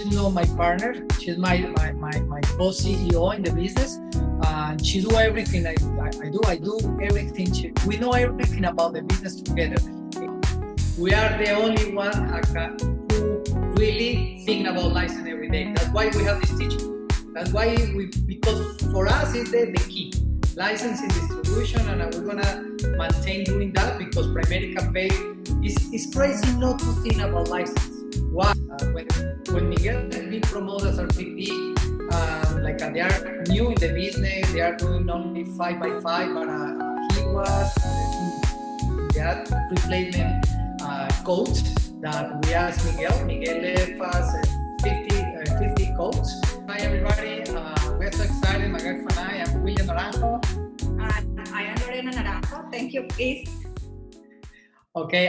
know my partner. She's my co-CEO in the business. She do everything I do. I do everything. We know everything about the business together. We are the only one who really think about license every day. That's why we have this teaching. That's why because for us it's the key. Licensing, distribution, and we're gonna maintain doing that because Primerica Pay is crazy not to think about license. Why? When Miguel has been promoted as RPP, they are new in the business, they are doing only 5x5, but he was that replacement coach that we asked Miguel. Miguel left us 50 coach. Hi everybody, we're so excited. My wife and I am William Naranjo. I am Lorena Naranjo. Thank you, please. Okay,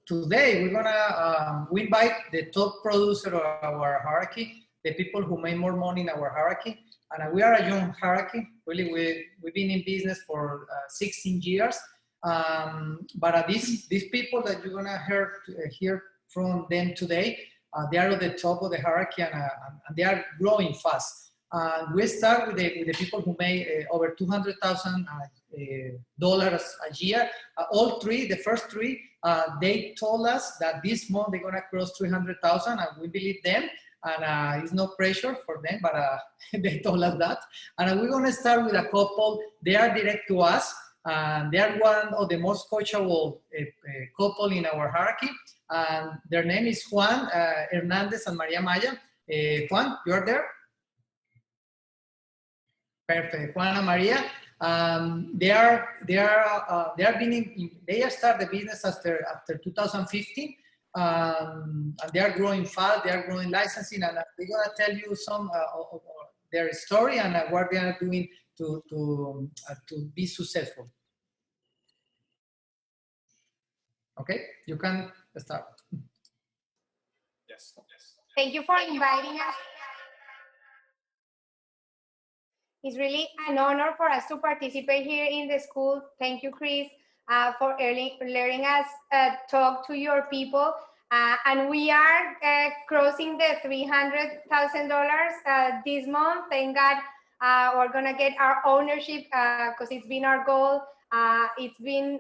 today we're gonna we invite the top producer of our hierarchy, the people who make more money in our hierarchy, and we are a young hierarchy. Really, we've been in business for 16 years. But these people that you're gonna hear from them today, they are at the top of the hierarchy and they are growing fast. We start with the people who make over $200,000 a year. All three, the first three, they told us that this month they're gonna cross 300,000, and we believe them. And it's no pressure for them, but they told us that. And we're gonna start with a couple. They are direct to us. They are one of the most coachable couple in our hierarchy. And their name is Juan Hernandez and Maria Maya. Juan, you are there? Perfect. Juan and Maria. They start the business after 2015. And they are growing fast. They are growing licensing, and we're gonna tell you some of their story and what they are doing to be successful. Okay, you can start. Yes. Thank you for inviting us. It's really an honor for us to participate here in the school. Thank you, Chris, for letting us talk to your people. And we are crossing the $300,000 this month. Thank God we're gonna get our ownership because it's been our goal. It's been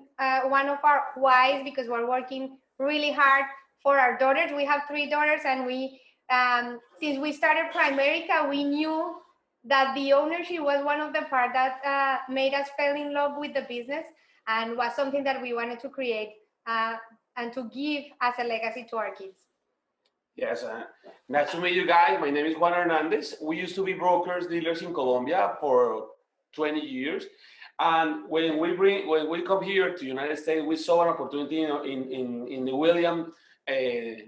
one of our whys because we're working really hard for our daughters. We have 3 daughters, and we since we started Primerica, we knew that the ownership was one of the parts that made us fall in love with the business and was something that we wanted to create and to give as a legacy to our kids. Yes, nice to meet you guys. My name is Juan Hernandez. We used to be brokers, dealers in Colombia for 20 years. And when we come here to the United States, we saw an opportunity in the William,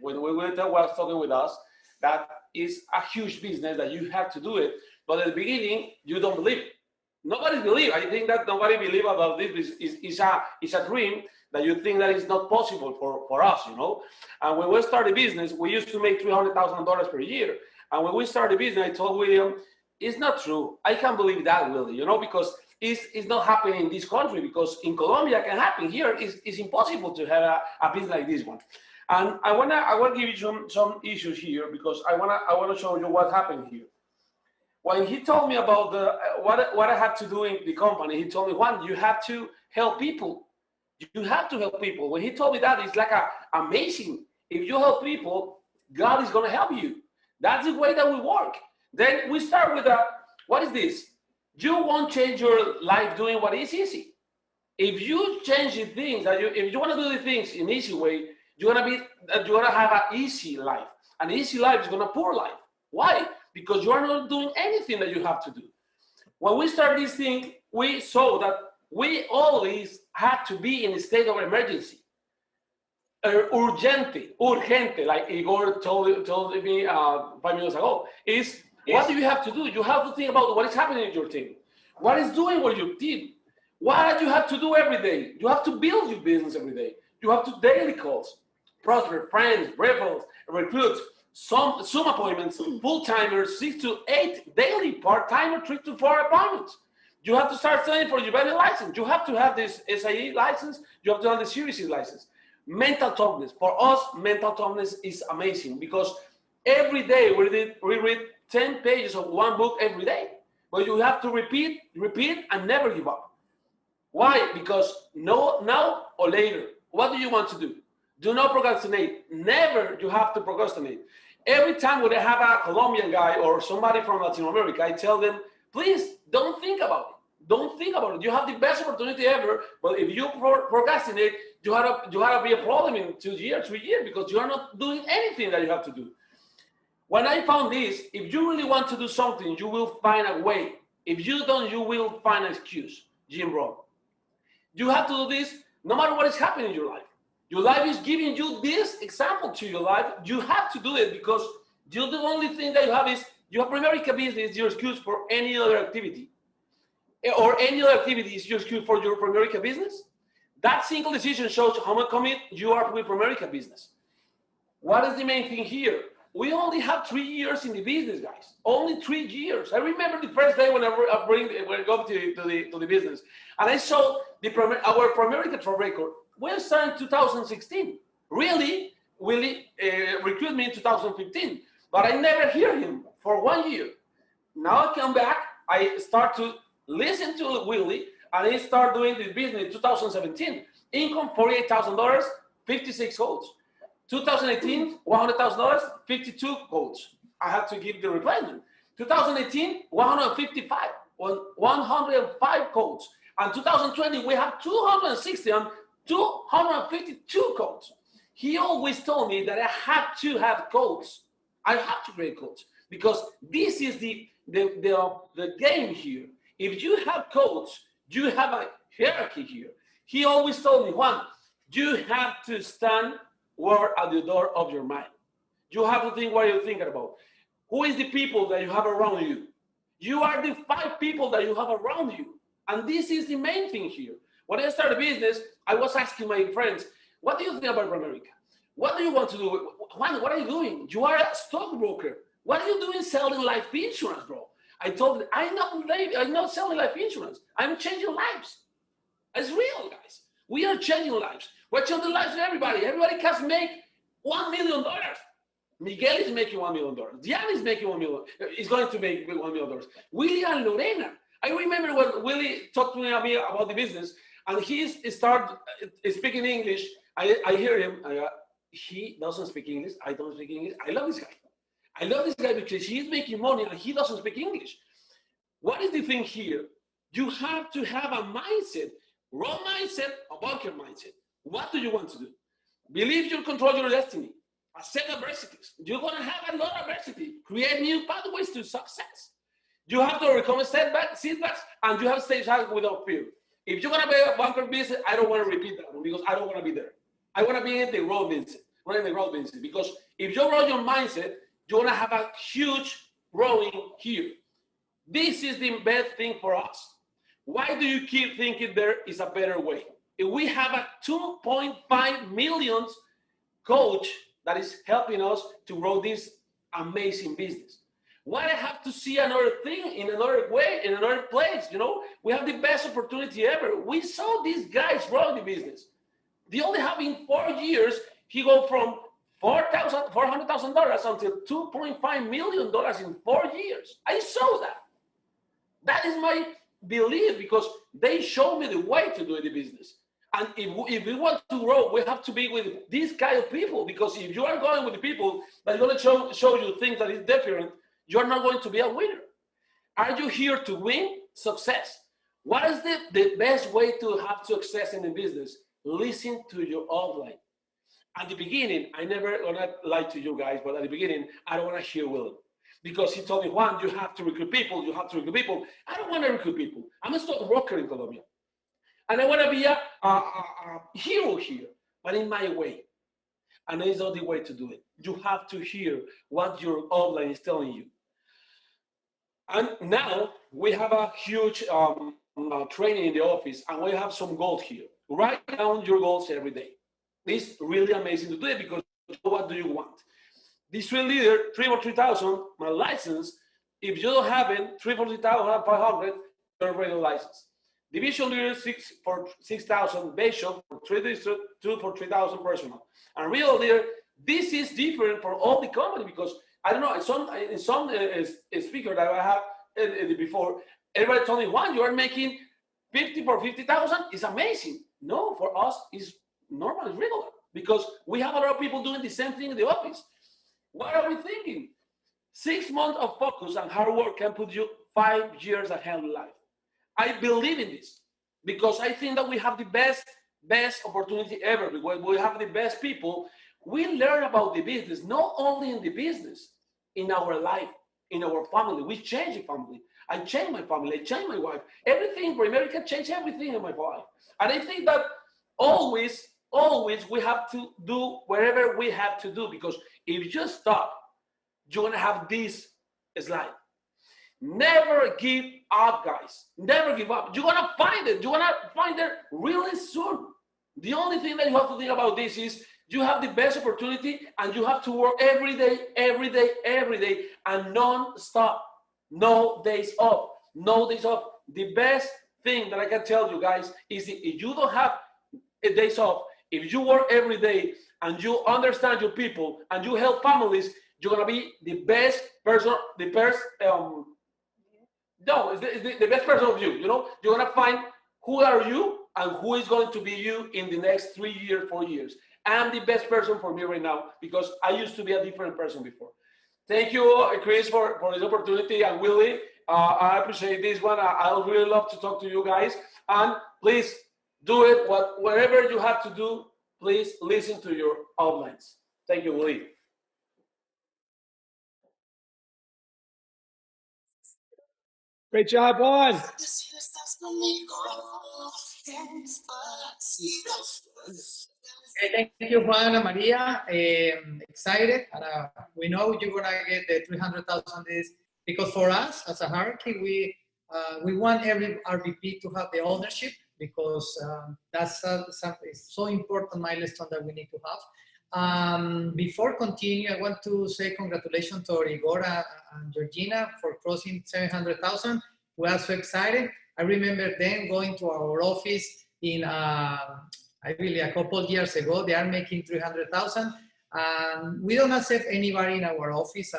when we was talking with us, that is a huge business that you have to do it. But at the beginning, you don't believe. Nobody believes. I think that nobody believes about this. It's a dream that you think that is not possible for us, you know. And when we started business, we used to make $300,000 per year. And when we started business, I told William, it's not true. I can't believe that, Willie, you know, because it's not happening in this country, because in Colombia it can happen. Here it's impossible to have a business like this one. And I wanna give you some issues here, because I wanna show you what happened here. When he told me about what I have to do in the company, he told me, Juan, you have to help people. You have to help people. When he told me that, it's like amazing. If you help people, God is going to help you. That's the way that we work. Then we start with what is this? You won't change your life doing what is easy. If you change the things, if you want to do the things in an easy way, you're gonna have an easy life. An easy life is gonna poor life. Why? Because you are not doing anything that you have to do. When we started this thing, we saw that we always had to be in a state of emergency. Urgente, like Igor told me 5 minutes ago, is what do you have to do? You have to think about what is happening in your team. What is doing with your team? What you have to do every day? You have to build your business every day. You have to daily calls, prospect, friends, referrals, recruits, some Zoom appointments, full-timers, 6 to 8 daily, part-timer, 3 to 4 appointments. You have to start studying for your valid license. You have to have this SIE license. You have to have the Series license. Mental toughness. For us, mental toughness is amazing, because Every day we read 10 pages of one book every day. But you have to repeat, and never give up. Why? Because now or later, what do you want to do? Do not procrastinate. Never you have to procrastinate. Every time when I have a Colombian guy or somebody from Latin America, I tell them, please don't think about it. Don't think about it. You have the best opportunity ever, but if you procrastinate, you have to be a problem in 2 years, 3 years, because you are not doing anything that you have to do. When I found this, if you really want to do something, you will find a way. If you don't, you will find an excuse. Jim Rohn. You have to do this no matter what is happening in your life. Your life is giving you this example to your life. You have to do it because the only thing that you have is your primary business is your excuse for any other activity. Or any other activity is your excuse for your primary business. That single decision shows how much commit you are with primary business. What is the main thing here? We only have 3 years in the business, guys. Only 3 years. I remember the first day when I go to the business, and I saw our primary track record. We started in 2016. Really, Willy recruited me in 2015, but I never hear him for 1 year. Now I come back, I start to listen to Willy, and I start doing the business in 2017. Income $48,000, 56 codes. 2018, $100,000, 52 codes. I had to give the replacement. 2018, 105 codes. And 2020, we have 260 and 252 codes. He always told me that I have to have codes. I have to create codes because this is the game here. If you have codes, you have a hierarchy here. He always told me, Juan, you have to stand at the door of your mind. You have to think what you're thinking about. Who is the people that you have around you? You are the 5 people that you have around you. And this is the main thing here. When I started a business, I was asking my friends, what do you think about America? What do you want to do? Juan, what are you doing? You are a stockbroker. What are you doing selling life insurance, bro? I told them, I'm not selling life insurance. I'm changing lives. It's real, guys. We are changing lives. We're changing lives of everybody. Everybody can make $1 million. Miguel is making $1 million. Diane is making $1 million. Is going to make $1 million. Willy and Lorena. I remember when Willy talked to me about the business, and he started speaking English. I hear him. He doesn't speak English. I don't speak English. I love this guy. I love this guy because he's making money and he doesn't speak English. What is the thing here? You have to have a mindset, raw mindset, a bunker mindset. What do you want to do? Believe you control your destiny. Accept adversities. You're going to have a lot of adversity. Create new pathways to success. You have to overcome setbacks, and you have to stay hard without fear. If you're going to be a bunker business, I don't want to repeat that one because I don't want to be there. I want to be in the growth business, because if you grow your mindset, you're going to have a huge growing here. This is the best thing for us. Why do you keep thinking there is a better way? If we have a 2.5 million coach that is helping us to grow this amazing business. Why I have to see another thing in another way, in another place? You know, we have the best opportunity ever. We saw these guys grow the business. They only have in 4 years, he go from $400,000 until $2.5 million in 4 years. I saw that. That is my belief because they showed me the way to do the business. And if we want to grow, we have to be with these kind of people, because if you are going with the people that are going to show you things that is different, you're not going to be a winner. Are you here to win? Success. What is the best way to have success in the business? Listen to your outline. At the beginning, I never gonna lie to you guys, but at the beginning, I don't want to hear William. Because he told me, Juan, you have to recruit people, you have to recruit people. I don't want to recruit people. I'm a stockbroker in Colombia. And I want to be a hero here, but in my way. And it's not the way to do it. You have to hear what your outline is telling you. And now we have a huge training in the office, and we have some goals here. Write down your goals every day. It's really amazing to do it because what do you want? District leader, 343,000, my license. If you don't have it, 343,500, you're already licensed. Division leader, 6,000, bishop, for 3 district, 2 for 3,000 personal. And real leader, this is different for all the company because I don't know, in some speaker that I have before, everybody told me, Juan, you are making 50 for 50,000. It's amazing. No, for us, it's normal, it's regular, because we have a lot of people doing the same thing in the office. What are we thinking? 6 months of focus and hard work can put you 5 years ahead in life. I believe in this because I think that we have the best opportunity ever, because we have the best people. We learn about the business, not only in the business, in our life, in our family. We change the family. I change my family. I change my wife. Everything for America changed everything in my life. And I think that always we have to do whatever we have to do, because if you stop, you're going to have this slide. Never give up, guys. Never give up. You're going to find it. You're going to find it really soon. The only thing that you have to think about this is you have the best opportunity and you have to work every day, and non-stop. No days off. No days off. The best thing that I can tell you guys is if you don't have days off, if you work every day and you understand your people and you help families, you're going to be the best person, the best person of you. You know, you're going to find who are you and who is going to be you in the next 3 years, 4 years. I'm the best person for me right now because I used to be a different person before. Thank you, Chris, for this opportunity, and Willy. I appreciate this one. I would really love to talk to you guys. And please do it. Whatever you have to do, please listen to your outlines. Thank you, Willy. Great job, Juan. Okay, thank you, Juan and Maria. Excited, and we know you're gonna get the 300,000. Because for us as a hierarchy, we want every RVP to have the ownership, because that's something so important milestone that we need to have. Before continue, I want to say congratulations to Igor and Georgina for crossing 700,000. We are so excited. I remember them going to our office in I believe a couple of years ago. They are making 300,000. We don't accept anybody in our office.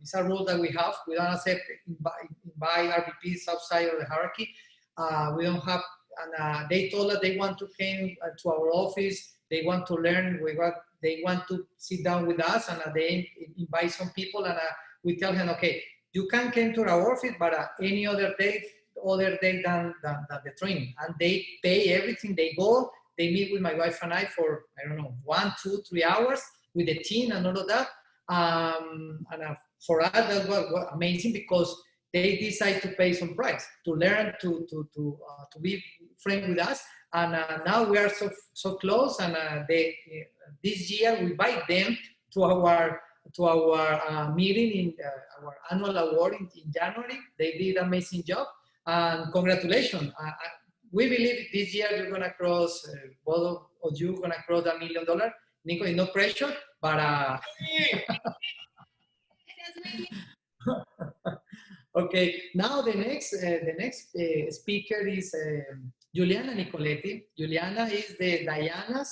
It's a rule that we have. We don't accept by RVPs outside of the hierarchy. We don't have, and they told us they want to come to our office. They want to learn. They want to sit down with us, and they invite some people, and we tell them, okay, you can come to our office, but any other day than the training. And they pay everything. They go. They meet with my wife and I for, I don't know, 1, 2, 3 hours with the team and all of that. For us, that was amazing, because they decide to pay some price to learn to be friends with us. And now we are so close. And this year we invite them to our meeting in our annual award in January. They did an amazing job. And congratulations. We believe this year you're gonna cross, both of you gonna cross $1 million. Nico, no pressure, but okay. Now the next speaker is Juliana Nicoletti. Juliana is the Diana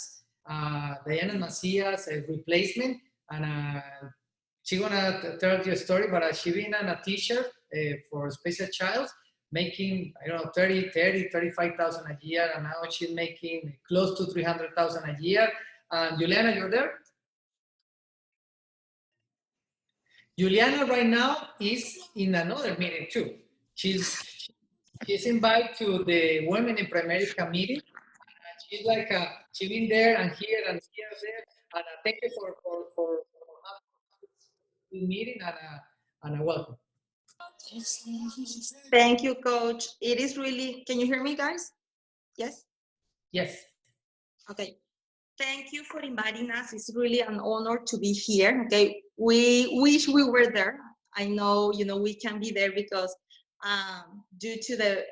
Macias replacement, and she's gonna tell you a story. But she's been a teacher for special child, making, I don't know, 35,000 a year, and now she's making close to 300,000 a year. And Juliana, you're there? Juliana right now is in another meeting too. She's invited to the Women in Primerica meeting. She's like she's been there and here and there. And thank you for having the meeting, and welcome. Thank you, Coach. It is really, can you hear me, guys? Yes? Yes. Okay. Thank you for inviting us. It's really an honor to be here. Okay. We wish we were there. I know, we can be there because due to the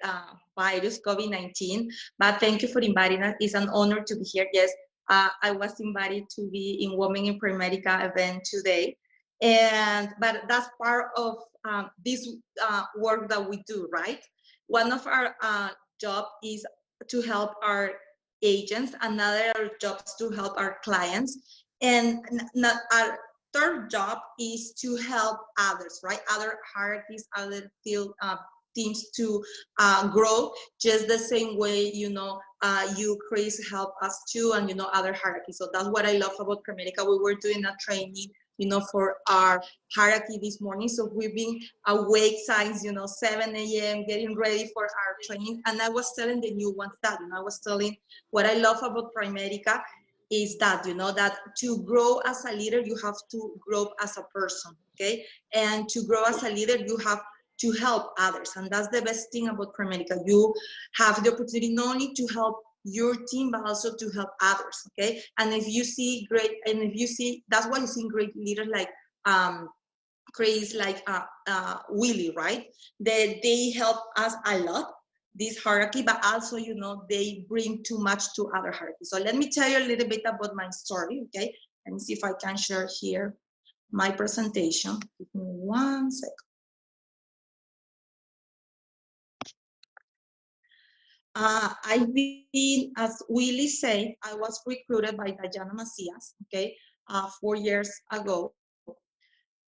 virus, COVID-19, but thank you for inviting us. It's an honor to be here. Yes, I was invited to be in Women in Primerica event today. But that's part of this work that we do, right? One of our job is to help our agents, another jobs to help our clients, and third job is to help others, right? Other hierarchies, other field, teams to grow just the same way, you know, you, Chris, help us too, and, you know, other hierarchies. So that's what I love about Premedica. We were doing a training, you know, for our hierarchy this morning. So we've been awake since, you know, 7 a.m. getting ready for our training. And I was telling the new ones that, you know, I was telling what I love about Premedica is that, you know, that to grow as a leader, you have to grow as a person, okay? And to grow as a leader, you have to help others. And that's the best thing about Premedica. You have the opportunity not only to help your team, but also to help others, okay? And if you see that's why you see great leaders like Chris, like Willy, right? They help us a lot, this hierarchy, but also, you know, they bring too much to other hierarchies. So let me tell you a little bit about my story, okay? Let me see if I can share here my presentation. Give me 1 second. I've been, as Willy said, I was recruited by Diana Macias, okay, 4 years ago.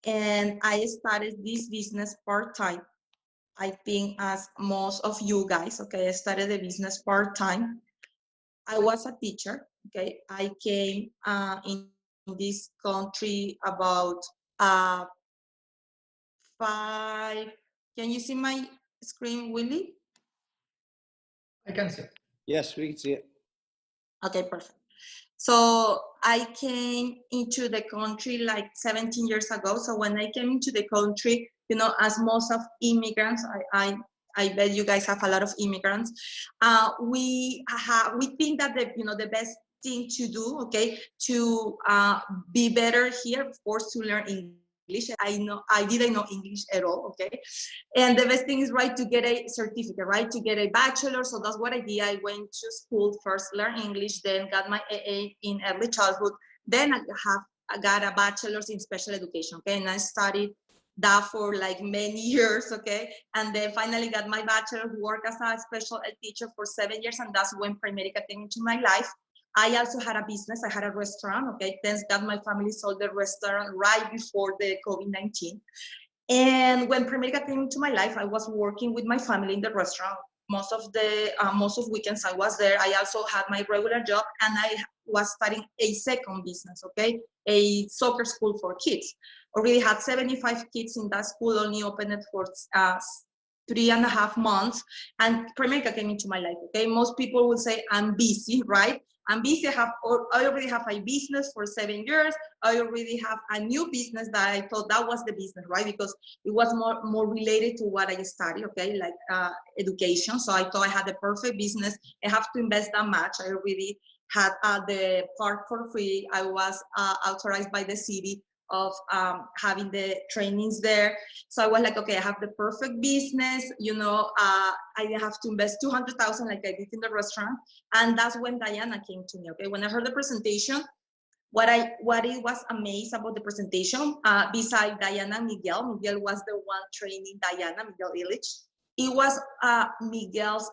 And I started this business part-time. I think as most of you guys, okay, I started the business part-time. I was a teacher, okay. I came in this country about 5, can you see my screen, Willy? I can see. Yes, we can see it. Okay, perfect. So I came into the country like 17 years ago. So when I came into the country, you know, as most of immigrants, I bet you guys have a lot of immigrants. We think that the best thing to do, okay, to be better here, of course, to learn English. I didn't know English at all, okay? And the best thing is, right, to get a certificate, right? To get a bachelor. So that's what I did. I went to school first, learned English, then got my AA in early childhood. Then I got a bachelor's in special education, okay? And I studied that for like many years, okay? And then finally got my bachelor, worked as a special ed teacher for 7 years, and that's when Premedica came into my life. I also had a business, I had a restaurant, okay? Thanks God my family sold the restaurant right before the COVID-19. And when Premedica came into my life, I was working with my family in the restaurant. Most of weekends I was there. I also had my regular job, and I was starting a second business, okay? A soccer school for kids. Already had 75 kids in that school, only opened it for 3.5 months, and Premedica came into my life, okay? Most people will say, I'm busy, right? I'm busy, I already have a business for 7 years. I already have a new business that I thought that was the business, right? Because it was more related to what I studied, okay? Like education. So I thought I had the perfect business. I have to invest that much. I already had the park for free. I was authorized by the city of having the trainings there. So I was like, okay, I have the perfect business, you know, I have to invest 200,000 like I did in the restaurant. And that's when Diana came to me, okay? When I heard the presentation, what it was amazed about the presentation, besides Diana and Miguel was the one training Diana, Miguel Illidge. It was Miguel's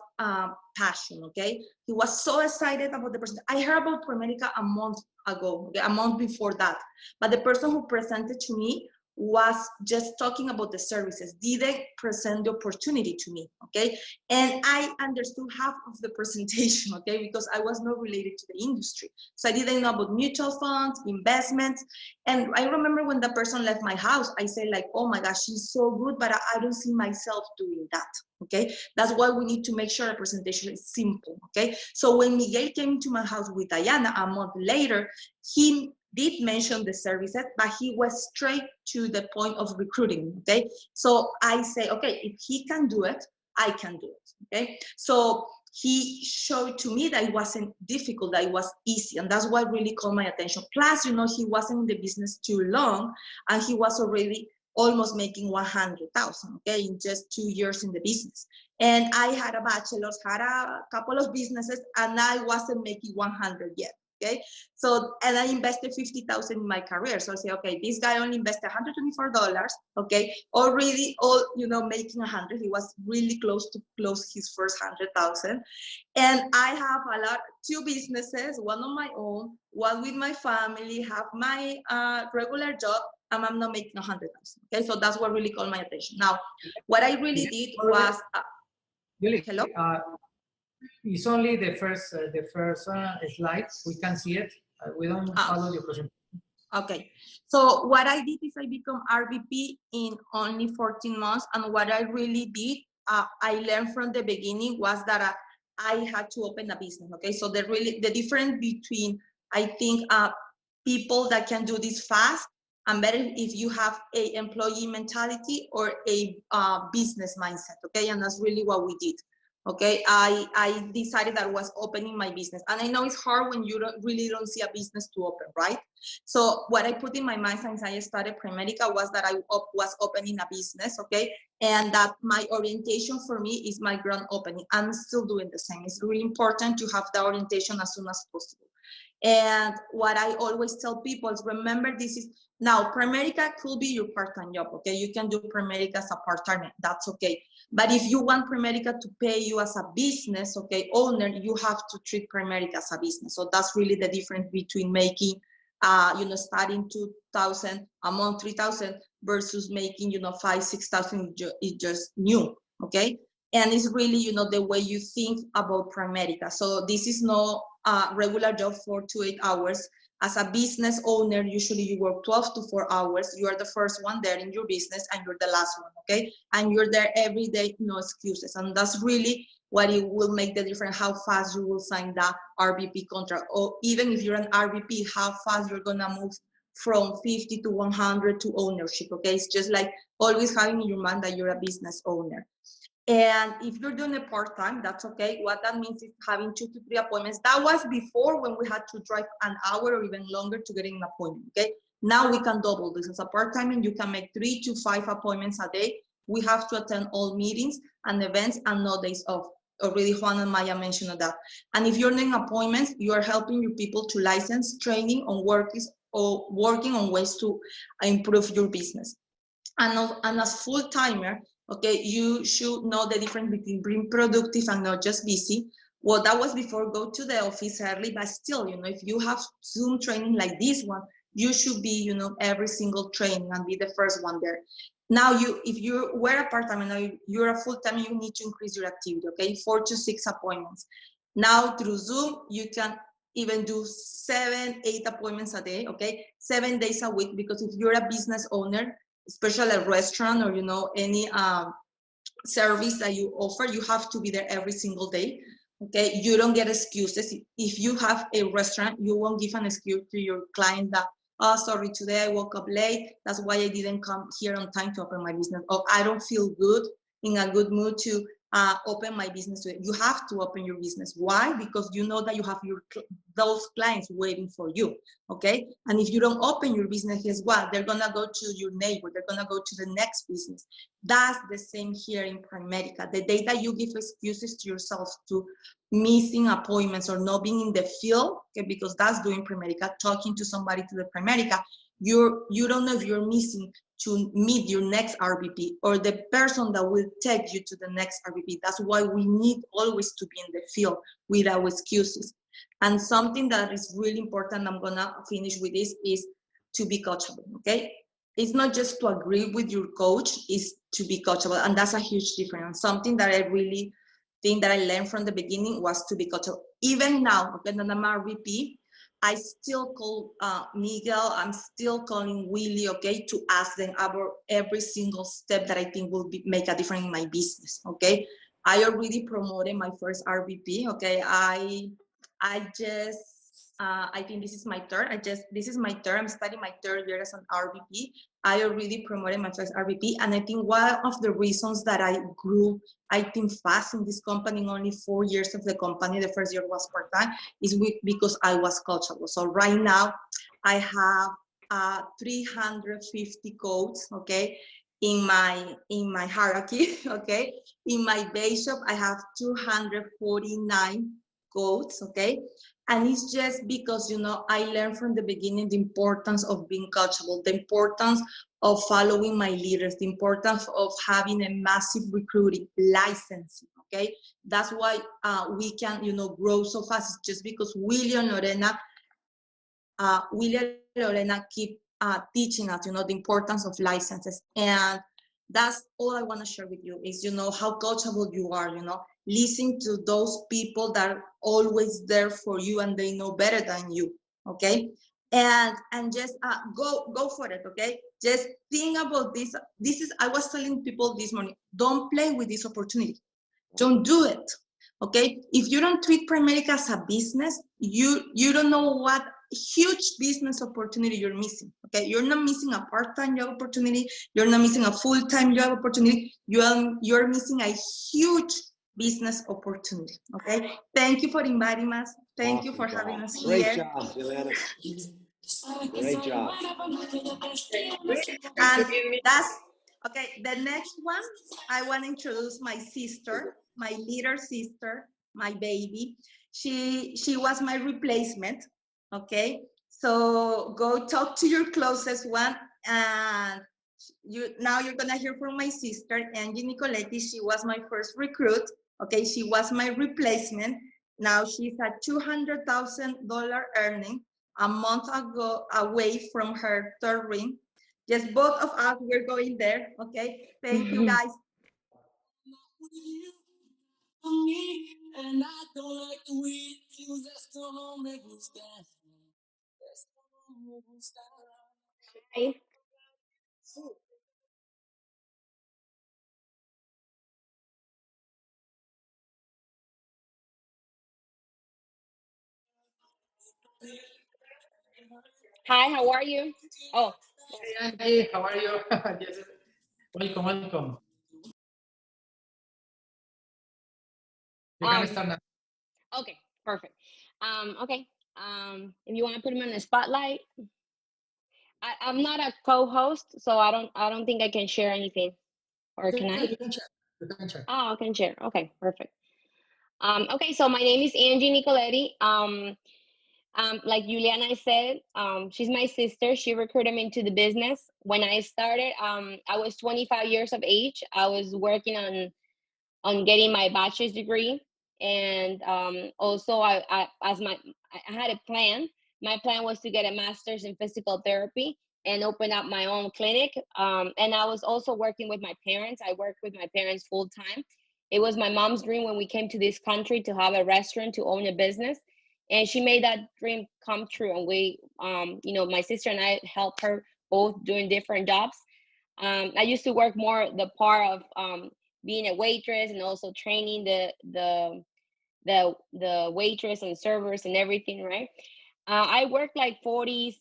passion, okay? He was so excited about the presentation. I heard about Premedica a month ago, okay? A month before that. But the person who presented to me was just talking about the services, didn't present the opportunity to me, okay? And I understood half of the presentation, okay? Because I was not related to the industry. So I didn't know about mutual funds, investments. And I remember when the person left my house, I said like, oh my gosh, she's so good, but I don't see myself doing that, okay? That's why we need to make sure the presentation is simple, okay? So when Miguel came to my house with Diana a month later, he did mention the services, but he was straight to the point of recruiting, okay? So I say, okay, if he can do it, I can do it, okay? So he showed to me that it wasn't difficult, that it was easy, and that's what really caught my attention. Plus, you know, he wasn't in the business too long, and he was already almost making 100,000, okay, in just 2 years in the business. And I had a bachelor's, had a couple of businesses, and I wasn't making 100 yet. Okay, so, and I invested 50,000 in my career. So I say, okay, this guy only invested $124. Okay, already, making 100. He was really close to close his first 100,000. And I have two businesses, one on my own, one with my family, have my regular job, and I'm not making 100,000. Okay, so that's what really caught my attention. Now, what I really did was, hello. It's only the first slide. We can see it. We don't follow your presentation. Okay, so what I did is I become RVP in only 14 months, and what I really did, I learned from the beginning was that I had to open a business. Okay, so the difference between, I think, people that can do this fast and better if you have a employee mentality or a business mindset. Okay, and that's really what we did. Okay, I decided that I was opening my business, and I know it's hard when you really don't see a business to open, right? So what I put in my mind since I started Primerica was that I was opening a business, okay, and that my orientation for me is my grand opening. I'm still doing the same. It's really important to have the orientation as soon as possible. And what I always tell people is, remember, this is now Primerica could be your part-time job. Okay, you can do Primerica as a part-time. That's okay. But if you want Primerica to pay you as a business, okay, owner, you have to treat Primerica as a business. So that's really the difference between making, starting 2,000 a month, 3,000 versus making, 5,000, 6,000. It's just new. Okay, and it's really, the way you think about Primerica. So this is no regular job 4 to 8 hours. As a business owner, usually you work 12 to 4 hours. You are the first one there in your business and you're the last one, okay? And you're there every day, no excuses. And that's really what it will make the difference, how fast you will sign that RVP contract. Or even if you're an RVP, how fast you're gonna move from 50 to 100 to ownership, okay? It's just like always having in your mind that you're a business owner. And if you're doing it part-time, that's okay. What that means is having 2 to 3 appointments. That was before when we had to drive an hour or even longer to get an appointment, okay? Now we can double this as a part-time, and you can make 3 to 5 appointments a day. We have to attend all meetings and events and no days off. Already Juan and Maya mentioned that. And if you're doing appointments, you are helping your people to license, training on working on ways to improve your business. And as full-timer, okay, you should know the difference between being productive and not just busy. Well, that was before go to the office early, but still, if you have Zoom training like this one, you should be, every single training and be the first one there. Now, if you were a part-time and now you're a full-time, you need to increase your activity, okay? 4 to 6 appointments. Now, through Zoom, you can even do 7, 8 appointments a day, okay? 7 days a week, because if you're a business owner, especially a restaurant or, any service that you offer, you have to be there every single day, okay? You don't get excuses. If you have a restaurant, you won't give an excuse to your client that, oh, sorry, today I woke up late. That's why I didn't come here on time to open my business. Or I don't feel good, in a good mood to open my business today. You have to open your business. Why? Because you know that you have those clients waiting for you, okay? And if you don't open your business, guess what? They're gonna go to your neighbor. They're gonna go to the next business. That's the same here in Primerica. The day that you give excuses to yourself to missing appointments or not being in the field, okay, because that's doing Primerica, talking to somebody to the Primerica, you don't know if you're missing to meet your next RVP or the person that will take you to the next RVP. That's why we need always to be in the field without excuses. And something that is really important, I'm gonna finish with this, is to be coachable, okay? It's not just to agree with your coach, it's to be coachable, and that's a huge difference. Something that I really think that I learned from the beginning was to be coachable. Even now, okay, that I'm RVP, I still call Miguel, I'm still calling Willy, okay, to ask them about every single step that I think will make a difference in my business, okay? I already promoted my first RVP, okay? I think this is my third. This is my third. I'm starting my 3rd year as an RVP. I already promoted my first RVP, and I think one of the reasons that I grew, I think, fast in this company, in only 4 years of the company, the first year was part-time, is because I was coachable. So right now, I have 350 codes, okay, in my hierarchy, okay. In my base shop, I have 249 codes, okay. And it's just because, you know, I learned from the beginning the importance of being coachable, the importance of following my leaders, the importance of having a massive recruiting licensing, okay? That's why we can, you know, grow so fast. It's just because William Lorena keep teaching us, you know, the importance of licenses. And that's all I want to share with you is, you know, how coachable you are, you know, listen to those people that are always there for you and they know better than you, okay? And just go for it, okay? Just think about this. This is, I was telling people this morning, don't play with this opportunity. Don't do it, okay? If you don't treat Primerica as a business, you don't know what huge business opportunity you're missing, okay? You're not missing a part-time job opportunity. You're not missing a full-time job opportunity. You're missing a huge business opportunity, okay? Thank you for inviting us. Thank you for having us here. Great job, Juliana. Great job. And that's, okay, the next one, I want to introduce my sister, my little sister, my baby. She was my replacement, okay? So go talk to your closest one, and now you're gonna hear from my sister, Angie Nicoletti. She was my first recruit, okay? She was my replacement. Now she's at $200,000 earning, a month ago away from her third ring. Just both of us, we're going there, okay? Thank you, guys. Hi, how are you? Oh, Hey, Angie, how are you? Yes. Welcome, welcome. You can start now. okay, perfect. Okay. If you want to put him on the spotlight, I'm not a co-host, so I don't think I can share anything. Or can I? You can check. You can check. Oh, I can share. Okay, perfect. Okay, so my name is Angie Nicoletti. Like Juliana said, she's my sister. She recruited me into the business. When I started, I was 25 years of age. I was working on getting my bachelor's degree, and also I had a plan. My plan was to get a master's in physical therapy and open up my own clinic. And I was also working with my parents. I worked with my parents full time. It was my mom's dream when we came to this country to have a restaurant, to own a business, and she made that dream come true. And we, you know, my sister and I helped her both doing different jobs. I used to work more the part of being a waitress and also training the waitress and servers and everything, right? I worked like 40,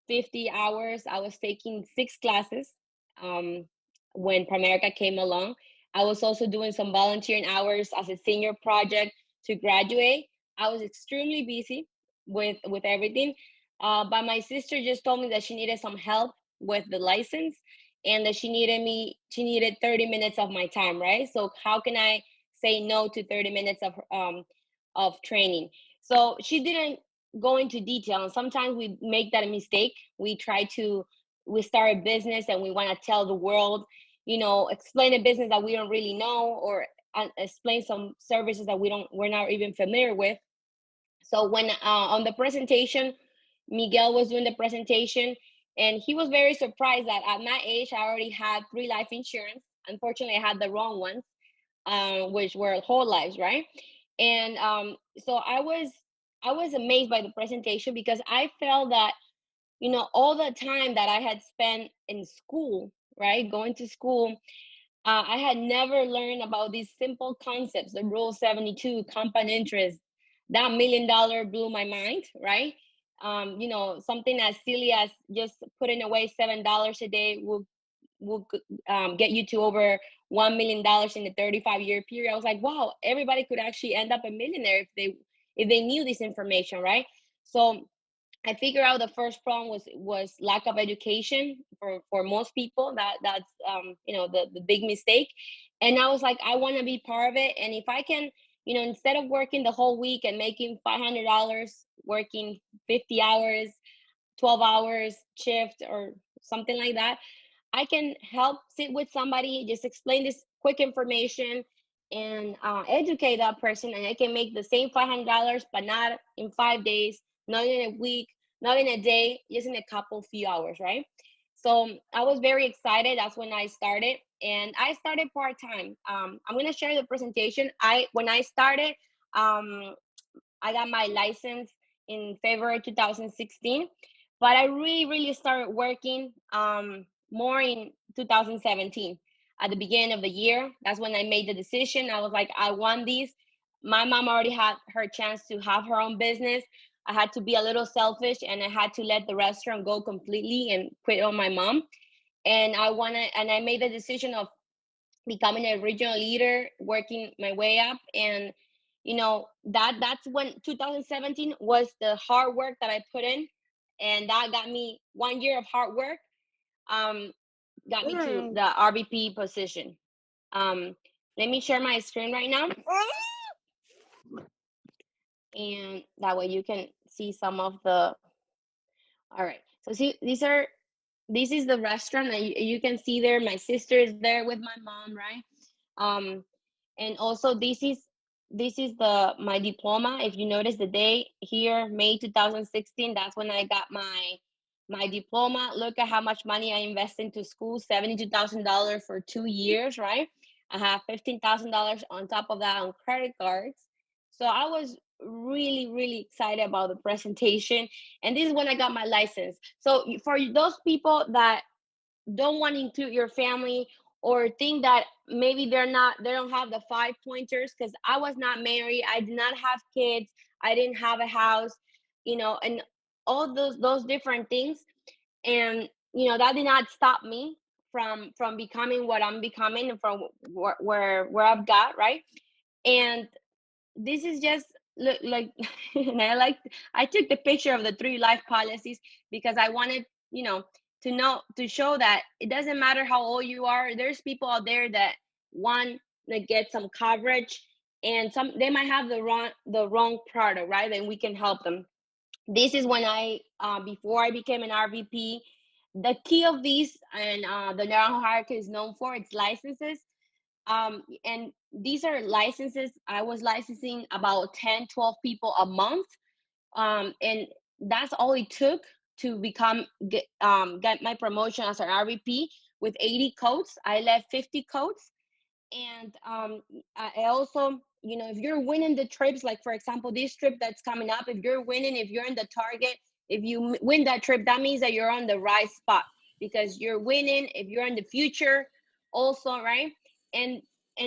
50 hours. I was taking 6 classes when Primerica came along. I was also doing some volunteering hours as a senior project to graduate. I was extremely busy with everything. But my sister just told me that she needed some help with the license, and that she needed 30 minutes of my time, right? So how can I say no to 30 minutes of training? So she didn't go into detail, and sometimes we make that mistake. We start a business and we want to tell the world, you know, explain a business that we don't really know, or explain some services that we're not even familiar with. So when on the presentation, Miguel was doing the presentation, and he was very surprised that at my age, I already had 3 life insurance. Unfortunately, I had the wrong ones, which were whole lives, right? And so I was amazed by the presentation, because I felt that, you know, all the time that I had spent in school, right, going to school, I had never learned about these simple concepts, the Rule 72, compound interest. That $1 million blew my mind, right? You know, something as silly as just putting away $7 a day will get you to over $1 million in a 35-year period. I was like, wow, everybody could actually end up a millionaire if they knew this information, right? So I figured out the first problem was lack of education for most people. That's you know, the big mistake. And I was like, I want to be part of it. And if I can, you know, instead of working the whole week and making $500 working 50 hours, 12 hours shift or something like that, I can help sit with somebody, just explain this quick information and educate that person, and I can make the same $500, but not in 5 days, not in a week, not in a day, just in a couple few hours, right? So I was very excited. That's when I started, and I started part-time. I'm gonna share the presentation. When I started, I got my license in February 2016, but I really started working more in 2017 at the beginning of the year. That's when I made the decision. I was like, I want these. My mom already had her chance to have her own business. I had to be a little selfish, and I had to let the restaurant go completely and quit on my mom. And I made the decision of becoming a regional leader, working my way up. And that's when 2017 was the hard work that I put in, and that got me 1 year of hard work, got me to the RVP position. Let me share my screen right now, and that way you can see some of the. All right, so see, this is the restaurant, and you can see there my sister is there with my mom, right? And also this is my diploma. If you notice the date here, May 2016, that's when I got my diploma. Look at how much money I invested into school, $72,000 for 2 years, right? I have $15,000 on top of that on credit cards. So I was really excited about the presentation, and this is when I got my license. So for those people that don't want to include your family, or think that maybe they don't have the 5 pointers, because I was not married, I did not have kids, I didn't have a house, and all those different things. And that did not stop me from becoming what I'm becoming, and from where I've got, right? And this is just like and I took the picture of the 3 life policies, because I wanted to show that it doesn't matter how old you are. There's people out there that want to get some coverage, and they might have the wrong product, right? And we can help them. This is when before I became an RVP. The key of these, and the Naranjo Hierarchy is known for its licenses. And these are licenses. I was licensing about 10, 12 people a month. And that's all it took to get my promotion as an RVP with 80 codes. I left 50 codes. And I also, if you're winning the trips, like for example, this trip that's coming up, if you're winning, if you're in the target, if you win that trip, that means that you're on the right spot, because you're winning. If you're in the future also, right? And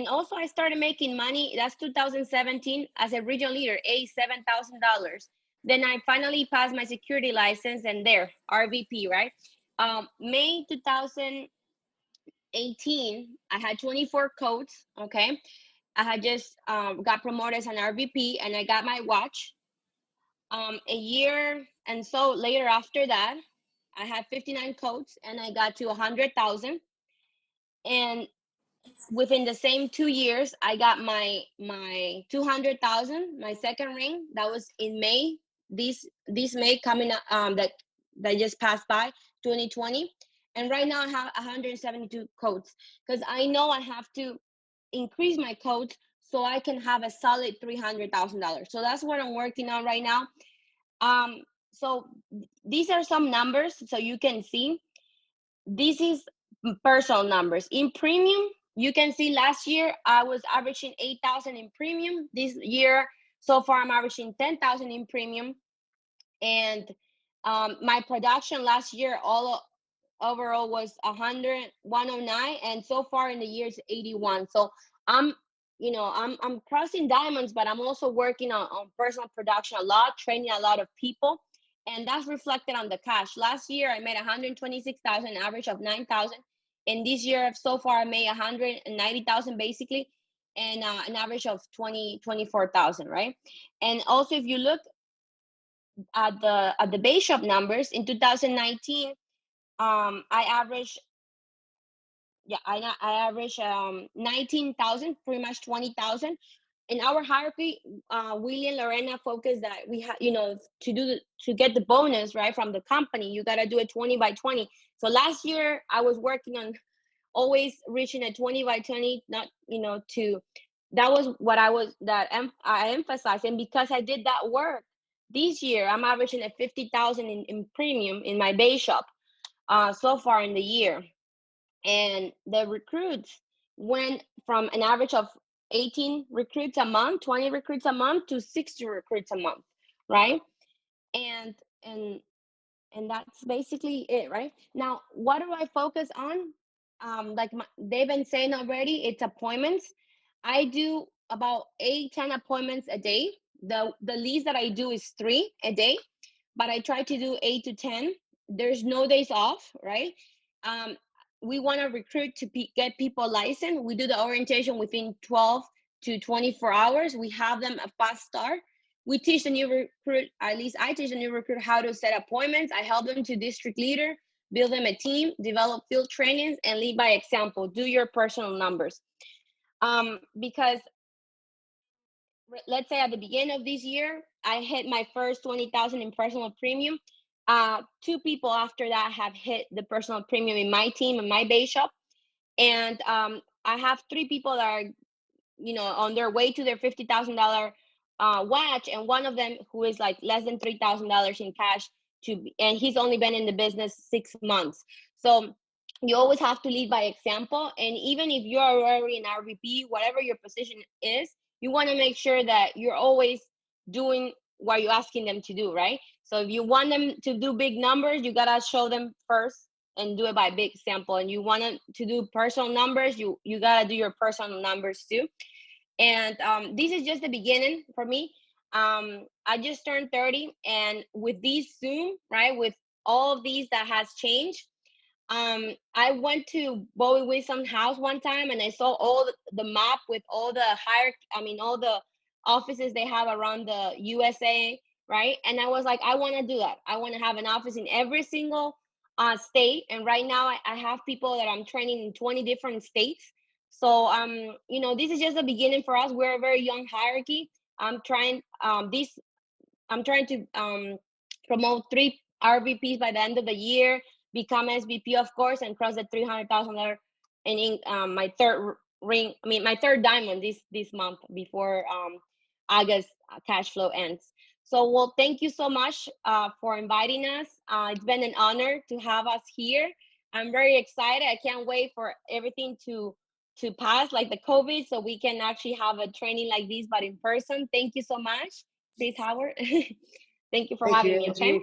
also I started making money. That's 2017 as a regional leader, $7,000. Then I finally passed my security license, and there, RVP, right? May 2018, I had 24 codes, okay? I had just got promoted as an RVP, and I got my watch. A year and so later after that, I had 59 codes, and I got to 100,000. And within the same 2 years, I got my 200,000, my second ring. That was in May. This May coming up, that just passed by, 2020. And right now I have 172 codes, because I know I have to increase my codes so I can have a solid $300,000. So that's what I'm working on right now. So these are some numbers so you can see. This is personal numbers. In premium, you can see last year I was averaging 8,000 in premium. This year, so far, I'm averaging 10,000 in premium. And my production last year overall was 109, and so far in the year it's 81. So I'm crossing diamonds, but I'm also working on personal production a lot, training a lot of people, and that's reflected on the cash. Last year I made 126,000, an average of 9,000, and this year so far I made 190,000 basically, and an average of 24,000, right? And also if you look at the base shop numbers in 2019, I averaged 19,000, pretty much 20,000. in our hierarchy, Willy and Lorena focus that we have, you know, to get the bonus, right, from the company, you got to do a 20 by 20. So last year I was working on always reaching a 20 by 20, not, you know, that was what I emphasized. And because I did that work this year, I'm averaging at 50,000 in premium in my base shop so far in the year. And the recruits went from an average of 18 recruits a month, 20 recruits a month to 60 recruits a month, right? And that's basically it, right? Now, what do I focus on? They've been saying already, it's appointments. I do about 8-10 appointments a day. The least that I do is 3 a day, but I try to do 8 to 10. There's no days off, right? We want to recruit to get people licensed. We do the orientation within 12 to 24 hours. We have them a fast start. We teach the new recruit, at least I teach the new recruit how to set appointments. I help them to district leader, build them a team, develop field trainings, and lead by example. Do your personal numbers. Because let's say at the beginning of this year, I hit my first 20,000 in personal premium. 2 people after that have hit the personal premium in my team, in my base shop. And I have 3 people that are, you know, on their way to their $50,000 watch, and one of them who is like less than $3,000 in cash and he's only been in the business 6 months. So you always have to lead by example. And even if you are already an RVP, whatever your position is, you want to make sure that you're always doing what you're asking them to do, right? So if you want them to do big numbers, you got to show them first and do it by big example. And you want them to do personal numbers, you got to do your personal numbers too. And this is just the beginning for me. I just turned 30, and with these Zoom, right, with all of these that has changed, I went to Bowie Wilson's house one time, and I saw all the map with all the all the offices they have around the USA, right? And I was like, I want to do that. I want to have an office in every single state. And right now I have people that I'm training in 20 different states. So, you know, this is just the beginning for us. We're a very young hierarchy. I'm trying to promote 3 RVPs by the end of the year, become SVP, of course, and cross the $300,000 in my third ring. I mean, my third diamond this month before August cash flow ends. So, well, thank you so much for inviting us. It's been an honor to have us here. I'm very excited. I can't wait for everything to pass, like the COVID, so we can actually have a training like this, but in person. Thank you so much. Please, Howard. Thank you for having me, okay?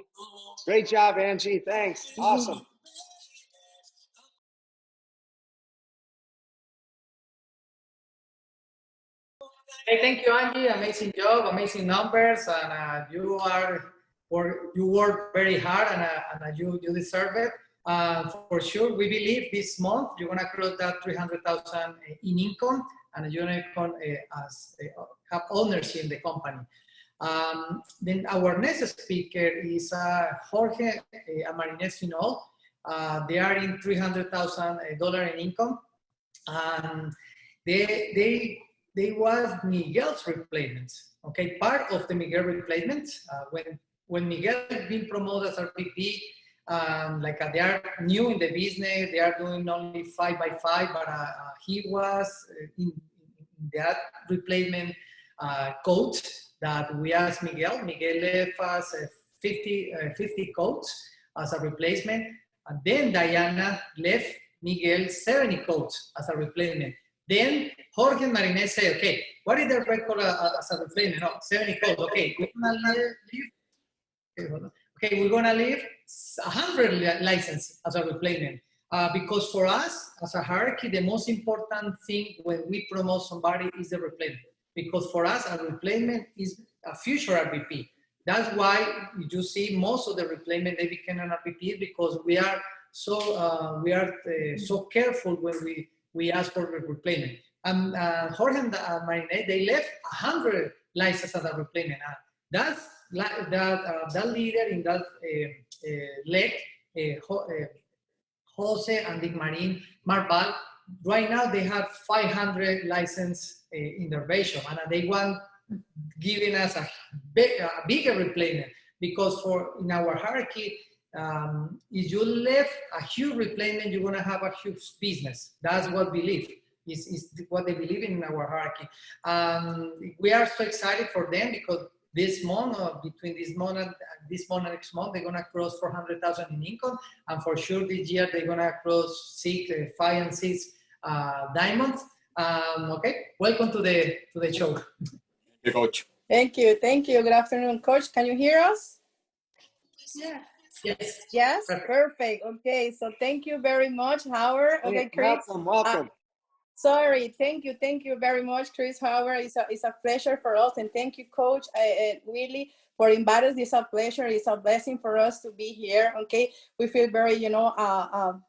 Great job, Angie. Thanks. Awesome. Hey, thank you, Angie. Amazing job, amazing numbers, and you work very hard, and you deserve it. For sure, we believe this month you're gonna close that 300,000 in income, and you're gonna have ownership in the company. Then our next speaker is Jorge Amarines Finol. They are in $300,000 in income, and they was Miguel's replacements. Okay, part of the Miguel replacements. When Miguel been promoted as RVP, they are new in the business, they are doing only 5 by 5, but he was in that replacement coach that we asked Miguel. Miguel left us 50 coats as a replacement, and then Diana left Miguel 70 coats as a replacement. Then Jorge Marinez said, okay, what is the record as a replacement? No, 70 coats. Okay, we're gonna leave 100 licenses as a replacement. Because for us, as a hierarchy, the most important thing when we promote somebody is the replacement. Because for us, a replacement is a future RVP. That's why you see most of the replacement, they became an RVP, because we are so careful when we ask for the replacement. Jorge and Marinette, they left 100 licenses as a replacement. That leader in that leg, Jose and Dick Marin Marval, right now they have 500 licenses intervention, and they want giving us a bigger replacement, because in our hierarchy, if you left a huge replacement, you're gonna have a huge business. That's what we believe. Is what they believe in our hierarchy. We are so excited for them because this month, between this month and next month, they're gonna cross 400,000 in income, and for sure this year they're gonna cross 5 and 6 diamonds. Okay, welcome to the show. Hey, Coach. Thank you. Good afternoon, Coach. Can you hear us? Yeah. Yes. Yes. Perfect. Okay. So thank you very much, Howard. Okay, Chris. Welcome. Sorry. Thank you very much, Chris. Howard. It's a pleasure for us, and thank you, Coach Willy, for inviting us. It's a pleasure. It's a blessing for us to be here. Okay, we feel very,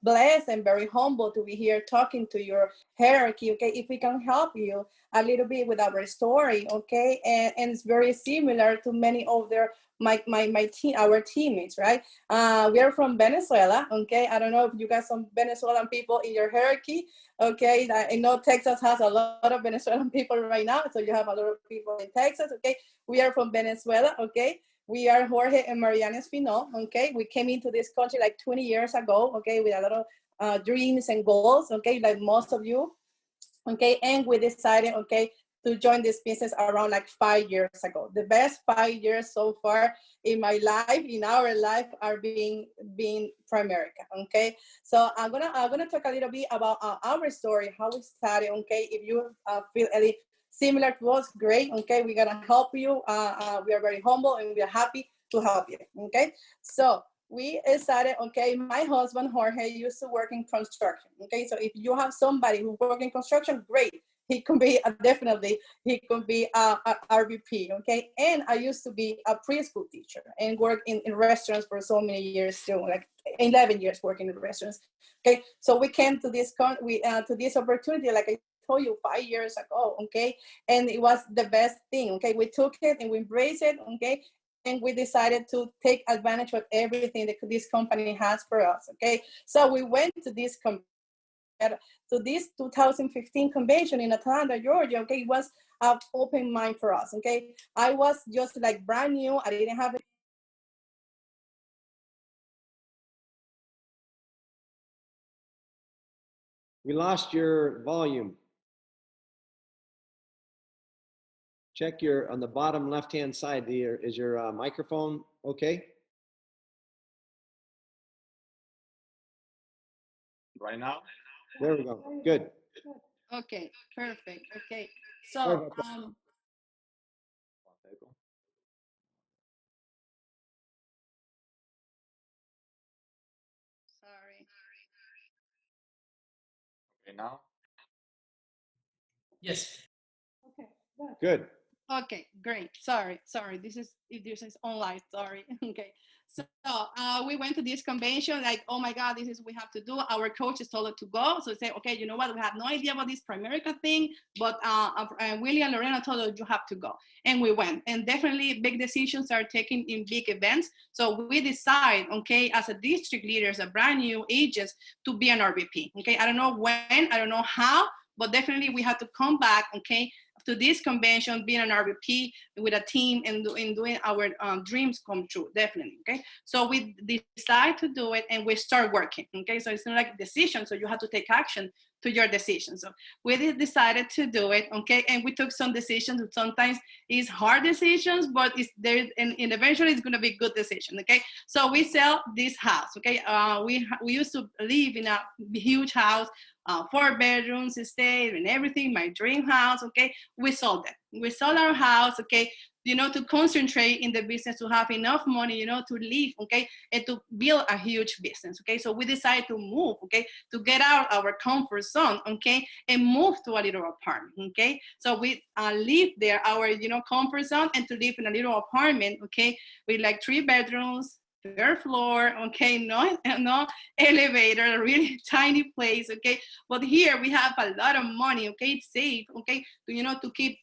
blessed and very humble to be here talking to your hierarchy. Okay, if we can help you a little bit with our story. Okay, and it's very similar to many of our teammates, right? We are from Venezuela. Okay, I don't know if you got some Venezuelan people in your hierarchy. Okay, I know Texas has a lot of Venezuelan people right now, so you have a lot of people in Texas. Okay, we are from Venezuela. Okay, we are Jorge and Mariana Espinal. Okay, we came into this country like 20 years ago. Okay, with a lot of dreams and goals. Okay, like most of you. Okay, and we decided, okay, to join this business around like 5 years ago. The best 5 years so far in my life, in our life, are being Primerica. Okay, so I'm gonna talk a little bit about our story, how we started. Okay, if you feel any similar to us, great. Okay, we're gonna help you. We are very humble and we are happy to help you. Okay, so we decided, okay, my husband Jorge used to work in construction. Okay, so if you have somebody who works in construction, great. He could be he could be a RVP. Okay, and I used to be a preschool teacher and work in restaurants for so many years too, like 11 years working in restaurants. Okay, so we came to this to this opportunity, like I told you, 5 years ago. Okay, and it was the best thing. Okay, we took it and we embraced it. Okay, and we decided to take advantage of everything that this company has for us. Okay, so we went to this 2015 convention in Atlanta, Georgia. Okay, it was an open mind for us. Okay, I was just like brand new. I didn't have it. We lost your volume. Check on the bottom left-hand side. Is your microphone okay? Right now? There we go. Good. Okay, perfect. Okay, so sorry. Okay, now? Yes. Okay, good. Okay, great. Sorry. This is online. Sorry. Okay. So we went to this convention, like, oh my God, this is what we have to do. Our coaches told us to go. So we say, okay, you know what? We have no idea about this Primerica thing, but Willy and Lorena told us you have to go. And we went. And definitely big decisions are taken in big events. So we decide, okay, as a district leader, as a brand new agents, to be an RVP. Okay, I don't know when, I don't know how, but definitely we have to come back, okay, to this convention, being an RVP with a team and doing our dreams come true, definitely, okay? So we decide to do it and we start working, okay? So it's not like a decision, so you have to take action to your decision. So we decided to do it, okay? And we took some decisions. Sometimes it's hard decisions, but it's there, and eventually it's gonna be good decision, okay? So we sell this house, okay? We used to live in a huge house, 4 bedrooms, estate, and everything, my dream house, okay? We sold it. We sold our house, okay? You know, to concentrate in the business, to have enough money, you know, to live, okay? And to build a huge business, okay? So we decided to move, okay? To get out our comfort zone, okay? And move to a little apartment, okay? So we live there, our, you know, comfort zone, and to live in a little apartment, okay? With like 3 bedrooms, third floor, okay, no elevator, a really tiny place, okay. But here we have a lot of money, okay, it's safe, okay, to keep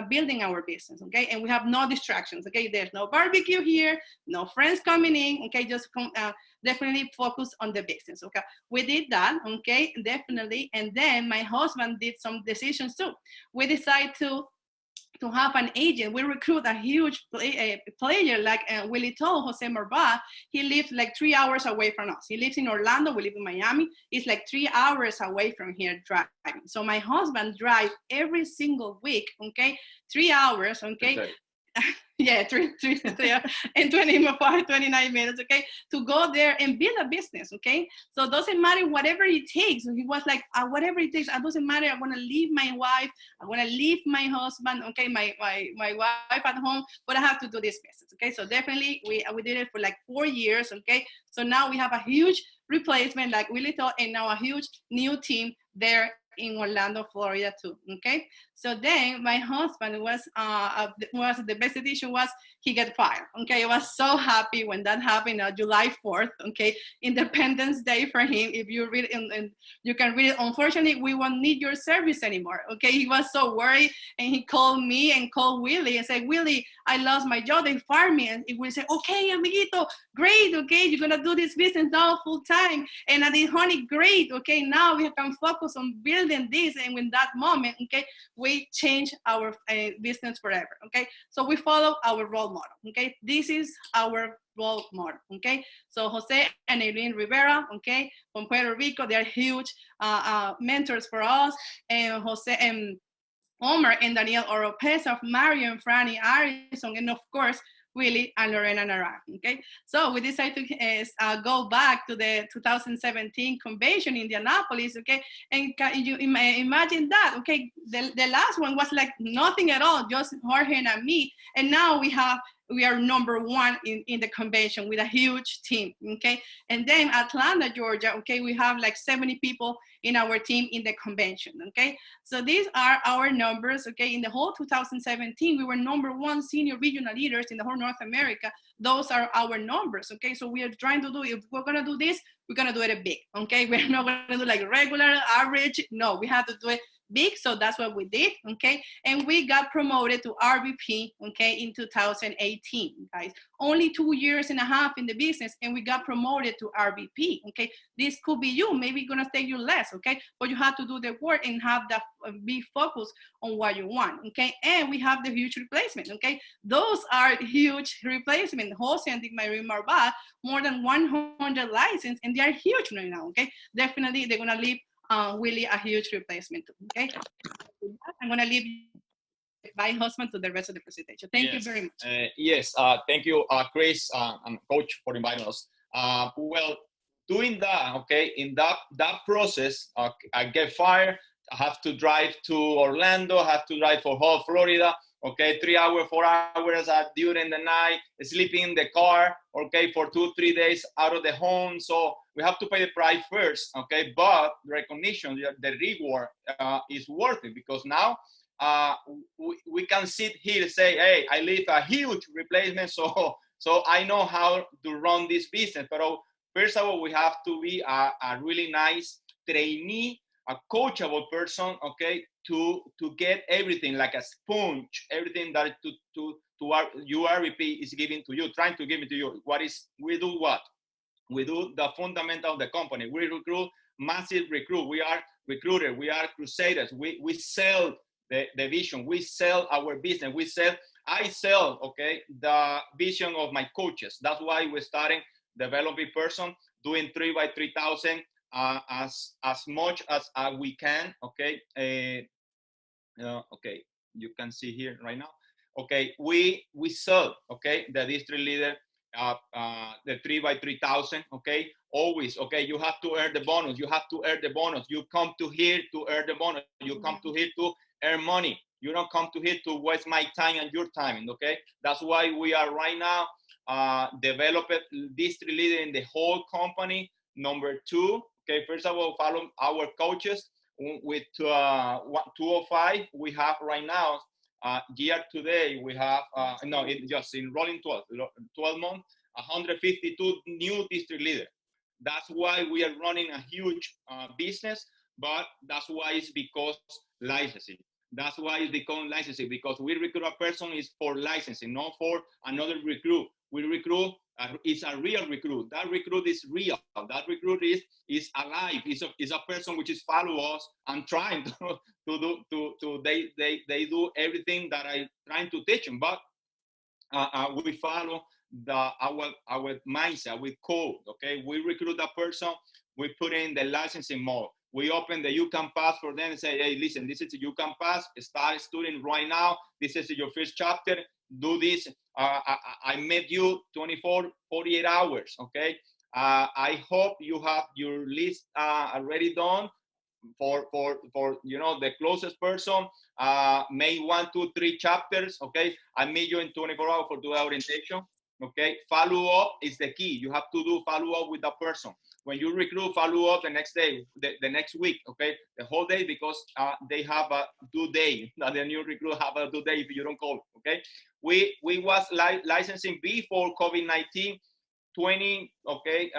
building our business, okay, and we have no distractions, okay. There's no barbecue here, no friends coming in, okay, just definitely focus on the business, okay. We did that, okay, definitely, and then my husband did some decisions too. We decided to have an agent. We recruit a huge player like Willy told, Jose Morba. He lives like 3 hours away from us. He lives in Orlando, we live in Miami. It's like 3 hours away from here driving. So my husband drives every single week, okay, 3 hours, okay. Yeah, three and 29 minutes, okay, to go there and build a business, okay. So it doesn't matter whatever it takes. So he was like, whatever it takes, it doesn't matter. I want to leave my wife, I want to leave my husband, okay, my wife at home, but I have to do this business, okay. So definitely we did it for like 4 years, okay. So now we have a huge replacement, like Willy thought, and now a huge new team there in Orlando, Florida too, okay. So then my husband was the best decision was he got fired, okay. I was so happy when that happened on July 4th, okay, Independence Day for him. If you read it, and you can read it, unfortunately, we won't need your service anymore, okay. He was so worried, and he called me and called Willy and said, Willy, I lost my job, they fired me. And we said, okay, amiguito, great, okay, you're gonna do this business now full time. And I did, honey, great, okay, now we can focus on building this. And in that moment, okay, we change our business forever, okay. So we follow our role model, okay. This is our role model, okay. So Jose and Eileen Rivera, okay, from Puerto Rico, they're huge mentors for us. And Jose and Omar and Daniel Oropesa, Marion, Franny, Arison, and of course, Willy and Lorena Naranjo, okay? So we decided to go back to the 2017 convention in Indianapolis, okay? And can you imagine that, okay? The last one was like nothing at all, just Jorge and me. And now we are number one in the convention with a huge team, okay? And then Atlanta, Georgia, okay, we have like 70 people in our team in the convention, okay? So these are our numbers, okay? In the whole 2017, we were number one senior regional leaders in the whole North America. Those are our numbers, okay? So we are trying to do, if we're gonna do this, we're gonna do it big, okay? We're not gonna do like regular, average, no, we have to do it big. So that's what we did, okay? And we got promoted to RVP, okay, in 2018, guys. Only 2 years and a half in the business, and we got promoted to RVP, okay? This could be you, maybe gonna take you less, okay? But you have to do the work and have that, be focused on what you want, okay? And we have the huge replacement, okay? Those are huge replacement. Jose and Digmary Marbat, more than 100 licenses, and they are huge right now, okay? Definitely, they're gonna leave Willy a huge replacement, okay? I'm gonna leave my husband to the rest of the presentation. Thank you very much. Yes, thank you, Chris and Coach for inviting us. Well, doing that, okay, in that process, I get fired. I have to drive to Orlando, I have to drive for whole Florida, okay, 3 hours, 4 hours during the night, sleeping in the car, okay, for 2-3 days out of the home. So we have to pay the price first, okay, but the recognition, the reward is worth it, because now we can sit here and say, hey, I leave a huge replacement, so I know how to run this business. But first of all, we have to be a really nice trainee, a coachable person, okay, to get everything like a sponge, everything that our URVP is giving to you, trying to give it to you. We do what? We do the fundamental of the company. We recruit, massive recruit. We are recruiters. We are crusaders. We sell the vision. We sell our business. I sell, okay, the vision of my coaches. That's why we're starting developing person, doing 3 by 3,000 as much as we can, okay. Okay, you can see here right now. Okay, we sell, okay, the district leader, the 3 by 3,000, okay. Always, okay, you have to earn the bonus. You have to earn the bonus. You come to here to earn the bonus. You come to here to earn money. You don't come to here to waste my time and your time, okay. That's why we are right now developing district leader in the whole company. Number 2, okay, first of all, follow our coaches. With 205, we have right now, year today, we have, just in rolling 12 months, 152 new district leaders. That's why we are running a huge business, but that's why it's because licensing. That's why it's become licensing, because we recruit a person is for licensing, not for another recruit. We recruit, it's a real recruit. That recruit is real. That recruit is alive. It's a person which is follow us and trying they do everything that I trying to teach them. But we follow our mindset with code. Okay, we recruit that person. We put in the licensing mode. We open the UCAN Pass for them and say, hey, listen, this is the UCAN Pass. Start studying right now. This is your first chapter. Do this. I made you 24, 48 hours. Okay. I hope you have your list already done for the closest person. May 1, 2, 3 chapters. Okay. I meet you in 24 hours for do orientation. Okay. Follow up is the key. You have to do follow up with the person. When you recruit, follow up the next day, the next week, okay? The whole day, because they have a due day. The new recruit have a due day if you don't call, okay? We was licensing before COVID-19, 20, okay,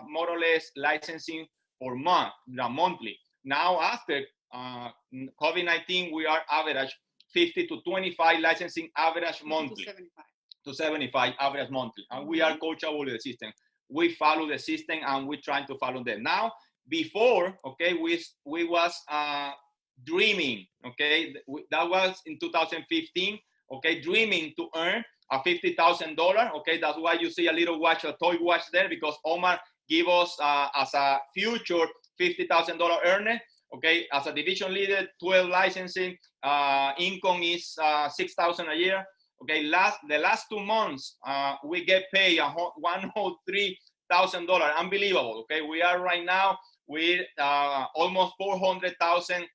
more or less licensing for monthly. Now after COVID-19, we are average 50 to 25 licensing average monthly. To 75 average monthly. And we are coachable with the system. We follow the system and we trying to follow them. Now, before, okay, we was dreaming, okay, that was in 2015, okay, dreaming to earn a $50,000, okay, that's why you see a little watch, a toy watch there, because Omar give us as a future $50,000 earner, okay, as a division leader, 12 licensing, income is $6,000 a year. Okay, the last 2 months, we get paid $103,000. Unbelievable. Okay, we are right now with almost 400,000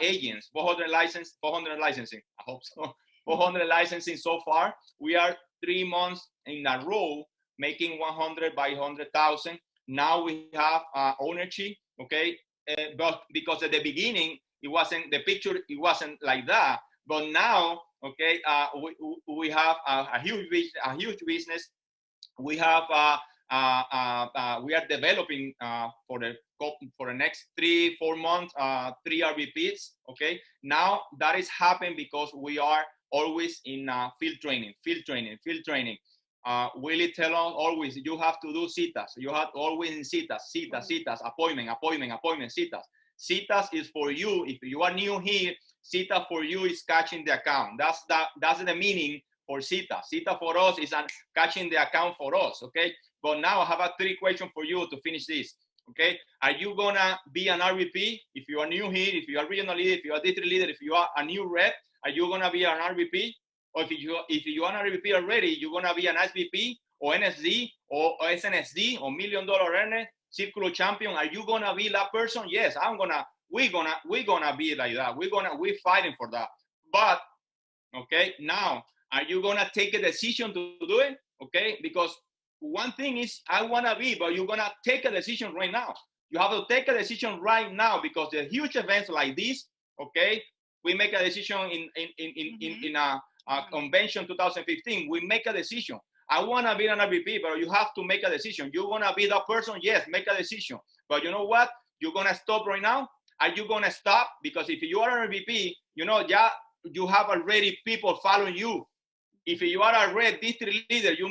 agents, 400 licensing. I hope so. 400 licensing so far. We are 3 months in a row making 100 by 100,000. Now we have ownership. Okay, but because at the beginning it wasn't the picture. It wasn't like that. But now, okay, we have a huge business. We have we are developing for the next 3-4 months 3 RVPs. Okay, now that is happening because we are always in field training. Willy tell us always you have to do citas. You have always in citas, appointment, citas. Citas is for you. If you are new here, Cita for you is catching the account. That's the meaning for Cita. Cita for us is catching the account for us, okay? But now I have a 3 questions for you to finish this, okay? Are you gonna be an RVP? If you are new here, if you are regional leader, if you are district leader, if you are a new rep, are you gonna be an RVP? Or if you are an RVP already, you're gonna be an SVP or NSD or SNSD or $1 million earner, Circular champion. Are you gonna be that person? Yes, we're gonna be like that. We're fighting for that. But okay, now are you gonna take a decision to do it? Okay, because one thing is I wanna be, but you're gonna take a decision right now. You have to take a decision right now because the huge events like this, okay, we make a decision in a convention 2015. We make a decision. I want to be an RVP, but you have to make a decision. You want to be that person? Yes, make a decision. But you know what? You're going to stop right now? Are you going to stop? Because if you are an RVP, you know, you have already people following you. If you are a red district leader, you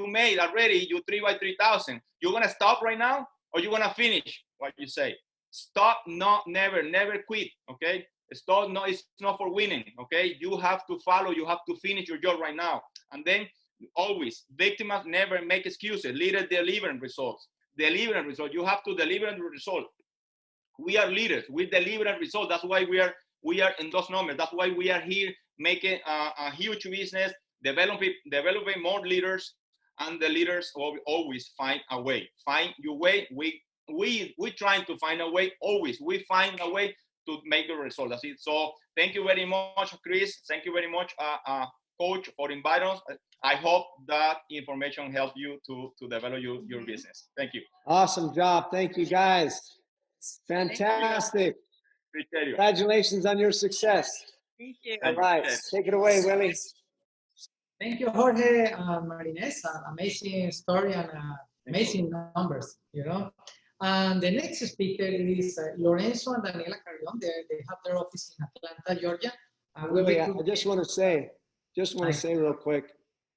made already you 3 by 3,000. You're going to stop right now? Or you're going to finish what you say? Stop, never quit, okay? Stop, no, it's not for winning, okay? You have to follow, you have to finish your job right now. And then always, victims never make excuses. Leaders delivering results. Delivering results. You have to deliver the result. We are leaders. We deliver a result. That's why we are in those numbers. That's why we are here making a huge business, developing more leaders, and the leaders will always find a way. Find your way. We trying to find a way. Always, we find a way to make the result. That's it. So thank you very much, Chris. Thank you very much, Coach, for inviting us. I hope that information helped you to develop your business. Thank you. Awesome job. Thank you, guys. Fantastic. Appreciate you. Congratulations on your success. Thank you. All right. Take it away, Willie. Thank you, Jorge and Marines. Amazing story and amazing numbers, you know. And the next speaker is Lorenzo and Daniela Carrion. They have their office in Atlanta, Georgia. Willie, I just want to say real quick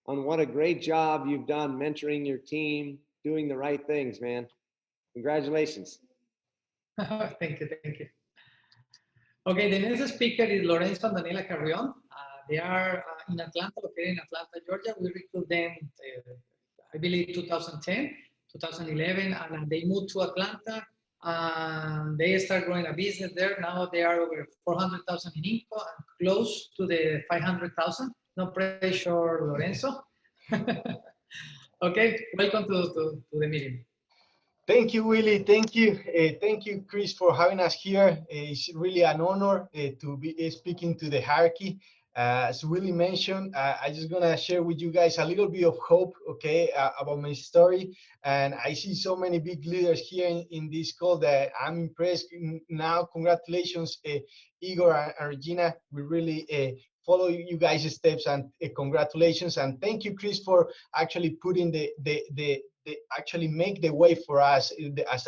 on what a great job you've done mentoring your team, doing the right things, man. Congratulations. Thank you, thank you. Okay, the next speaker is Lorenzo and Daniela Carrion. They are in Atlanta, located in Atlanta, Georgia. We recruited them, I believe, 2010, 2011, and they moved to Atlanta. And they start growing a business there. Now they are over 400,000 in income and close to the 500,000. No pressure, Lorenzo. Okay, welcome to the meeting. Thank you, Willie. Thank you, Chris, for having us here. It's really an honor to be speaking to the hierarchy. As Willie mentioned, I'm just gonna share with you guys a little bit of hope, okay, about my story. And I see so many big leaders here in this call that I'm impressed. Now, congratulations, Igor and Regina. We really follow you guys' steps, and congratulations. And thank you, Chris, for actually putting actually make the way for us as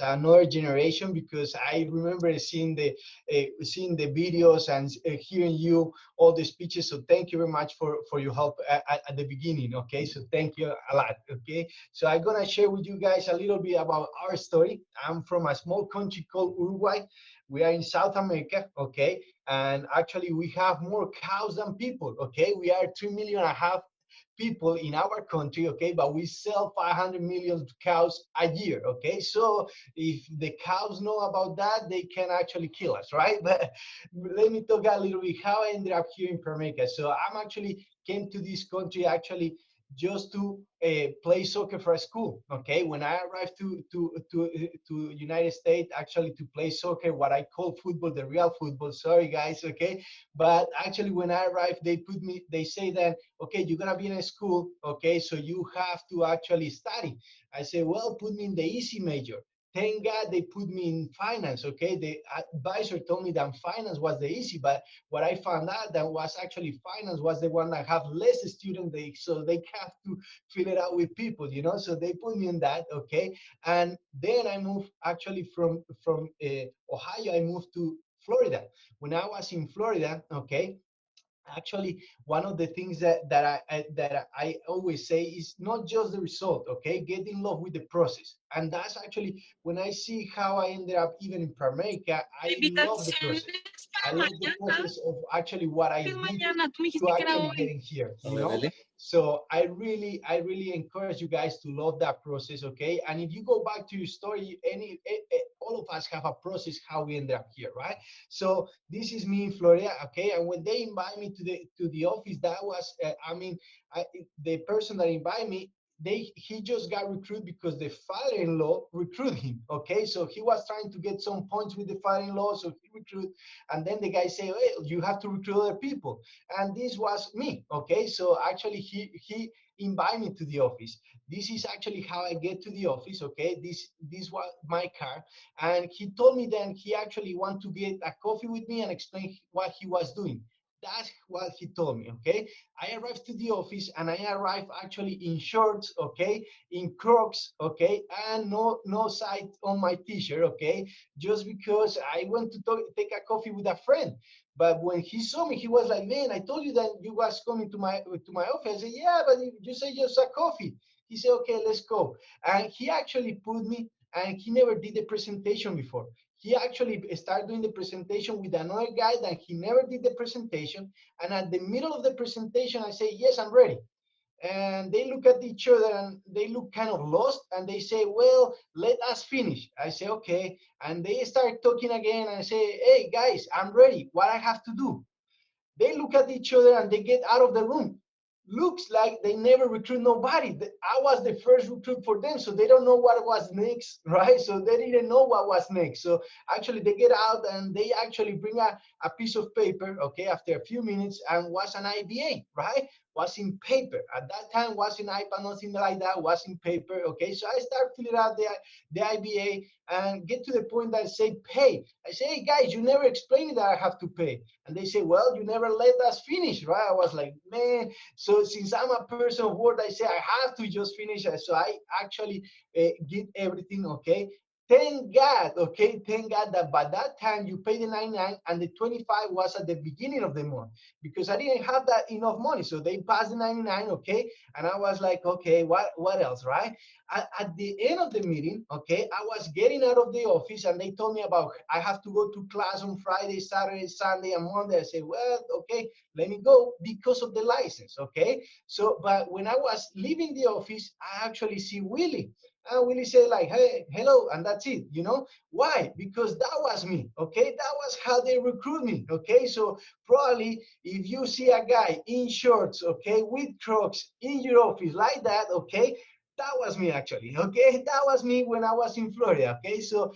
another generation, because I remember seeing the videos and hearing you all the speeches. So thank you very much for your help at the beginning. Okay, so thank you a lot. Okay, so I'm gonna share with you guys a little bit about our story. I'm from a small country called Uruguay. We are in South America. Okay, and actually we have more cows than people. Okay, we are 3.5 million people in our country, okay, but we sell 500 million cows a year, okay? So if the cows know about that, they can actually kill us, right? But let me talk a little bit how I ended up here in America. So I'm actually came to this country actually just to play soccer for a school. Okay, when I arrived to United States, actually to play soccer, what I call football, the real football. Sorry guys, okay. But actually, when I arrived, they say that, okay, you're gonna be in a school, okay, so you have to actually study. I say, well, put me in the easy major. Thank God they put me in finance, okay? The advisor told me that finance was the easy, but what I found out that was actually finance was the one that have less students, so they have to fill it out with people, you know? So they put me in that, okay? And then I moved actually from Ohio, I moved to Florida. When I was in Florida, okay, actually one of the things that I always say is not just the result, okay, get in love with the process. And that's actually when I see how I ended up even in America, I love the process. I love the process of actually what I did to actually getting here, you know. So I really encourage you guys to love that process, okay? And if you go back to your story, all of us have a process how we end up here, right? So this is me in Florida, okay? And when they invite me to the office, that was the person that invited me, he just got recruited because the father-in-law recruited him, okay? So he was trying to get some points with the father-in-law, so he recruited, and then the guy said, well, you have to recruit other people. And this was me, okay? So actually he invited me to the office. This is actually how I get to the office, okay? This was my car. And he told me then he actually wanted to get a coffee with me and explain what he was doing. That's what he told me, okay? I arrived to the office and I arrived actually in shorts, okay? In Crocs, okay? And no side on my t-shirt, okay? Just because I went to take a coffee with a friend. But when he saw me, he was like, man, I told you that you was coming to my office. I said, yeah, but you said just a coffee. He said, okay, let's go. And he actually put me, and he never did the presentation before. He actually started doing the presentation with another guy that he never did the presentation. And at the middle of the presentation, I say, yes, I'm ready. And they look at each other and they look kind of lost. And they say, well, let us finish. I say, okay. And they start talking again. And I say, hey, guys, I'm ready. What I have to do? They look at each other and they get out of the room. Looks like they never recruit nobody. I was the first recruit for them, so they don't know what was next, right? So they didn't know what was next. So actually they get out and they actually bring a piece of paper, okay, after a few minutes, and was an IBA, right? was in paper. At that time, wasn't iPad, nothing like that, was in paper, okay? So I start filling out the IBA and get to the point that I say pay. I say, hey guys, you never explained that I have to pay. And they say, well, you never let us finish, right? I was like, man. So since I'm a person of word, I say I have to just finish it. So I actually did everything, okay? Thank God, okay? Thank God that by that time you pay the 99 and the 25 was at the beginning of the month because I didn't have that enough money. So they passed the 99, okay? And I was like, okay, what else, right? At the end of the meeting, okay, I was getting out of the office and they told me about I have to go to class on Friday, Saturday, Sunday, and Monday. I said, well, okay, let me go because of the license, okay? So, but when I was leaving the office, I actually see Willy. And Willy said like, hey, hello, and that's it, you know? Why? Because that was me, okay? That was how they recruit me, okay? So probably if you see a guy in shorts, okay, with Crocs in your office like that, okay, that was me actually, okay? That was me when I was in Florida, okay? So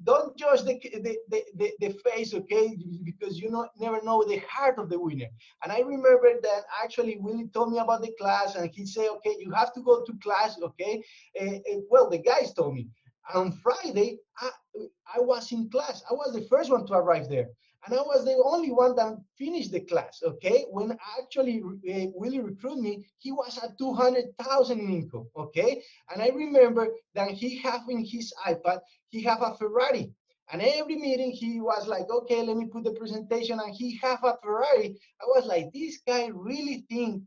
don't judge the face, okay? Because you never know the heart of the winner. And I remember that actually Willy told me about the class and he said, okay, you have to go to class, okay? Well, the guys told me. On Friday, I was in class. I was the first one to arrive there. And I was the only one that finished the class, okay? When actually Willy recruited me, he was at 200,000 in income, okay? And I remember that he have in his iPad, he have a Ferrari. And every meeting he was like, okay, let me put the presentation and he have a Ferrari. I was like, this guy really think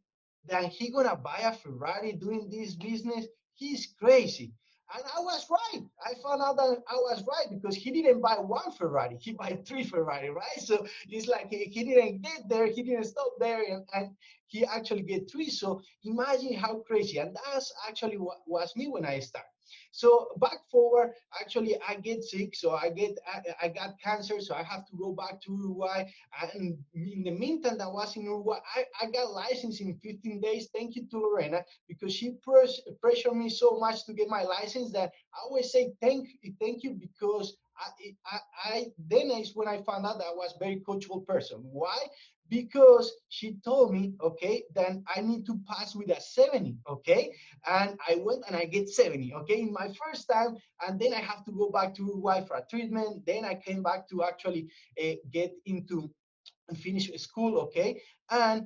that he gonna buy a Ferrari doing this business? He's crazy. And I was right. I found out that I was right because he didn't buy one Ferrari. He bought 3 Ferrari, right? So it's like he didn't get there. He didn't stop there. And he actually get 3. So imagine how crazy. And that's actually what was me when I started. So back forward, actually, I get sick. So I got cancer. So I have to go back to Uruguay. And in the meantime, that was in Uruguay, I got licensed in 15 days. Thank you to Lorena, because she pressured me so much to get my license that I always say thank you because then is when I found out that I was a very coachable person. Why? Because she told me, okay, then I need to pass with a 70, okay? And I went and I get 70, okay, in my first time, and then I have to go back to Uruguay for a treatment. Then I came back to actually get into and finish school, okay? And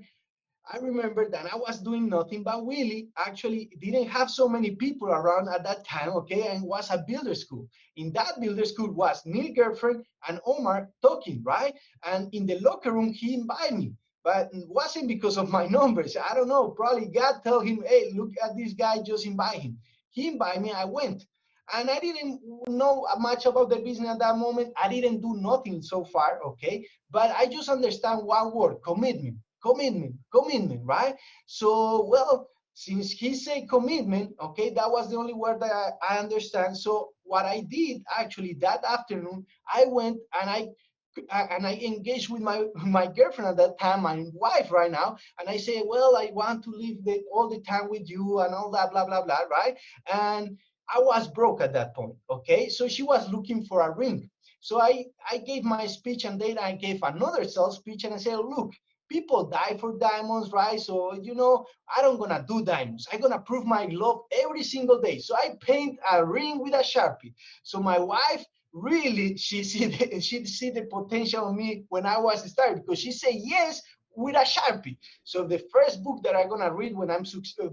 I remember that I was doing nothing, but Willy actually didn't have so many people around at that time, okay? And was a builder school. In that builder school was Neil girlfriend and Omar talking, right? And in the locker room, he invited me, but it wasn't because of my numbers. I don't know, probably God told him, hey, look at this guy, just invite him. He invited me, I went. And I didn't know much about the business at that moment. I didn't do nothing so far, okay? But I just understand one word, commitment. Commitment, right? So, well, since he said commitment, okay, that was the only word that I understand. So what I did actually that afternoon, I went and I engaged with my girlfriend at that time, my wife right now, and I say, well, I want to live all the time with you and all that, blah, blah, blah, right? And I was broke at that point, okay? So she was looking for a ring. So I gave my speech and then I gave another sales speech and I said, look, people die for diamonds, right? So, I don't gonna do diamonds. I'm gonna prove my love every single day. So I paint a ring with a Sharpie. So my wife, really, she see the potential of me when I was starting because she said yes with a Sharpie. So the first book that I'm gonna read when I'm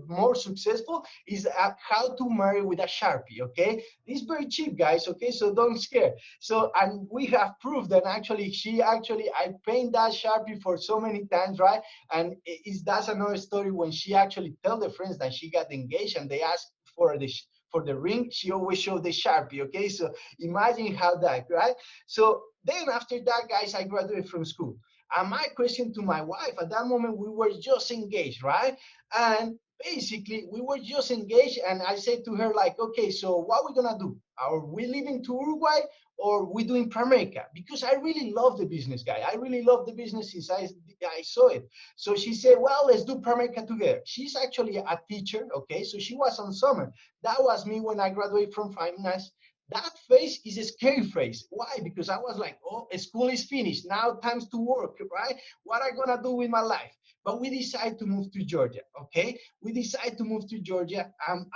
more successful is How to Marry with a Sharpie, okay? It's very cheap, guys, okay? So don't scare. So, and we have proof that actually I paint that Sharpie for so many times, right? And that's another story when she actually tell the friends that she got engaged and they asked for the ring, she always showed the Sharpie, okay? So imagine how that, right? So then after that, guys, I graduated from school. And my question to my wife, at that moment, we were just engaged, right? And basically, we were just engaged. And I said to her, like, okay, so what are we going to do? Are we leaving to Uruguay or we doing Pramerica? Because I really love the business, guy. I really love the business since I saw it. So she said, well, let's do Pramerica together. She's actually a teacher, okay? So she was on summer. That was me when I graduated from finance. That phase is a scary phase. Why? Because I was like, oh, school is finished. Now time's to work, right? What am I going to do with my life? but we decided to move to Georgia, okay? We decided to move to Georgia.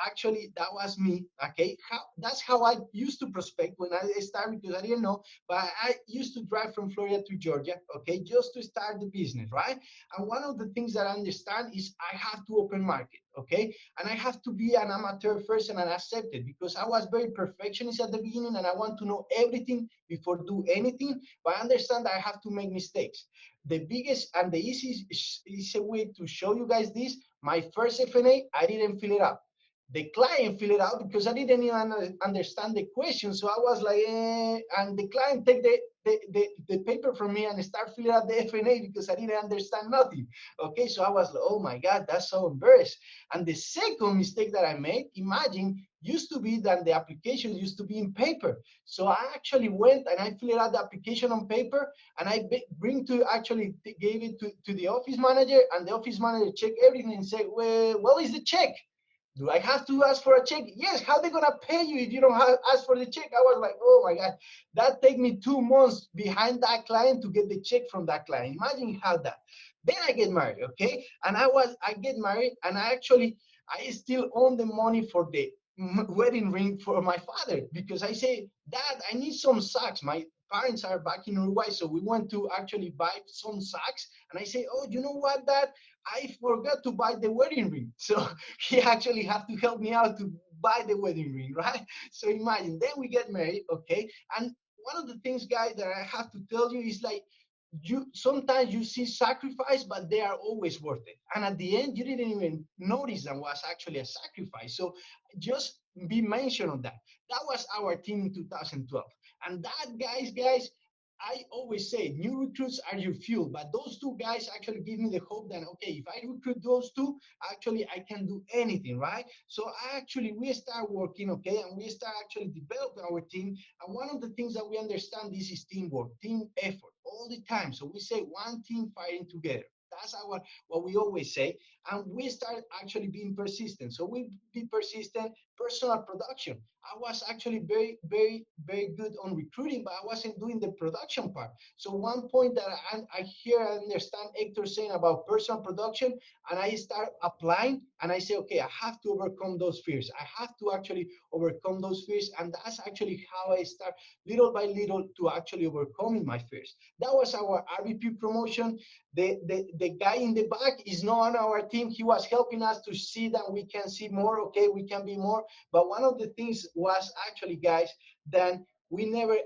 Actually, that was me, okay? That's how I used to prospect when I started, because I didn't know, but I used to drive from Florida to Georgia, okay, just to start the business, right? And one of the things that I understand is I have to open market, okay? And I have to be an amateur first and accept it, because I was very perfectionist at the beginning and I want to know everything before do anything, but I understand that I have to make mistakes. The biggest and the easy way to show you guys this, my first FNA, I didn't fill it out. The client filled it out because I didn't even understand the question. So I was like, and the client take the paper from me and start filling out the FNA because I didn't understand nothing. Okay, so I was like, oh my God, that's so embarrassed. And the second mistake that I made, imagine, used to be that the application used to be in paper. So I actually went and I filled out the application on paper, and I gave it to the office manager, and the office manager checked everything and said, well, what is the check? Do I have to ask for a check? Yes. How they gonna pay you if you don't ask for the check? I was like, oh my God, that take me 2 months behind that client to get the check from that client. Imagine how that. Then I get married, okay? And I get married, and I still own the money for the wedding ring for my father, because I say, Dad, I need some socks. My parents are back in Uruguay, so we went to actually buy some socks. And I say, oh, you know what, Dad? I forgot to buy the wedding ring. So he actually had to help me out to buy the wedding ring, right? So imagine, then we get married, okay? And one of the things, guys, that I have to tell you is like, sometimes you see sacrifice, but they are always worth it. And at the end, you didn't even notice that was actually a sacrifice. So just be mentioned on that. That was our team in 2012. And that, guys, I always say new recruits are your fuel, but those two guys actually give me the hope that, okay, if I recruit those two, actually I can do anything, right? So we start working, okay, and we start actually developing our team. And one of the things that we understand, this is teamwork, team effort all the time. So we say one team fighting together. That's what we always say. And we start actually being persistent. So we be persistent, personal production. I was actually very, very, very good on recruiting, but I wasn't doing the production part. So one point that I understand Hector saying about personal production, and I start applying, and I say, okay, I have to overcome those fears. I have to actually overcome those fears. And that's actually how I start little by little to actually overcoming my fears. That was our RVP promotion. The guy in the back is not on our team. He was helping us to see that we can see more, okay, we can be more. But one of the things was actually, guys, that we never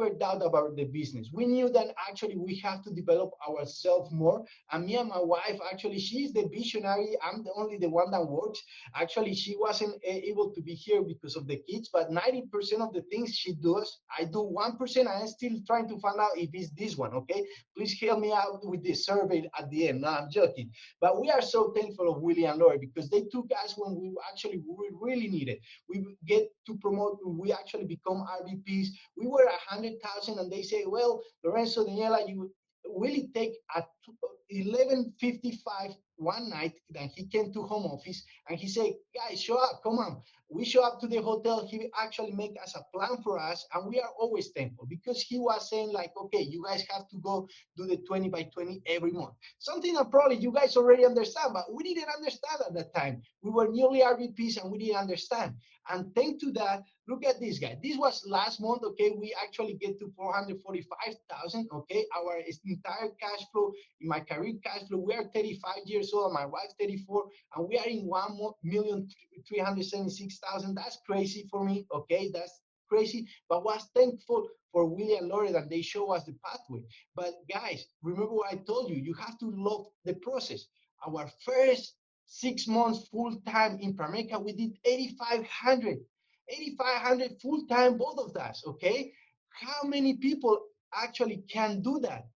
doubt about the business. We knew that actually we have to develop ourselves more. And me and my wife, actually, she's the visionary. I'm the one that works. Actually, she wasn't able to be here because of the kids, but 90% of the things she does, I do 1%. I'm still trying to find out if it's this one, okay? Please help me out with the survey at the end. No, I'm joking. But we are so thankful of Willie and Lori, because they took us when we really needed. We get to promote, we actually become RVPs. We were 100,000, and they say, well, Lorenzo, Daniela, you will it take at 11:55 one night? Then he came to home office and he said, guys, show up, come on. We show up to the hotel. He actually make us a plan for us, and we are always thankful, because he was saying like, okay, you guys have to go do the 20 by 20 every month. Something that probably you guys already understand, but we didn't understand at that time. We were newly RVPs and we didn't understand. And thanks to that, look at this guy. This was last month, okay? We actually get to 445,000, okay? Our entire cash flow, in my career cash flow, we are 35 years old, my wife 34, and we are in 1,376,000. That's crazy for me, okay? That's crazy, but was thankful for Willie and Lori that they show us the pathway. But guys, remember what I told you, you have to love the process. Our first 6 months full-time in Pramerica, we did 8,500 full-time, both of us, okay? How many people actually can do that?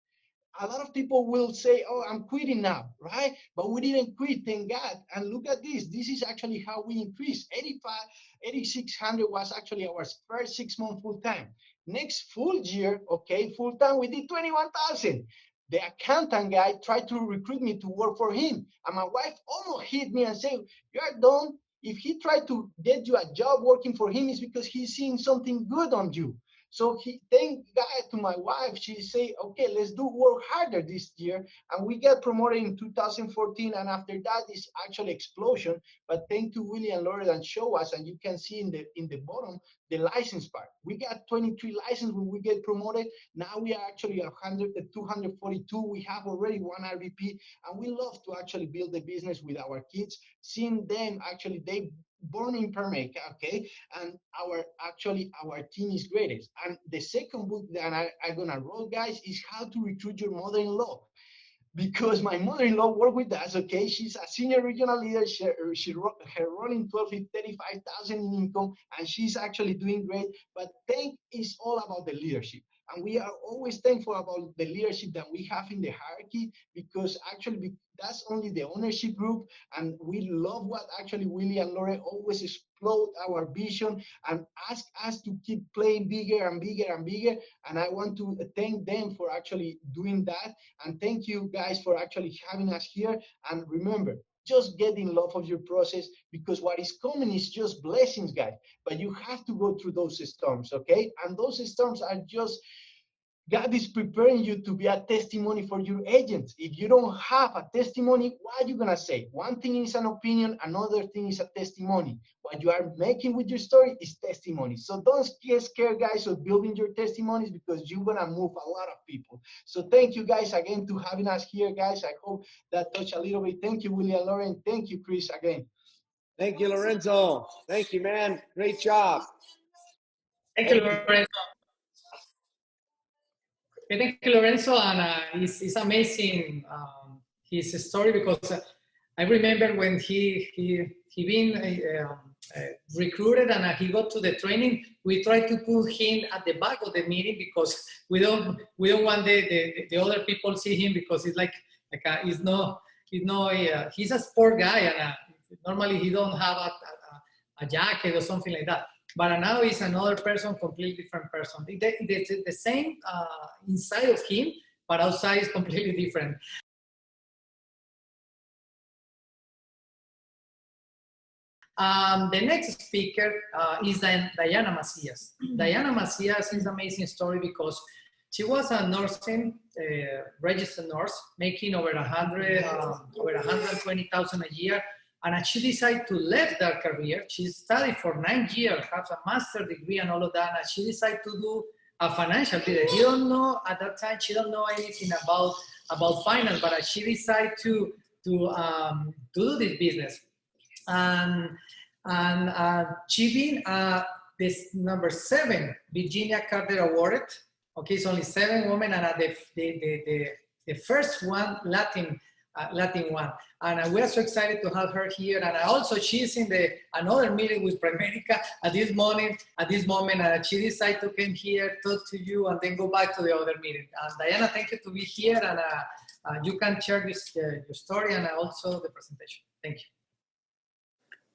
A lot of people will say, oh, I'm quitting now, right? But we didn't quit, thank God. And look at this. This is actually how we increased. 8,600 was actually our first 6 months full-time. Next full year, okay, full-time, we did 21,000. The accountant guy tried to recruit me to work for him. And my wife almost hit me and said, you're done. If he tried to get you a job working for him, it's because he's seeing something good on you. So thank God to my wife, she say, okay, let's work harder this year. And we get promoted in 2014. And after that is actually explosion. But thank to Willy and Lorena show us, and you can see in the bottom, the license part. We got 23 licenses when we get promoted. Now we are actually 242. We have already one RVP, and we love to actually build the business with our kids, seeing them actually, they born in Permec, okay? And our team is greatest. And the second book that I'm gonna write, guys, is how to recruit your mother-in-law. Because my mother-in-law worked with us, okay? She's a senior regional leader. Her rolling 12 is 35,000 in income, and she's actually doing great. But thank is all about the leadership. And we are always thankful about the leadership that we have in the hierarchy, because actually that's only the ownership group. And we love what actually Willy and Lore always explode our vision and ask us to keep playing bigger and bigger and bigger. And I want to thank them for actually doing that. And thank you guys for actually having us here. And remember, just get in love of your process, because what is coming is just blessings, guys. But you have to go through those storms, okay? And those storms are just, God is preparing you to be a testimony for your agents. If you don't have a testimony, what are you gonna say? One thing is an opinion, another thing is a testimony. What you are making with your story is testimony. So don't get scared, guys, of building your testimonies, because you're gonna move a lot of people. So thank you guys again to having us here, guys. I hope that touched a little bit. Thank you, William, Lauren. Thank you, Chris, again. Thank you, Lorenzo. Thank you, man. Great job. Thank you, Lorenzo. Thank you, Lorenzo, and it's amazing his story, because I remember when he been recruited and he got to the training. We tried to put him at the back of the meeting, because we don't want the other people see him, because it's like he's a sport guy, and normally he don't have a jacket or something like that. But now he's another person, completely different person. The same inside of him, but outside is completely different. The next speaker is Diana Macias. Diana Macias is an amazing story, because she was a nursing, registered nurse, making over 120,000 a year. And she decided to leave that career. She studied for 9 years, has a master's degree and all of that. And she decided to do a financial business. You don't know at that time, she don't know anything about finance, but she decided to do this business. And she been this number 7 Virginia Carter Awarded. Okay, it's only 7 women, and the first one Latin one, and we are so excited to have her here. And also she's in another meeting with Primerica at this moment, and she decided to come here, talk to you, and then go back to the other meeting. Diana, thank you to be here, and you can share your story and also the presentation. Thank you.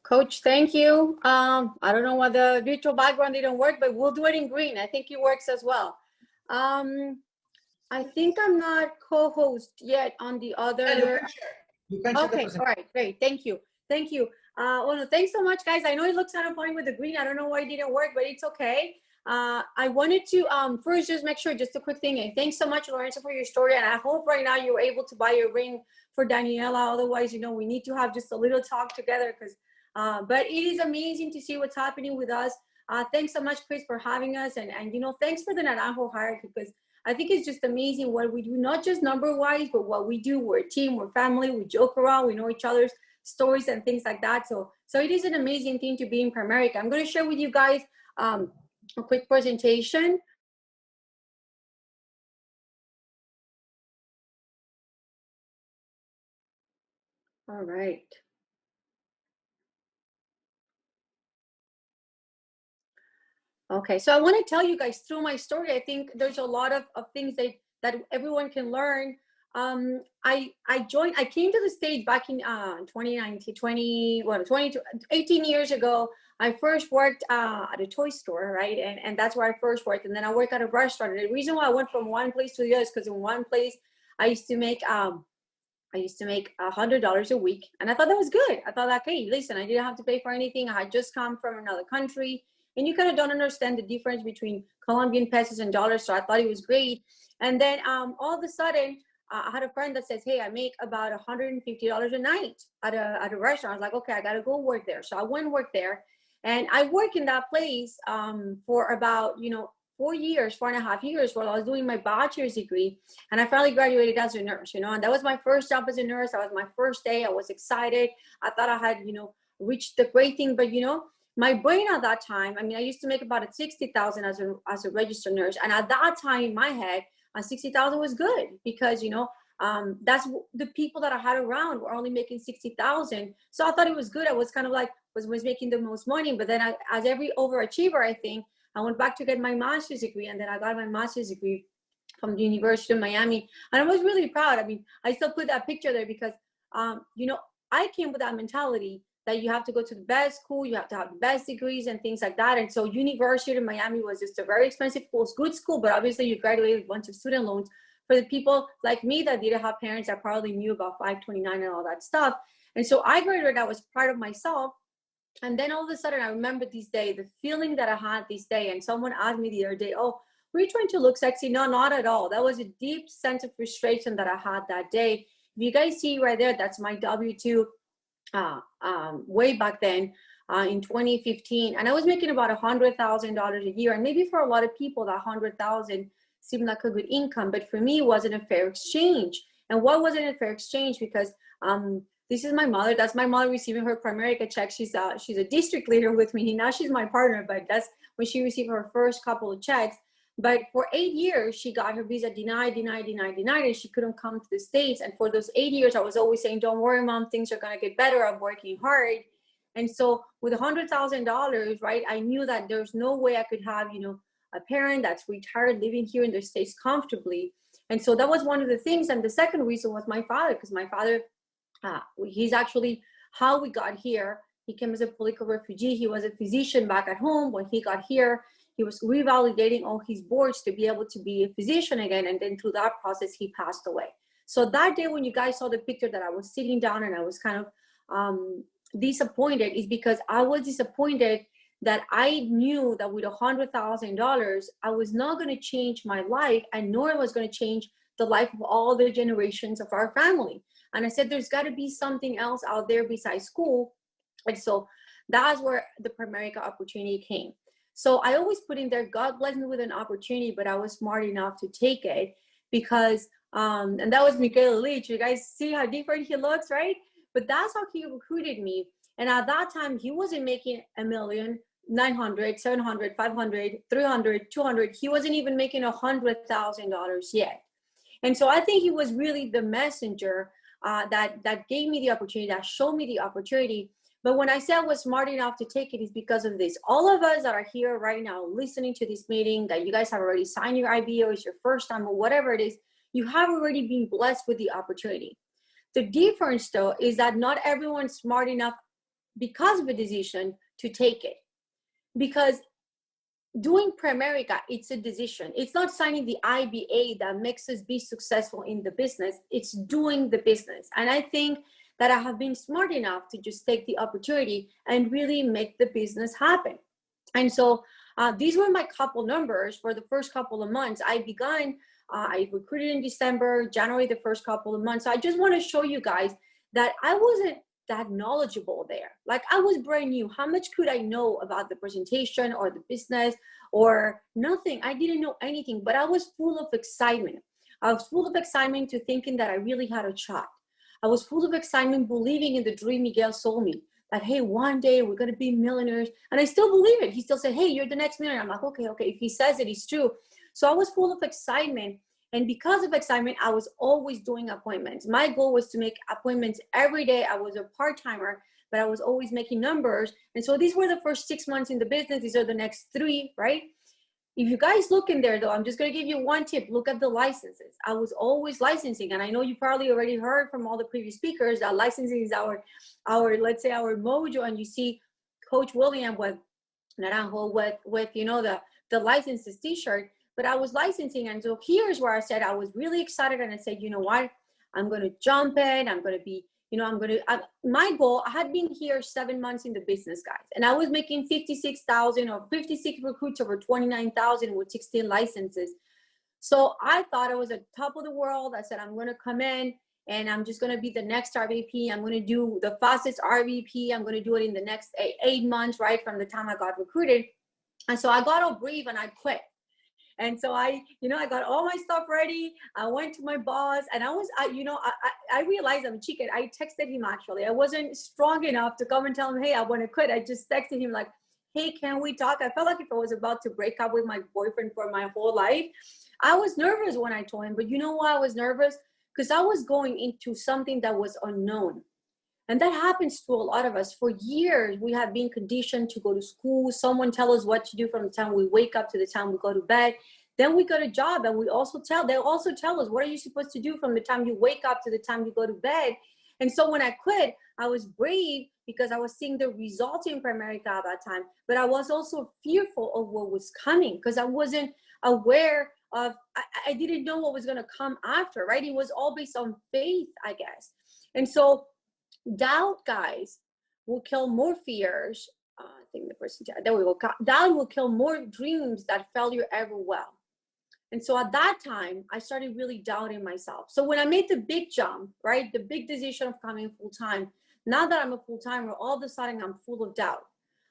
Coach, thank you. I don't know why the virtual background didn't work, but we'll do it in green. I think it works as well. I think I'm not co-host yet on the other. Yeah, you can share. Okay, all right, great. Thank you. Well, thanks so much, guys. I know it looks kind of funny with the green. I don't know why it didn't work, but it's okay. I wanted to first just make sure, just a quick thing. And thanks so much, Lorenzo, for your story. And I hope right now you're able to buy your ring for Daniela. Otherwise, we need to have just a little talk together, because. But it is amazing to see what's happening with us. Thanks so much, Chris, for having us. And thanks for the Naranjo hierarchy, because I think it's just amazing what we do, not just number-wise, but what we do. We're a team, we're family, we joke around, we know each other's stories and things like that. So it is an amazing thing to be in Primerica. I'm going to share with you guys a quick presentation. All right. Okay, so I want to tell you guys through my story, I think there's a lot of things that everyone can learn. I came to the States back in 18 years ago. I first worked at a toy store, right? And that's where I first worked. And then I worked at a restaurant. And the reason why I went from one place to the other is because in one place I used to make $100 a week. And I thought that was good. I thought, okay, listen, I didn't have to pay for anything. I had just come from another country. and you kind of don't understand the difference between Colombian pesos and dollars. So I thought it was great. And then all of a sudden, I had a friend that says, hey, I make about $150 a night at a restaurant. I was like, okay, I got to go work there. So I went and worked there. And I worked in that place for about, 4.5 years while I was doing my bachelor's degree. And I finally graduated as a nurse, and that was my first job as a nurse. That was my first day. I was excited. I thought I had, reached the great thing. But, my brain at that time, I used to make about $60,000 as a registered nurse. And at that time in my head, 60,000 was good because, that's the people that I had around were only making 60,000. So I thought it was good. I was kind of like, was making the most money. But then as every overachiever, I think, I went back to get my master's degree, and then I got my master's degree from the University of Miami. And I was really proud. I still put that picture there because, I came with that mentality that you have to go to the best school, you have to have the best degrees and things like that. And so University of Miami was just a very expensive school, good school, but obviously you graduated with a bunch of student loans. For the people like me that didn't have parents that probably knew about 529 and all that stuff. And so I graduated, I was proud of myself. And then all of a sudden, I remember this day, the feeling that I had this day, and someone asked me the other day, oh, were you trying to look sexy? No, not at all. That was a deep sense of frustration that I had that day. If you guys see right there, that's my W-2 way back then in 2015. And I was making about $100,000 a year. And maybe for a lot of people, that $100,000 seemed like a good income. But for me, it wasn't a fair exchange. And what wasn't a fair exchange? Because this is my mother. That's my mother receiving her Primerica check. She's a district leader with me. Now she's my partner, but that's when she received her first couple of checks. But for 8 years, she got her visa denied, and she couldn't come to the States. And for those 8 years, I was always saying, don't worry, Mom, things are going to get better. I'm working hard. And so with $100,000, right, I knew that there's no way I could have, a parent that's retired living here in the States comfortably. And so that was one of the things. And the second reason was my father, because my father, he's actually how we got here. He came as a political refugee. He was a physician back at home. When he got here, he was revalidating all his boards to be able to be a physician again. And then through that process, he passed away. So that day when you guys saw the picture that I was sitting down and I was kind of disappointed, is because I was disappointed that I knew that with $100,000, I was not going to change my life, and nor was going to change the life of all the generations of our family. And I said, there's got to be something else out there besides school. And so that's where the Primerica opportunity came. So I always put in there, God blessed me with an opportunity, but I was smart enough to take it because, and that was Miguel Illidge. You guys see how different he looks, right? But that's how he recruited me. And at that time, he wasn't making $1 million, 900, 700, 500, 300, 200. He wasn't even making $100,000 yet. And so I think he was really the messenger that gave me the opportunity, that showed me the opportunity. But when I say I was smart enough to take it, is because of this. All of us that are here right now listening to this meeting, that you guys have already signed your IB, or it's your first time, or whatever it is, you have already been blessed with the opportunity. The difference, though, is that not everyone's smart enough because of a decision to take it. Because doing Primerica, it's a decision. It's not signing the IBA that makes us be successful in the business. It's doing the business. And I think that I have been smart enough to just take the opportunity and really make the business happen. And so these were my couple numbers for the first couple of months. I recruited in December, January, the first couple of months. So I just want to show you guys that I wasn't that knowledgeable there. Like, I was brand new. How much could I know about the presentation or the business or nothing? I didn't know anything, but I was full of excitement. I was full of excitement to thinking that I really had a shot. I was full of excitement, believing in the dream Miguel sold me, that, hey, one day we're going to be millionaires. And I still believe it. He still said, hey, you're the next millionaire. I'm like, okay. If he says it, it's true. So I was full of excitement. And because of excitement, I was always doing appointments. My goal was to make appointments every day. I was a part-timer, but I was always making numbers. And so these were the first 6 months in the business. These are the next 3, right? If you guys look in there, though, I'm just going to give you one tip. Look at the licenses. I was always licensing. And I know you probably already heard from all the previous speakers that licensing is our let's say, our mojo. And you see Coach William with Naranjo with the licenses t-shirt. But I was licensing. And so here's where I said I was really excited. And I said, you know what? I'm going to jump in. I'm going to be you know, my goal, I had been here 7 months in the business, guys, and I was making 56,000 or 56 recruits over 29,000 with 16 licenses. So I thought I was at the top of the world. I said, I'm going to come in and I'm just going to be the next RVP. I'm going to do the fastest RVP. I'm going to do it in the next 8 months, right from the time I got recruited. And so I got all brave and I quit. And so I got all my stuff ready. I went to my boss and I realized I'm a chicken. I texted him actually. I wasn't strong enough to come and tell him, hey, I want to quit. I just texted him like, hey, can we talk? I felt like if I was about to break up with my boyfriend for my whole life. I was nervous when I told him, but you know why I was nervous? Because I was going into something that was unknown. And that happens to a lot of us. For years, we have been conditioned to go to school. Someone tell us what to do from the time we wake up to the time we go to bed. Then we got a job and they also tell us, what are you supposed to do from the time you wake up to the time you go to bed? And so when I quit, I was brave because I was seeing the results in Primerica at that time. But I was also fearful of what was coming because I wasn't aware of, I didn't know what was going to come after, right? It was all based on faith, I guess. And so doubt, guys, will kill more fears. I think the person, there we go. Doubt will kill more dreams that failure ever will. And so at that time, I started really doubting myself. So when I made the big jump, right, the big decision of coming full-time, now that I'm a full-timer, all of a sudden I'm full of doubt.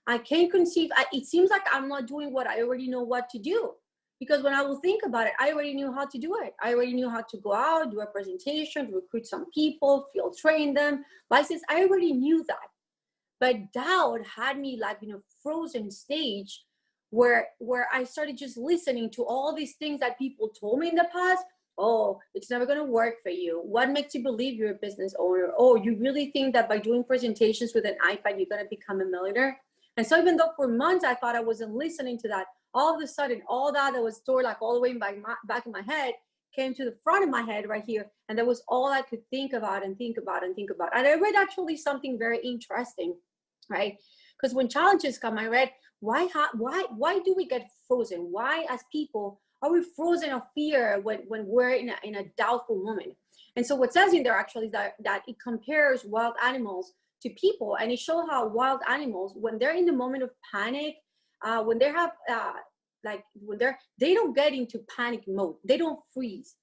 I can't conceive, it seems like I'm not doing what I already know what to do. Because when I will think about it, I already knew how to do it. I already knew how to go out, do a presentation, recruit some people, field train them, license. I already knew that. But doubt had me like in a frozen stage where I started just listening to all these things that people told me in the past. Oh, it's never going to work for you. What makes you believe you're a business owner? Oh, you really think that by doing presentations with an iPad, you're going to become a millionaire? And so even though for months I thought I wasn't listening to that, all of a sudden, all that was stored like all the way back in my head came to the front of my head right here. And that was all I could think about and think about and think about. And I read actually something very interesting, right? Because when challenges come, I read, why do we get frozen? Why as people are we frozen of fear when we're in a doubtful moment? And so what says in there actually is that it compares wild animals to people. And it shows how wild animals, when they're in the moment of panic, when they have they don't get into panic mode, they don't freeze,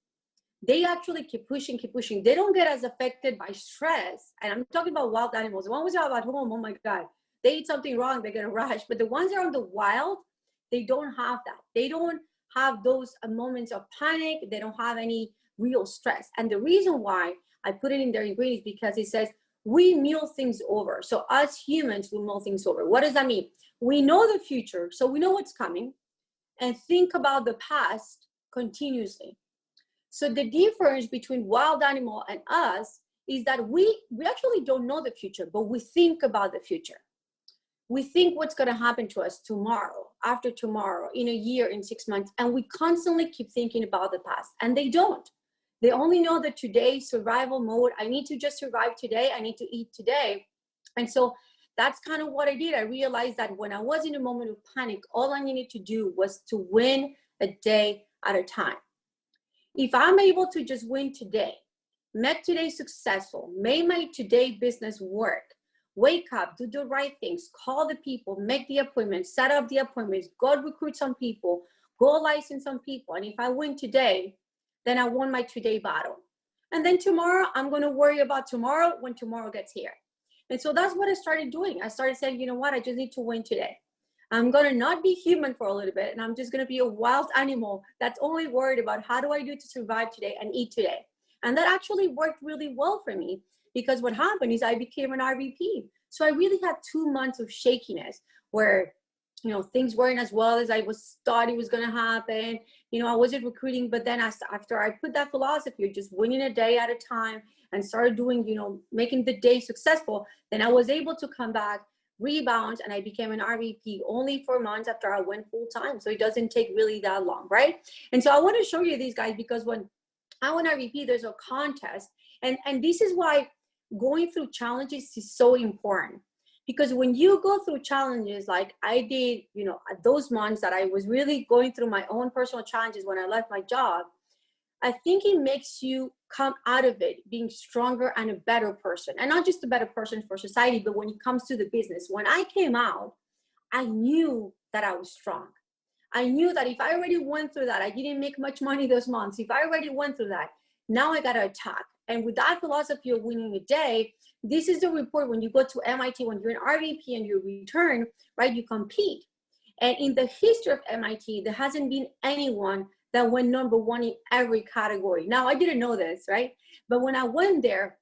they actually keep pushing, they don't get as affected by stress. And I'm talking about wild animals. The ones out at home, oh my god, they eat something wrong, they're gonna rush. But the ones that are on the wild, they don't have that. They don't have those moments of panic. They don't have any real stress. And the reason why I put it in their ingredients, because it says we mull things over. So as humans, we mull things over. What does that mean? We know the future, so we know what's coming, and think about the past continuously. So the difference between wild animal and us is that we actually don't know the future, but we think about the future. We think what's going to happen to us tomorrow, after tomorrow, in a year, in 6 months, and we constantly keep thinking about the past, and they don't. They only know that today, survival mode, I need to just survive today, I need to eat today. And so that's kind of what I did. I realized that when I was in a moment of panic, all I needed to do was to win a day at a time. If I'm able to just win today, make today successful, make my today business work, wake up, do the right things, call the people, make the appointments, set up the appointments, go recruit some people, go license some people. And if I win today, then I won my today battle. And then tomorrow, I'm going to worry about tomorrow when tomorrow gets here. And so that's what I started doing. I started saying, you know what, I just need to win today. I'm going to not be human for a little bit, and I'm just going to be a wild animal that's only worried about how do I do to survive today and eat today. And that actually worked really well for me, because what happened is I became an RVP. So I really had 2 months of shakiness where, you know, things weren't as well as I thought it was going to happen. You know, I wasn't recruiting, but then after I put that philosophy of just winning a day at a time and started doing, you know, making the day successful, then I was able to come back, rebound, and I became an RVP only 4 months after I went full time. So it doesn't take really that long, right? And so I want to show you these guys, because when I went RVP, there's a contest. And this is why going through challenges is so important. Because when you go through challenges like I did, you know, at those months that I was really going through my own personal challenges when I left my job, I think it makes you come out of it being stronger and a better person, and not just a better person for society, but when it comes to the business. When I came out, I knew that I was strong. I knew that if I already went through that, I didn't make much money those months. If I already went through that, now I got to attack. And with that philosophy of winning a day, this is the report when you go to MIT, when you're an RVP and you return, right, you compete. And in the history of MIT, there hasn't been anyone that went number one in every category. Now, I didn't know this, right? But when I went there,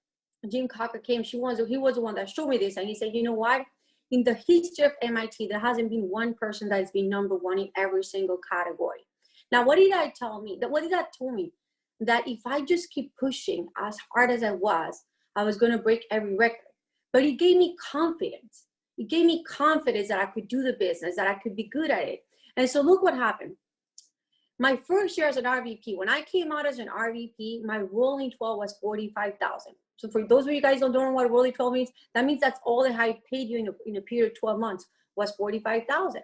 Jim Cocker came, he was the one that showed me this. And he said, you know what? In the history of MIT, there hasn't been one person that has been number one in every single category. Now, what did that tell me? What did that tell me? That if I just keep pushing as hard as I was going to break every record. But it gave me confidence. It gave me confidence that I could do the business, that I could be good at it. And so look what happened. My first year as an RVP, when I came out as an RVP, my rolling 12 was $45,000. So for those of you guys who don't know what rolling 12 means, that means that's all that I paid you in a period of 12 months was $45,000.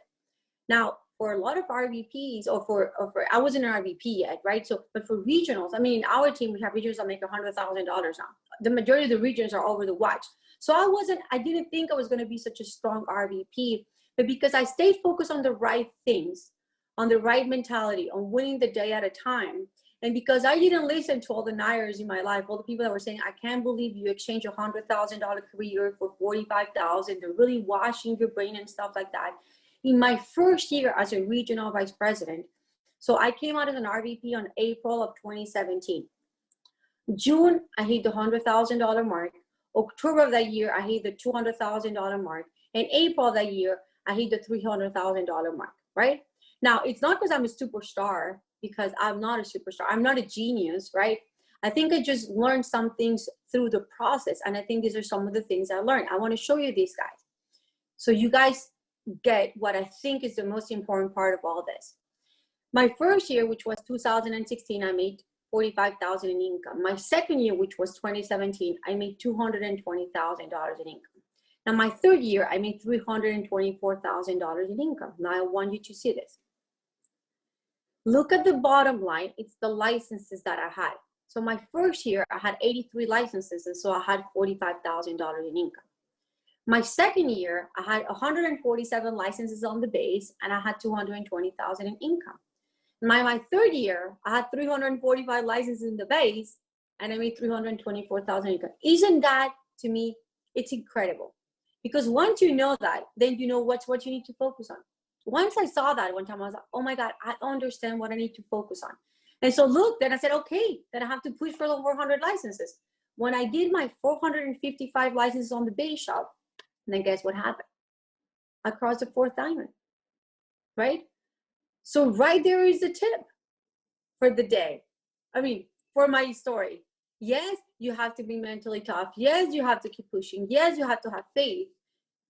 Now, for a lot of RVPs, or I wasn't an RVP yet, right? So, but for regionals, I mean, in our team, we have regions that make $100,000 now. The majority of the regions are over the watch. So I didn't think I was going to be such a strong RVP, but because I stayed focused on the right things, on the right mentality, on winning the day at a time. And because I didn't listen to all the naires in my life, all the people that were saying, I can't believe you exchanged a $100,000 career for $45,000. They're really washing your brain and stuff like that. In my first year as a regional vice president, so I came out as an RVP on April of 2017. June, I hit the $100,000 mark. October of that year, I hit the $200,000 mark. And April of that year, I hit the $300,000 mark, right? Now, it's not because I'm a superstar, because I'm not a superstar. I'm not a genius, right? I think I just learned some things through the process. And I think these are some of the things I learned. I want to show you these guys. So you guys get what I think is the most important part of all this. My first year, which was 2016, I made $45,000 in income. My second year, which was 2017, I made $220,000 in income. Now, my third year, I made $324,000 in income. Now, I want you to see this. Look at the bottom line. It's the licenses that I had. So my first year, I had 83 licenses, and so I had $45,000 in income. My second year, I had 147 licenses on the base, and I had $220,000 in income. My third year, I had 345 licenses in the base, and I made $324,000 income. Isn't that, to me, it's incredible. Because once you know that, then you know what you need to focus on. Once I saw that one time, I was like, oh my God, I understand what I need to focus on. And so look, then I said, okay, then I have to push for the 400 licenses. When I did my 455 licenses on the base shop, then guess what happened? I crossed the fourth diamond, right? So right there is the tip for the day. I mean, for my story. Yes, you have to be mentally tough. Yes, you have to keep pushing. Yes, you have to have faith.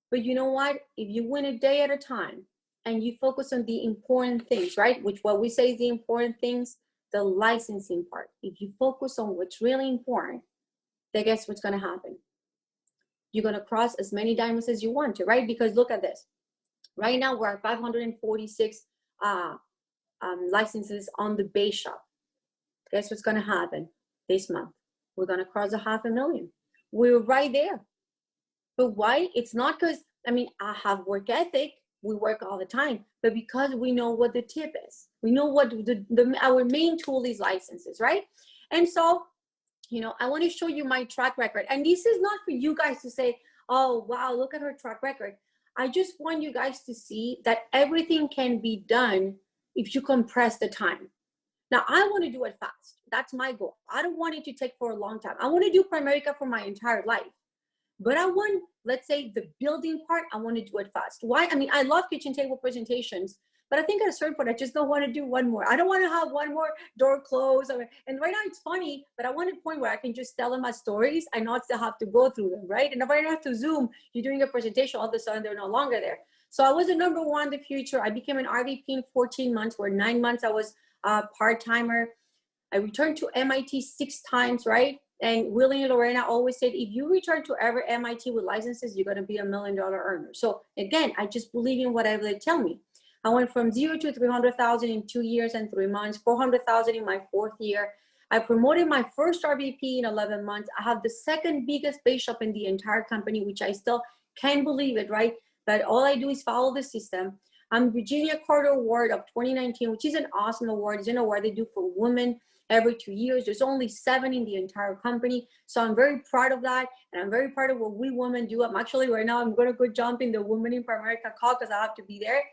But you know what? If you win a day at a time and you focus on the important things, right? Which what we say is the important things, the licensing part. If you focus on what's really important, then guess what's going to happen? You're going to cross as many diamonds as you want to, right? Because look at this. Right now, we're at 546 licenses on the base shop. Guess what's going to happen this month? We're going to cross 500,000. We're right there. But why? It's not because, I mean, I have work ethic. We work all the time. But because we know what the tip is. We know what our main tool is licenses, right? And so, you know, I want to show you my track record. And this is not for you guys to say, oh, wow, look at her track record. I just want you guys to see that everything can be done if you compress the time. Now, I want to do it fast. That's my goal. I don't want it to take for a long time. I want to do Primerica for my entire life. But I want, let's say, the building part, I want to do it fast. Why? I mean, I love kitchen table presentations, but I think at a certain point, I just don't want to do one more. I don't want to have one more door closed. And right now it's funny, but I want a point where I can just tell them my stories. I not still have to go through them, right? And if I don't have to Zoom, you're doing a presentation, all of a sudden they're no longer there. So I was the number one in the future. I became an RVP in 14 months, where 9 months I was a part-timer. I returned to MIT 6 times, right? And Willy and Lorena always said, if you return to ever MIT with licenses, you're going to be $1 million earner. So again, I just believe in whatever they tell me. I went from 0 to 300,000 in 2 years and 3 months, 400,000 in my 4th year. I promoted my first RVP in 11 months. I have the second biggest base shop in the entire company, which I still can't believe it, right? But all I do is follow the system. I'm Virginia Carter Award of 2019, which is an awesome award. It's an award they do for women every 2 years. There's only 7 in the entire company. So I'm very proud of that. And I'm very proud of what we women do. I'm actually right now, I'm going to go jump in the Women in America call because I have to be there.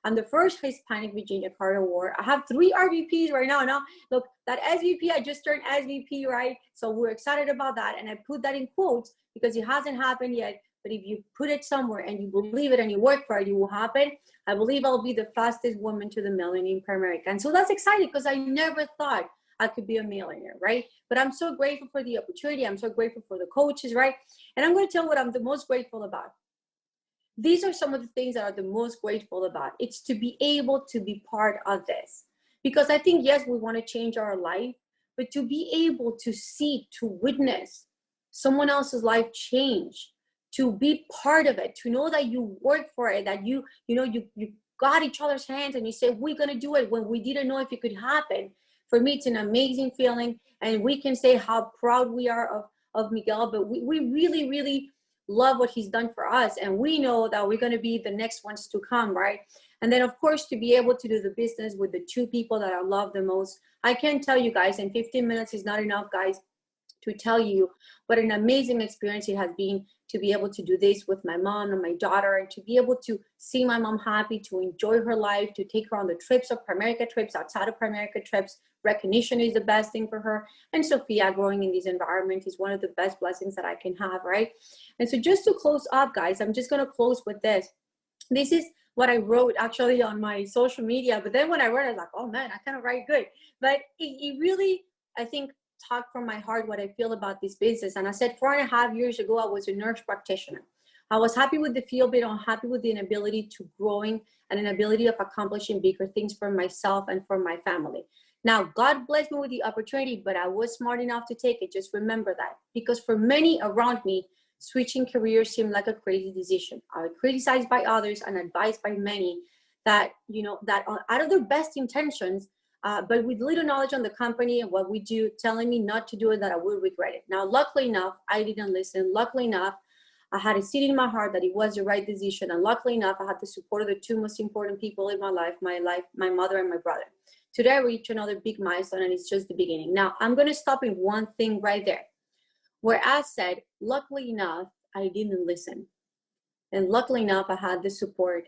I'm the first Hispanic Virginia Carter Award. I have 3 RVPs right now. Now, look, that SVP, I just turned SVP, right? So we're excited about that. And I put that in quotes because it hasn't happened yet. But if you put it somewhere and you believe it and you work for it, it will happen. I believe I'll be the fastest woman to the millionaire in America. And so that's exciting because I never thought I could be a millionaire, right? But I'm so grateful for the opportunity. I'm so grateful for the coaches, right? And I'm going to tell you what I'm the most grateful about. These are some of the things that are the most grateful about. It's to be able to be part of this. Because I think, yes, we want to change our life, but to be able to see, to witness someone else's life change, to be part of it, to know that you work for it, that you got each other's hands and you say, we're going to do it when we didn't know if it could happen. For me, it's an amazing feeling. And we can say how proud we are of Miguel, but we really, really love what he's done for us. And we know that we're going to be the next ones to come, right? And then, of course, to be able to do the business with the 2 people that I love the most. I can't tell you guys, and 15 minutes is not enough, guys, to tell you what an amazing experience it has been to be able to do this with my mom and my daughter, and to be able to see my mom happy, to enjoy her life, to take her on the trips of America trips, outside of America trips. Recognition is the best thing for her. And Sophia growing in this environment is one of the best blessings that I can have, right? And so just to close up, guys, I'm just going to close with this. This is what I wrote actually on my social media. But then when I read it, I was like, oh man, I kind of write good. But it really, I think, talk from my heart what I feel about this business. And I said 4.5 years ago, I was a nurse practitioner. I was happy with the field, but I'm happy with the inability to growing and an ability of accomplishing bigger things for myself and for my family. Now, God blessed me with the opportunity, but I was smart enough to take it. Just remember that. Because for many around me, switching careers seemed like a crazy decision. I was criticized by others and advised by many that, that out of their best intentions, but with little knowledge on the company and what we do, telling me not to do it, that I would regret it. Now, luckily enough, I didn't listen. Luckily enough, I had it sit in my heart that it was the right decision. And luckily enough, I had the support of the 2 most important people in my life, my mother and my brother. Today, I reached another big milestone, and it's just the beginning. Now, I'm going to stop in one thing right there, where I said, luckily enough, I didn't listen. And luckily enough, I had the support.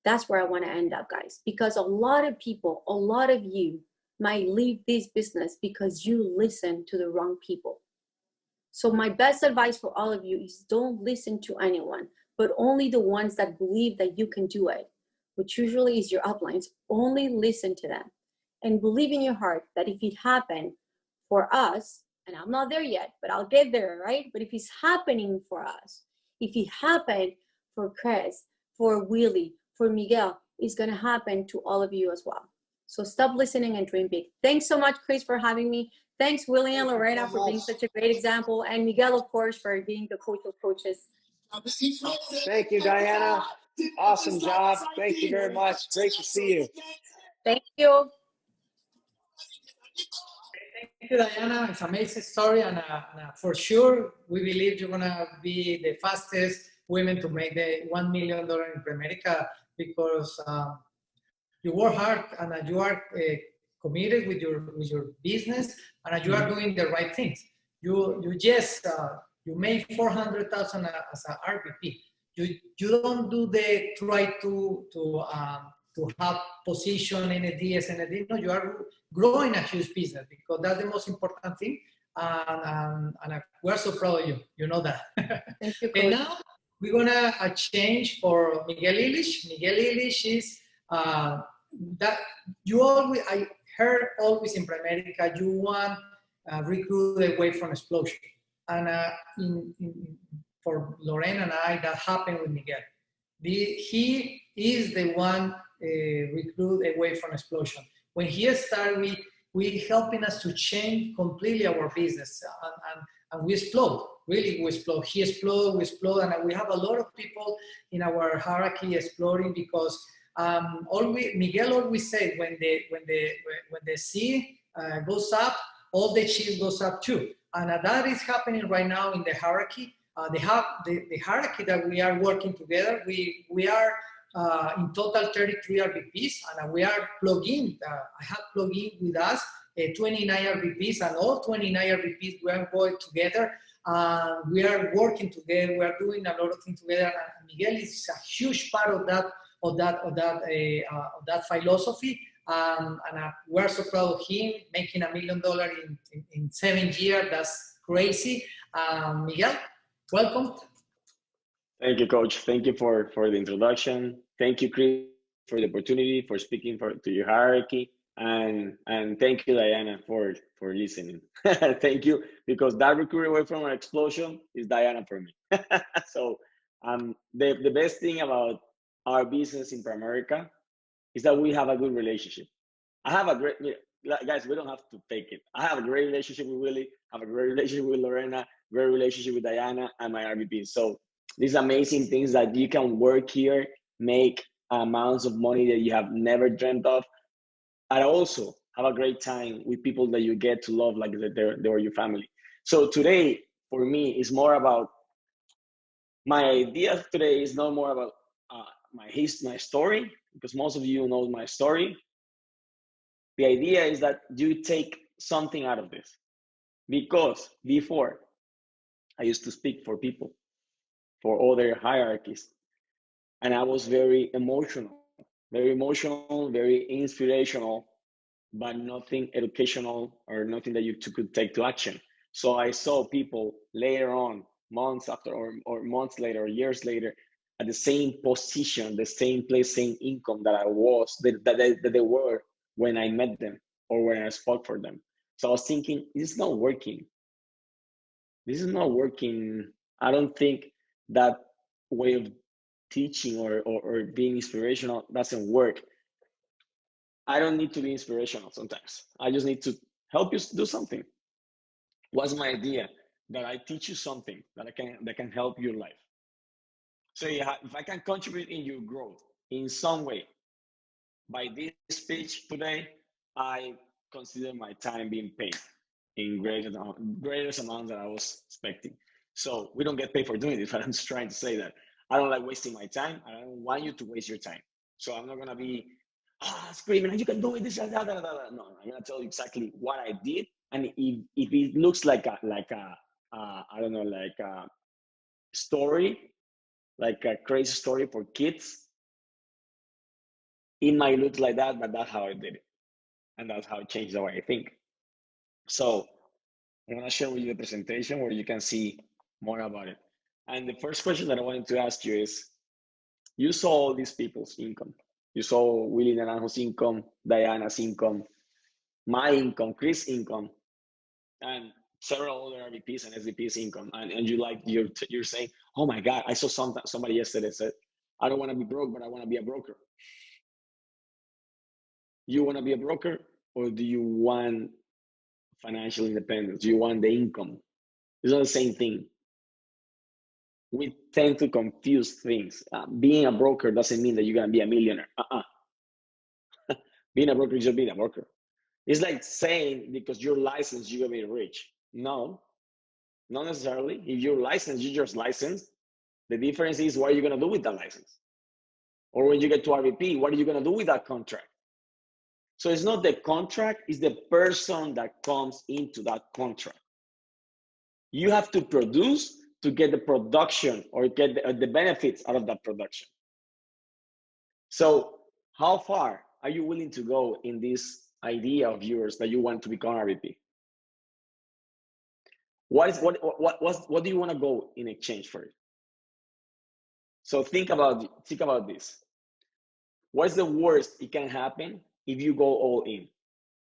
That's where I want to end up, guys, because a lot of people, a lot of you might leave this business because you listen to the wrong people. So my best advice for all of you is don't listen to anyone, but only the ones that believe that you can do it, which usually is your uplines. Only listen to them and believe in your heart that if it happened for us, and I'm not there yet, but I'll get there, right? But if it's happening for us, if it happened for Chris, for Willy, for Miguel, it's going to happen to all of you as well. So stop listening and dream big. Thanks so much, Chris, for having me. Thanks, Willy and Lorena, for being such a great example. And Miguel, of course, for being the coach of coaches. Thank you, Diana. Awesome job. Thank you very much. Great to see you. Thank you. Thank you, Diana. It's an amazing story. And for sure, we believe you're going to be the fastest women to make the $1 million in America because you work hard and you are committed with your business and you are doing the right things. You made 400,000 as an RVP. You don't do the try to have position in a DS and a D. No, you are growing a huge business because that's the most important thing. And we're so proud of you. You know that. Thank you, And now we're gonna change for Miguel Illidge. Miguel Illidge is that you always. I heard always in America you want recruit away from explosion, and for Lorena and I that happened with Miguel. He is the one recruit away from explosion. When he started, we helping us to change completely our business, and we explode. Really, we explode. He explode, we explode, and we have a lot of people in our hierarchy exploding because Miguel always said when the sea goes up, all the cheese goes up too. And that is happening right now in the hierarchy. The hierarchy that we are working together, we are in total 33 RVPs, and we are plugged in. I have plugged in with us 29 RVPs, and all 29 RVPs we are going together. We are working together. We are doing a lot of things together. And Miguel is a huge part of that philosophy. And we are so proud of him making $1 million in 7 years. That's crazy. Miguel, welcome. Thank you, Coach. Thank you for the introduction. Thank you, Chris, for the opportunity for speaking to your hierarchy. And thank you, Diana, for listening. Thank you, because that recruit away from an explosion is Diana for me. So the best thing about our business in Pramerica is that we have a good relationship. I have a great, guys, we don't have to fake it. I have a great relationship with Willy, I have a great relationship with Lorena, great relationship with Diana and my RVP. So these amazing things that you can work here, make amounts of money that you have never dreamt of. And also have a great time with people that you get to love like they were your family. So today, for me, is more about, my idea today is not more about my story, because most of you know my story. The idea is that you take something out of this. Because before, I used to speak for people, for other hierarchies. And I was very emotional, very inspirational, but nothing educational or nothing that you could take to action. So I saw people later on, months after, or months later, or years later, at the same position, the same place, same income that I was, that they were when I met them or when I spoke for them. So I was thinking, this is not working. This is not working. I don't think that way of teaching or being inspirational doesn't work. I don't need to be inspirational sometimes. I just need to help you do something. What's my idea? That I teach you something that can help your life. So if I can contribute in your growth in some way by this speech today, I consider my time being paid in greatest amount that I was expecting. So we don't get paid for doing this, but I'm just trying to say that I don't like wasting my time. I don't want you to waste your time. So I'm not gonna be screaming, you can do it, this, that, that, that. No, I'm gonna tell you exactly what I did. And if it looks like a I don't know, like a story, like a crazy story for kids, it might look like that, but that's how I did it. And that's how it changed the way I think. So I'm gonna share with you the presentation where you can see more about it. And the first question that I wanted to ask you is, you saw all these people's income. You saw Willy Naranjo's income, Diana's income, my income, Chris' income, and several other RVPs and SVPs income. And you're saying, oh my God, I saw somebody yesterday said, I don't want to be broke, but I want to be a broker. You want to be a broker, or do you want financial independence? Do you want the income? It's not the same thing. We tend to confuse things. Being a broker doesn't mean that you're going to be a millionaire. Being a broker is just being a broker. It's like saying because you're licensed, you're going to be rich. No, not necessarily. If you're licensed, you're just licensed. The difference is what are you going to do with that license? Or when you get to RVP, what are you going to do with that contract? So it's not the contract, it's the person that comes into that contract. You have to produce to get the production or get the benefits out of that production. So how far are you willing to go in this idea of yours that you want to become RVP? What do you want to go in exchange for it? So think about this. What's the worst it can happen if you go all in?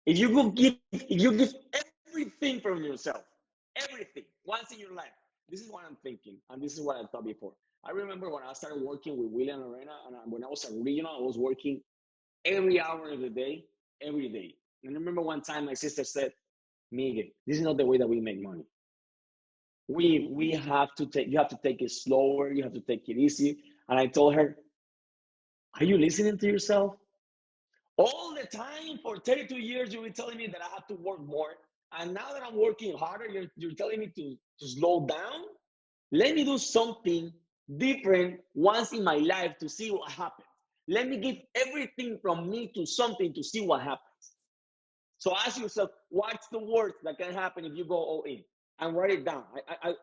If you give everything from yourself, everything, once in your life. This is what I'm thinking, and this is what I thought before. I remember when I started working with William and Lorena, and when I was a regional, I was working every hour of the day, every day. And I remember one time my sister said, Miguel, this is not the way that we make money. You have to take it slower, you have to take it easy. And I told her, are you listening to yourself? All the time for 32 years, you were telling me that I have to work more. And now that I'm working harder, you're telling me to slow down? Let me do something different once in my life to see what happens. Let me give everything from me to something to see what happens. So ask yourself, what's the worst that can happen if you go all in? And write it down.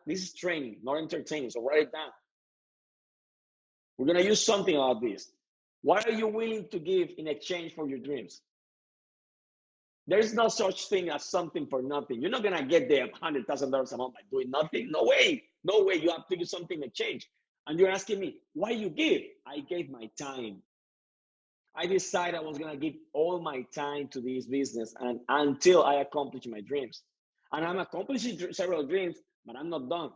This is training, not entertaining, so write it down. We're going to use something like this. What are you willing to give in exchange for your dreams? There's no such thing as something for nothing. You're not going to get the $100,000 a month by doing nothing. No way. No way. You have to give something in exchange. And you're asking me, why you give? I gave my time. I decided I was going to give all my time to this business and until I accomplish my dreams. And I'm accomplishing several dreams, but I'm not done.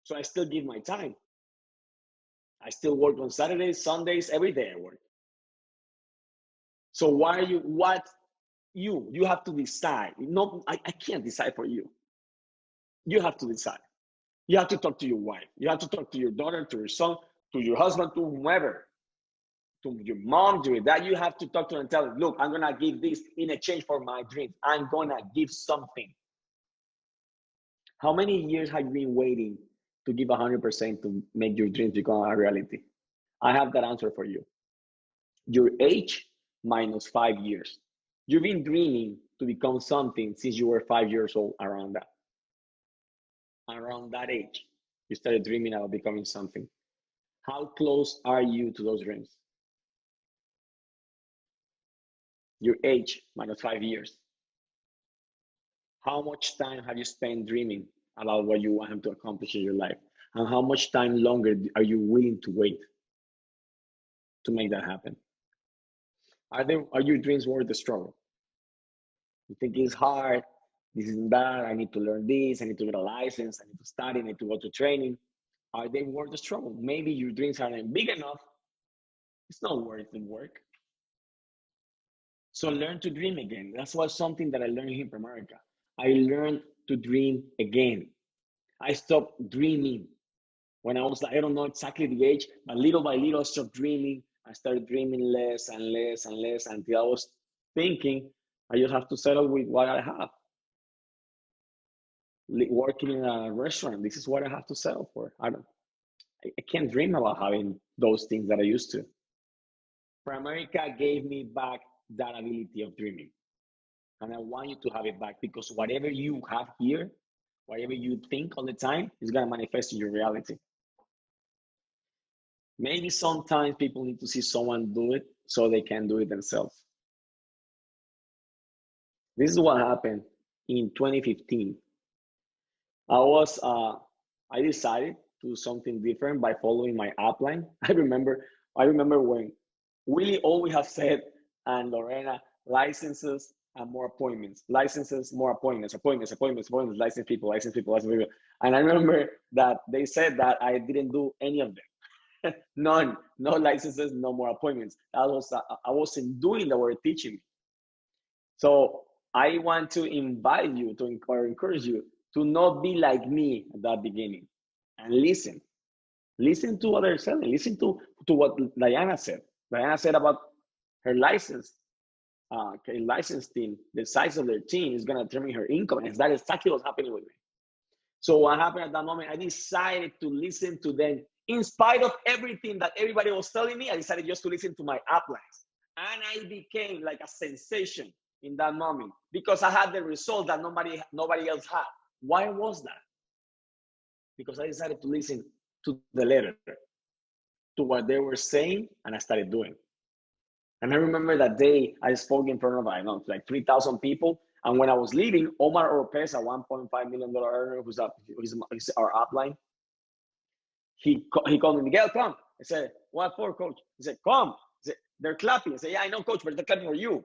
So I still give my time. I still work on Saturdays, Sundays, every day I work. So you have to decide. No, I can't decide for you. You have to decide. You have to talk to your wife. You have to talk to your daughter, to your son, to your husband, to whomever, to your mom, to your dad. You have to talk to them and tell them, look, I'm going to give this in exchange for my dreams. I'm going to give something. How many years have you been waiting to give 100% to make your dreams become a reality? I have that answer for you. Your age minus 5 years. You've been dreaming to become something since you were 5 years old, around that. Around that age, you started dreaming about becoming something. How close are you to those dreams? Your age minus 5 years. How much time have you spent dreaming about what you want to accomplish in your life? And how much time longer are you willing to wait to make that happen? Are your dreams worth the struggle? You think it's hard, this isn't that, I need to learn this, I need to get a license, I need to study, I need to go to training. Are they worth the struggle? Maybe your dreams aren't big enough. It's not worth the work. So learn to dream again. That's what something that I learned here in America. I learned to dream again. I stopped dreaming when I was, I don't know exactly the age, but little by little I stopped dreaming. I started dreaming less and less and less until I was thinking, I just have to settle with what I have. Working in a restaurant, this is what I have to settle for. I can't dream about having those things that I used to. America gave me back that ability of dreaming. And I want you to have it back, because whatever you have here, whatever you think all the time, is going to manifest in your reality. Maybe sometimes people need to see someone do it so they can do it themselves. This is what happened in 2015. I decided to do something different by following my upline. I remember when Willy always have said, and Lorena, licenses and more appointments, licenses, more appointments, license people. And I remember that they said that I didn't do any of them. None, no licenses, no more appointments. I wasn't doing that, were teaching me. So I want to invite you to encourage you to not be like me at that beginning, and listen to what they're saying. Listen to what Diana said. Diana said about her license. License team, the size of their team is going to determine her income. And that's exactly what's happening with me. So what happened at that moment, I decided to listen to them. In spite of everything that everybody was telling me, I decided just to listen to my uplines. And I became like a sensation in that moment because I had the result that nobody else had. Why was that? Because I decided to listen to the letter, to what they were saying, and I started doing. And I remember that day I spoke in front of, I don't know, like 3,000 people. And when I was leaving, Omar Oropesa, $1.5 million earner, who's our upline, he called me, Miguel, come. I said, what for, coach? He said, come. He said, they're clapping. I said, yeah, I know, coach, but they're clapping for you.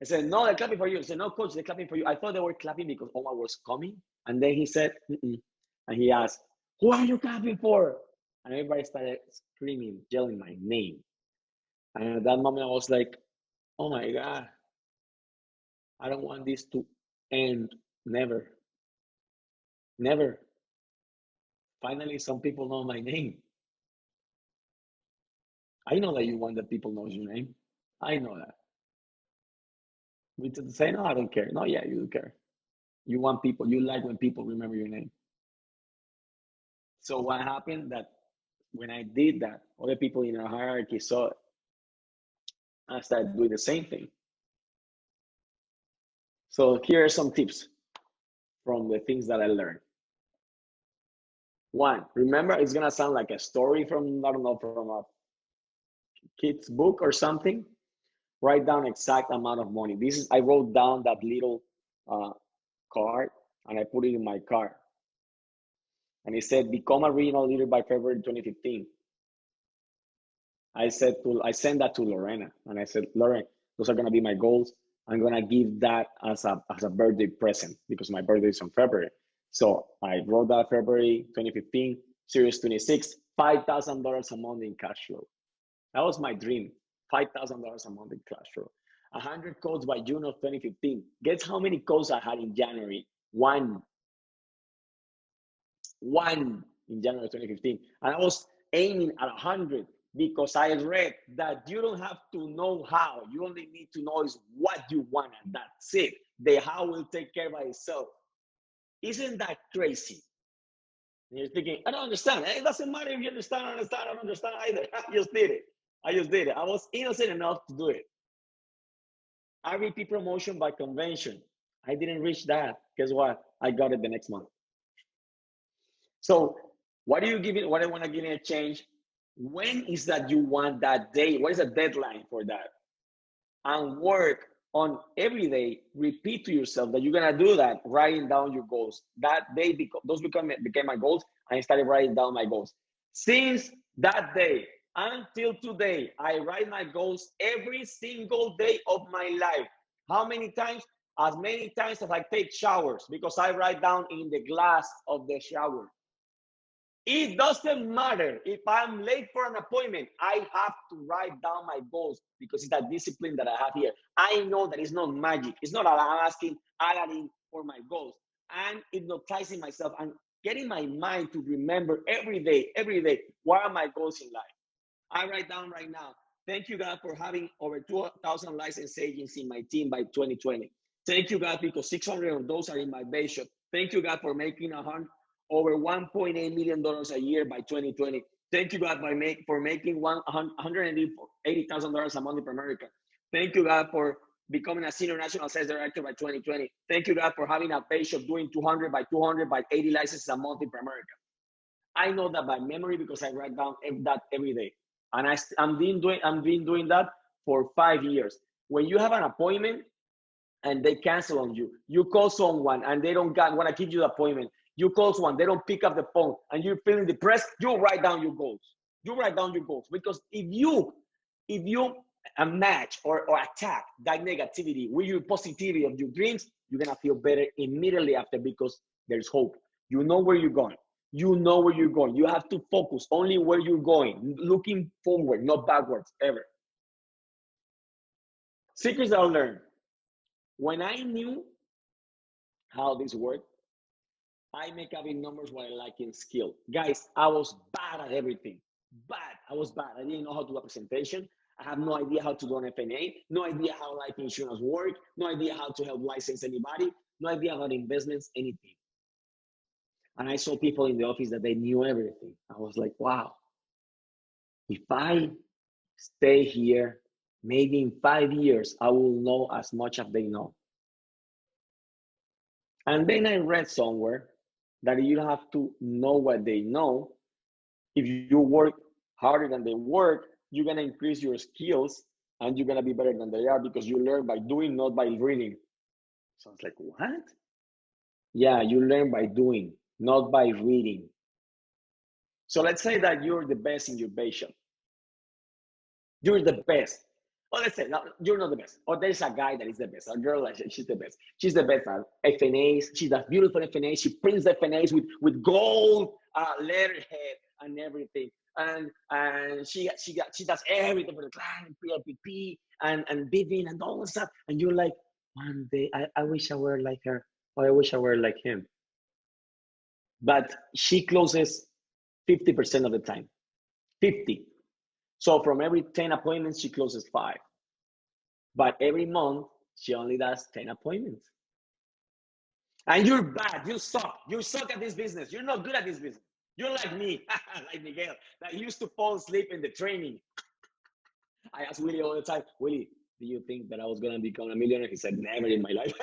I said, no, they're clapping for you. I said, no, coach, they're clapping for you. I thought they were clapping because Omar was coming. And then he said, mm-mm. And he asked, who are you clapping for? And everybody started screaming, yelling my name. And at that moment, I was like, oh my God, I don't want this to end. Never. Never. Finally, some people know my name. I know that you want that people know your name. I know that. We say, no, I don't care. No, yeah, you do care. You want people, you like when people remember your name. So what happened that when I did that, other people in our hierarchy saw it. I started doing the same thing. So here are some tips from the things that I learned. One, remember, it's gonna sound like a story from, I don't know, from a kid's book or something. Write down exact amount of money. This is, I wrote down that little card and I put it in my car. And it said, become a regional leader by February 2015. I sent that to Lorena and I said, Lorena, those are gonna be my goals. I'm gonna give that as a birthday present because my birthday is on February. So I wrote that February 2015, Series 26, $5,000 a month in cash flow. That was my dream, $5,000 a month in cash flow. 100 calls by June of 2015. Guess how many calls I had in January? One in January 2015. And I was aiming at 100 because I read that you don't have to know how. You only need to know is what you want, and that's it. The how will take care by itself. Isn't that crazy? And you're thinking, I don't understand. It doesn't matter if you understand or understand. I don't understand either. I just did it. I was innocent enough to do it. RVP promotion by convention. I didn't reach that. Guess what? I got it the next month. So what do you give it? What I want to give it a change? When is that you want that day? What is the deadline for that? And work on every day. Repeat to yourself that you're gonna do that. Writing down your goals. That day, those became my goals. I started writing down my goals. Since that day until today, I write my goals every single day of my life. How many times? As many times as I take showers, because I write down in the glass of the shower. It doesn't matter if I'm late for an appointment, I have to write down my goals because it's that discipline that I have here. I know that it's not magic. It's not that I'm asking Aladdin for my goals. I'm hypnotizing myself and getting my mind to remember every day, what are my goals in life? I write down right now, thank you, God, for having over 2,000 licensed agents in my team by 2020. Thank you, God, because 600 of those are in my base shop. Thank you, God, for making over $1.8 million a year by 2020. Thank you, God, for making $180,000 a month in America. Thank you, God, for becoming a senior national sales director by 2020. Thank you, God, for having a page of doing 200 by 80 licenses a month in America. I know that by memory because I write down that every day. And I've been doing that for 5 years. When you have an appointment and they cancel on you, you call someone and they don't want to give you the appointment. You call someone, they don't pick up the phone, and you're feeling depressed, you write down your goals. You write down your goals. Because if you match or attack that negativity with your positivity of your dreams, you're going to feel better immediately after because there's hope. You know where you're going. You know where you're going. You have to focus only where you're going, looking forward, not backwards, ever. Secrets that I learned. When I knew how this worked, I make up in numbers what I like in skill. Guys, I was bad at everything. I was bad. I didn't know how to do a presentation. I have no idea how to do an FNA, no idea how life insurance works, no idea how to help license anybody, no idea about investments, anything. And I saw people in the office that they knew everything. I was like, wow, if I stay here, maybe in 5 years, I will know as much as they know. And then I read somewhere that you don't have to know what they know. If you work harder than they work, you're going to increase your skills and you're going to be better than they are because you learn by doing, not by reading. So I was like, what? Yeah, you learn by doing, not by reading. So let's say that you're the best in your base shop. You're the best. Well, let's say, no, you're not the best. Or there's a guy that is the best. A girl, like she's the best. She's the best at FNAs. She does beautiful FNAs. She prints the FNAs with gold letterhead and everything. And she does everything for the client, PLPP and bidding and all that stuff. And you're like, one day, I wish I were like her. Or I wish I were like him. But she closes 50% of the time. 50. So from every 10 appointments, she closes 5. But every month, she only does 10 appointments. And you're bad. You suck. You suck at this business. You're not good at this business. You're like me, like Miguel, that used to fall asleep in the training. I ask Willy all the time, Willy, do you think that I was going to become a millionaire? He said, never in my life.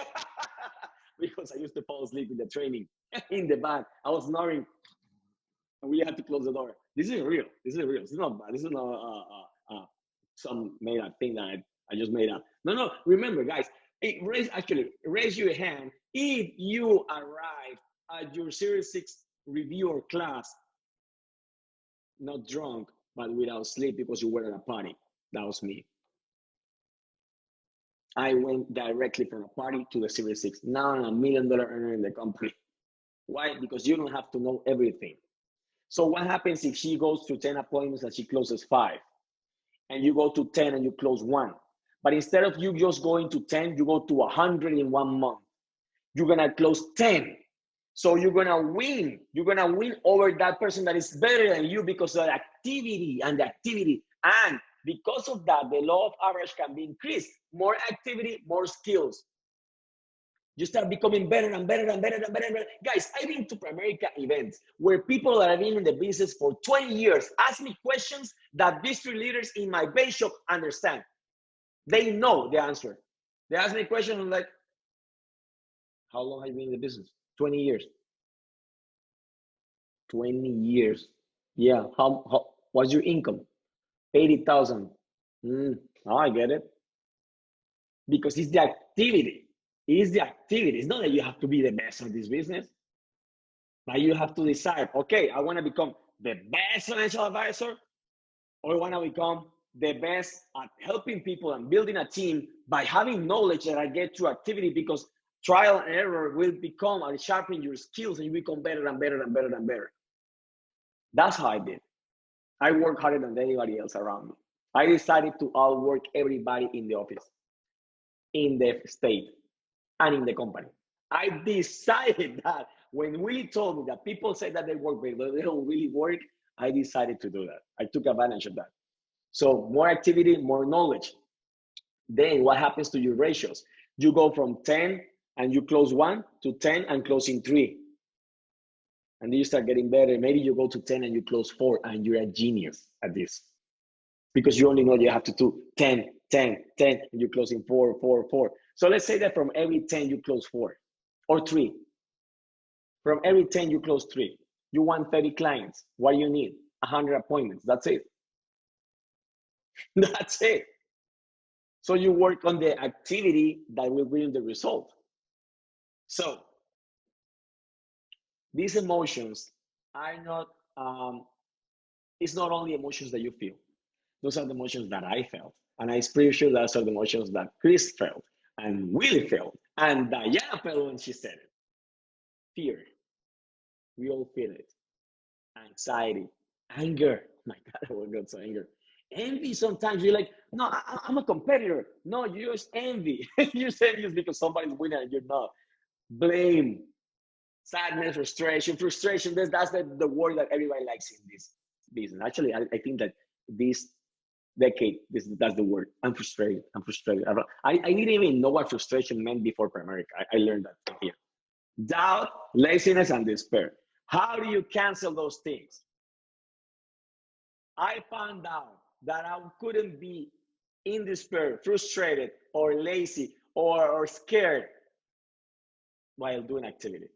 Because I used to fall asleep in the training, in the back. I was snoring. And we had to close the door. This is real. This is real. This is not bad. This is not some made up thing that I just made up. No. Remember, guys, raise your hand if you arrive at your Series 6 review or class, not drunk, but without sleep because you were at a party. That was me. I went directly from a party to the Series 6. Now I'm $1 million earner in the company. Why? Because you don't have to know everything. So what happens if she goes to 10 appointments and she closes 5? And you go to 10 and you close 1. But instead of you just going to 10, you go to 100 in 1 month. You're going to close 10. So you're going to win. You're going to win over that person that is better than you because of the activity and the activity. And because of that, the law of average can be increased. More activity, more skills. You start becoming better and better and better and better and better. Guys, I've been to America events where people that have been in the business for 20 years ask me questions that district leaders in my base shop understand. They know the answer. They ask me a question, I'm like, how long have you been in the business? 20 years. 20 years. Yeah. What's your income? 80,000. Now I get it. Because it's the activity. It's the activity. It's not that you have to be the best in this business, but you have to decide, okay, I want to become the best financial advisor, or I want to become the best at helping people and building a team by having knowledge that I get through activity, because trial and error will become and sharpen your skills and you become better and better and better and better. That's how I did. I work harder than anybody else around me. I decided to outwork everybody in the office, in the state, and in the company. I decided that when Willy told me that people say that they work, but they don't really work, I decided to do that. I took advantage of that. So more activity, more knowledge. Then what happens to your ratios? You go from 10 and you close 1 to 10 and closing 3. And then you start getting better. Maybe you go to 10 and you close 4 and you're a genius at this. Because you only know you have to do 10, 10, 10, and you're closing 4, 4, 4. So let's say that from every 10 you close 4 or 3. From every 10 you close 3. You want 30 clients. What do you need? 100 appointments. That's it. That's it. So you work on the activity that will bring the result. So these emotions are not, it's not only emotions that you feel. Those are the emotions that I felt. And I'm pretty sure those are the emotions that Chris felt and Willy felt and Diana felt when she said it. Fear. We all feel it. Anxiety. Anger. My God, I will go to anger. Envy sometimes. You're like, no, I'm a competitor. No, you're just envy. You're envious because somebody's winning and you're not. Blame. Sadness, frustration. That's the word that everybody likes in this business. Actually, I think that this decade, that's the word. I'm frustrated. I didn't even know what frustration meant before Primerica. I learned that here. Doubt, laziness, and despair. How do you cancel those things? I found out that I couldn't be in despair, frustrated, or lazy, or scared while doing activity.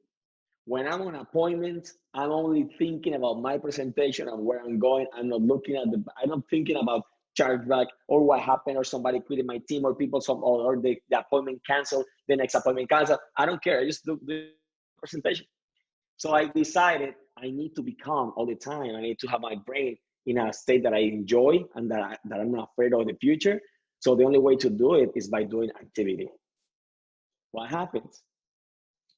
When I'm on appointments, I'm only thinking about my presentation and where I'm going. I'm not looking at I'm not thinking about chargeback or what happened or somebody quit in my team or people, or the appointment canceled, the next appointment canceled. I don't care. I just do the presentation. So I decided I need to be calm all the time. I need to have my brain in a state that I enjoy and that I'm not afraid of the future. So the only way to do it is by doing activity. What happens?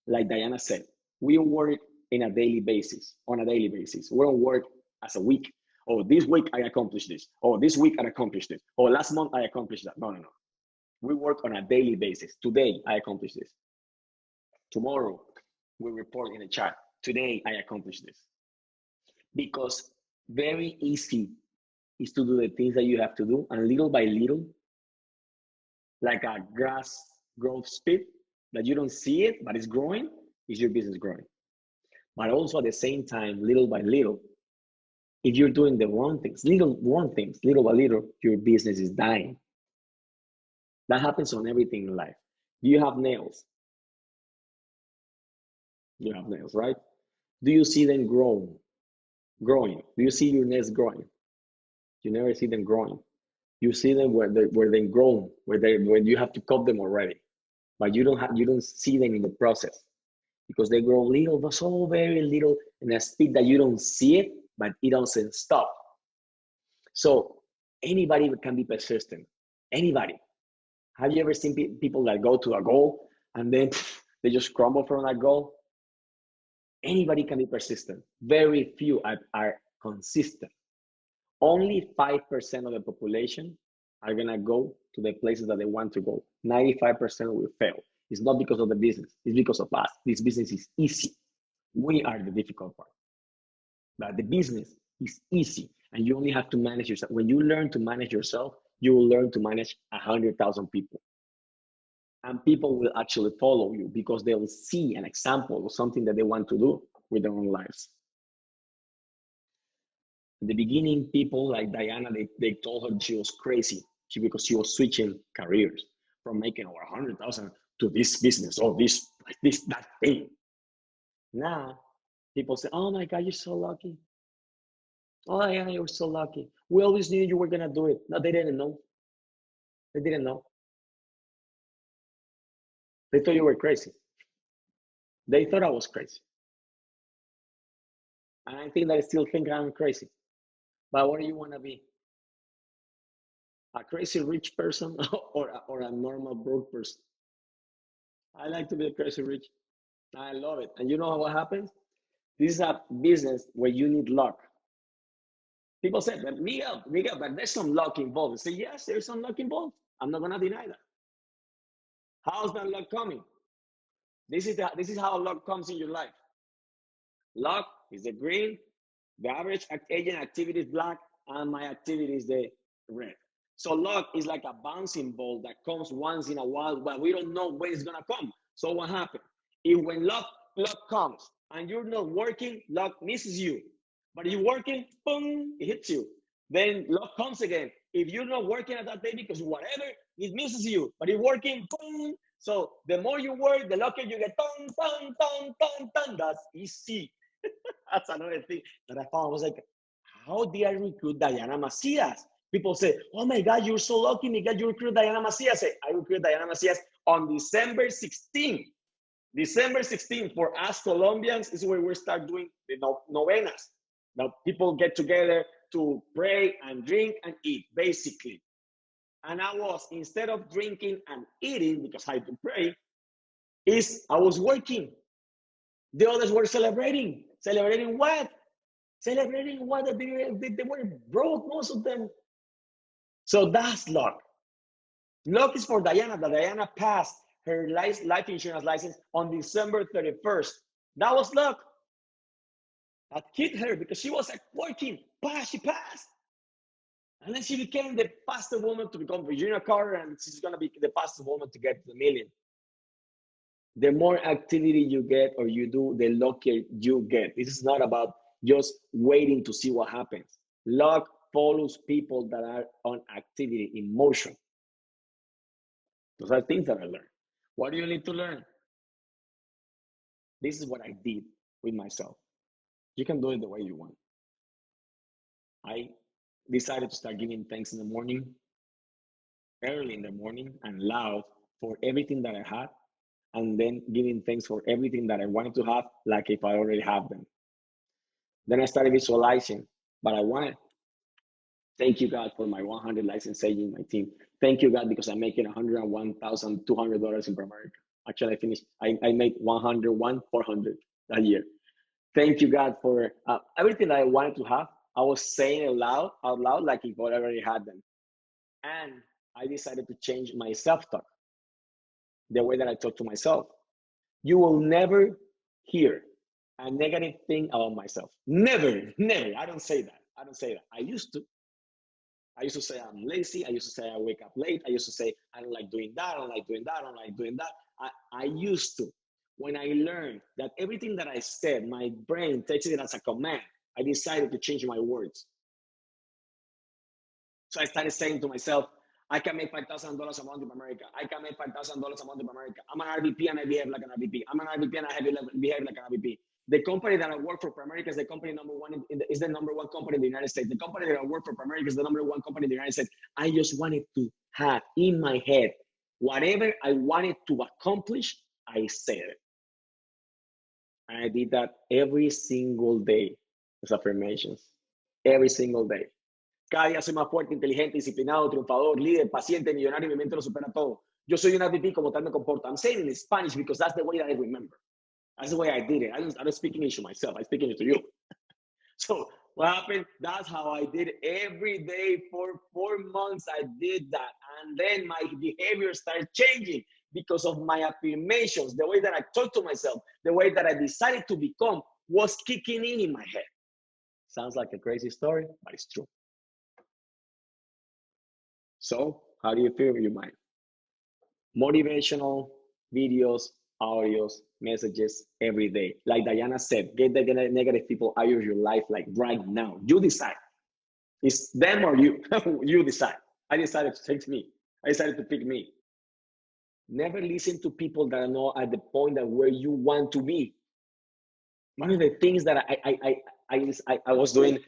Like Diana said, we work on a daily basis. We don't work as a week. Oh, this week I accomplished this. Oh, this week I accomplished this. Oh, last month I accomplished that. No. We work on a daily basis. Today I accomplished this. Tomorrow we report in the chat. Today I accomplished this. Because very easy is to do the things that you have to do, and little by little, like a grass growth speed, that you don't see it, but it's growing. is your business growing. But also at the same time, little by little, if you're doing the wrong things, little by little, your business is dying. That happens on everything in life. Do you have nails? You have nails, right? Do you see them growing? Do you see your nails growing? You never see them growing. You see them where they grow, where you have to cut them already, but you don't see them in the process because they grow little, but so very little in a speed that you don't see it, but it doesn't stop. So anybody can be persistent. Anybody. Have you ever seen people that go to a goal and then they just crumble from that goal? Anybody can be persistent. Very few are consistent. Only 5% of the population are going to go to the places that they want to go. 95% will fail. It's not because of the business. It's because of us. This business is easy. We are the difficult part. But the business is easy. And you only have to manage yourself. When you learn to manage yourself, you will learn to manage 100,000 people. And people will actually follow you because they will see an example of something that they want to do with their own lives. In the beginning, people like Diana, they told her she was crazy because she was switching careers from making over 100,000 to this business or that thing. Now, people say, oh my God, you're so lucky. Oh yeah, you're so lucky. We always knew you were gonna do it. No, they didn't know. They didn't know. They thought you were crazy. They thought I was crazy. And I think that I still think I'm crazy. But what do you want to be? A crazy rich person or a normal broke person? I like to be a crazy rich. I love it. And you know what happens? This is a business where you need luck. People say, but Miguel, but there's some luck involved. I say, yes, there's some luck involved. I'm not going to deny that. How's that luck coming? This is how luck comes in your life. Luck is the green, the average agent activity is black, and my activity is the red. So luck is like a bouncing ball that comes once in a while, but we don't know when it's gonna come. So what happens? If when luck comes and you're not working, luck misses you. But if you're working, boom, it hits you. Then luck comes again. If you're not working at that day because whatever, it misses you. But if you're working, boom. So the more you work, the luckier you get. Dun, dun, dun, dun, dun. That's easy. That's another thing that I found. I was like, how did I recruit Diana Macias? People say, oh my God, you're so lucky, Miguel, you recruited Diana Macias. I recruited Diana Macias on December 16th. December 16th for us Colombians is where we start doing the novenas. Now people get together to pray and drink and eat, basically. And I was, instead of drinking and eating, because I had to pray, I was working. The others were celebrating. Celebrating what? Celebrating what? They were broke, most of them. So that's luck. Luck is for Diana, that Diana passed her life insurance license on December 31st. That was luck. That hit her because she was like working. She passed. And then she became the fastest woman to become Virginia Carter, and she's going to be the fastest woman to get to the million. The more activity you get or you do, the luckier you get. This is not about just waiting to see what happens. Luck follows people that are on activity, in motion. Those are things that I learned. What do you need to learn? This is what I did with myself. You can do it the way you want. I decided to start giving thanks in the morning, early in the morning, and loud for everything that I had, and then giving thanks for everything that I wanted to have, like if I already have them. Then I started visualizing, but I wanted. Thank you, God, for my 100 licensed agent, my team. Thank you, God, because I'm making $101,200 in America. Actually, I finished. I made $101,400 that year. Thank you, God, for everything that I wanted to have. I was saying it out loud, like if I already had them. And I decided to change my self-talk, the way that I talk to myself. You will never hear a negative thing about myself. Never, never. I don't say that. I used to say I'm lazy. I used to say I wake up late. I used to say I don't like doing that. I don't like doing that. I don't like doing that. I used to. When I learned that everything that I said, my brain takes it as a command, I decided to change my words. So I started saying to myself, I can make $5,000 a month in America. I can make $5,000 a month in America. I'm an RVP and I behave like an RVP. I'm an RVP and I behave like an RVP. The company that I work for America is the company is the number one company in the United States. The company that I work for America is the number one company in the United States. I just wanted to have in my head whatever I wanted to accomplish, I said it. And I did that every single day as affirmations. Every single day. Cada día soy más fuerte, inteligente, disciplinado, triunfador, líder, paciente, millonario, mi mente lo supera todo. Yo soy un RVP como tal me comporto. I'm saying it in Spanish because that's the way that I remember. That's the way I did it. I don't speak English to myself. I speak English to you. So what happened? That's how I did it every day for 4 months. I did that. And then my behavior started changing because of my affirmations. The way that I talk to myself, the way that I decided to become was kicking in my head. Sounds like a crazy story, but it's true. So how do you feel you mind? Motivational videos, audios, messages every day. Like Diana said, get the negative people out of your life like right now. You decide. It's them or you. You decide. I decided to take me. I decided to pick me. Never listen to people that are not at the point that where you want to be. One of the things that I was doing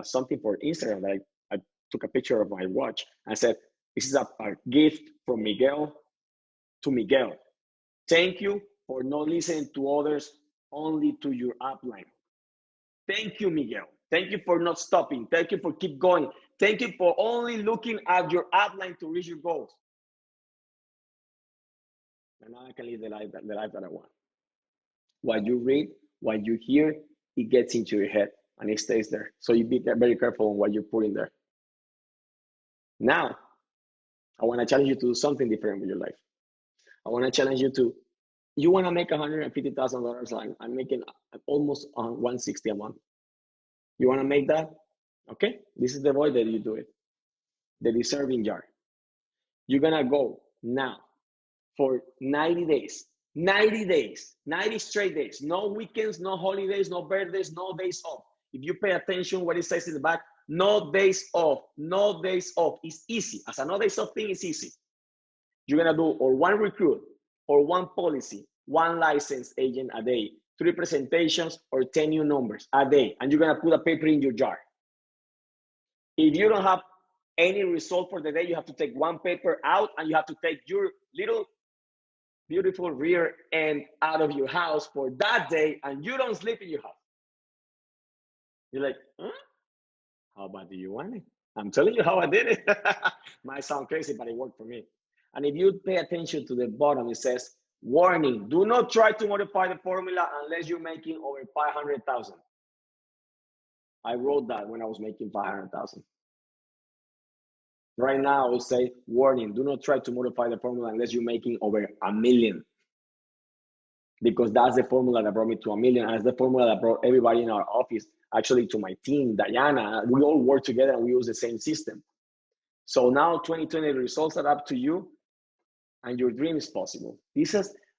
something for Instagram that I took a picture of my watch and said, this is a gift from Miguel to Miguel. Thank you for not listening to others, only to your upline. Thank you, Miguel. Thank you for not stopping. Thank you for keep going. Thank you for only looking at your upline to reach your goals. And now I can live the life that I want. What you read, what you hear, it gets into your head and it stays there. So you be very careful on what you put in there. Now, I want to challenge you to do something different with your life. I want to challenge you to, you want to make $150,000 like I'm making almost $160 a month. You want to make that? Okay, this is the way that you do it. The deserving jar. You're going to go now for 90 days. 90 days, 90 straight days, no weekends, no holidays, no birthdays, no days off. If you pay attention what it says in the back, no days off, no days off. It's easy. As a no days off thing, it's easy. You're gonna do or one recruit, or one policy, one licensed agent a day, 3 presentations or 10 new numbers a day, and you're gonna put a paper in your jar. If you don't have any result for the day, you have to take one paper out and you have to take your little beautiful rear end out of your house for that day, and you don't sleep in your house. You're like, huh? How bad do you want it? I'm telling you how I did it. Might sound crazy, but it worked for me. And if you pay attention to the bottom, it says, warning, do not try to modify the formula unless you're making over 500,000. I wrote that when I was making 500,000. Right now, I will say, warning, do not try to modify the formula unless you're making over $1 million. Because that's the formula that brought me to $1 million. That's the formula that brought everybody in our office, actually to my team, Diana. We all work together and we use the same system. So now 2020, the results are up to you and your dream is possible.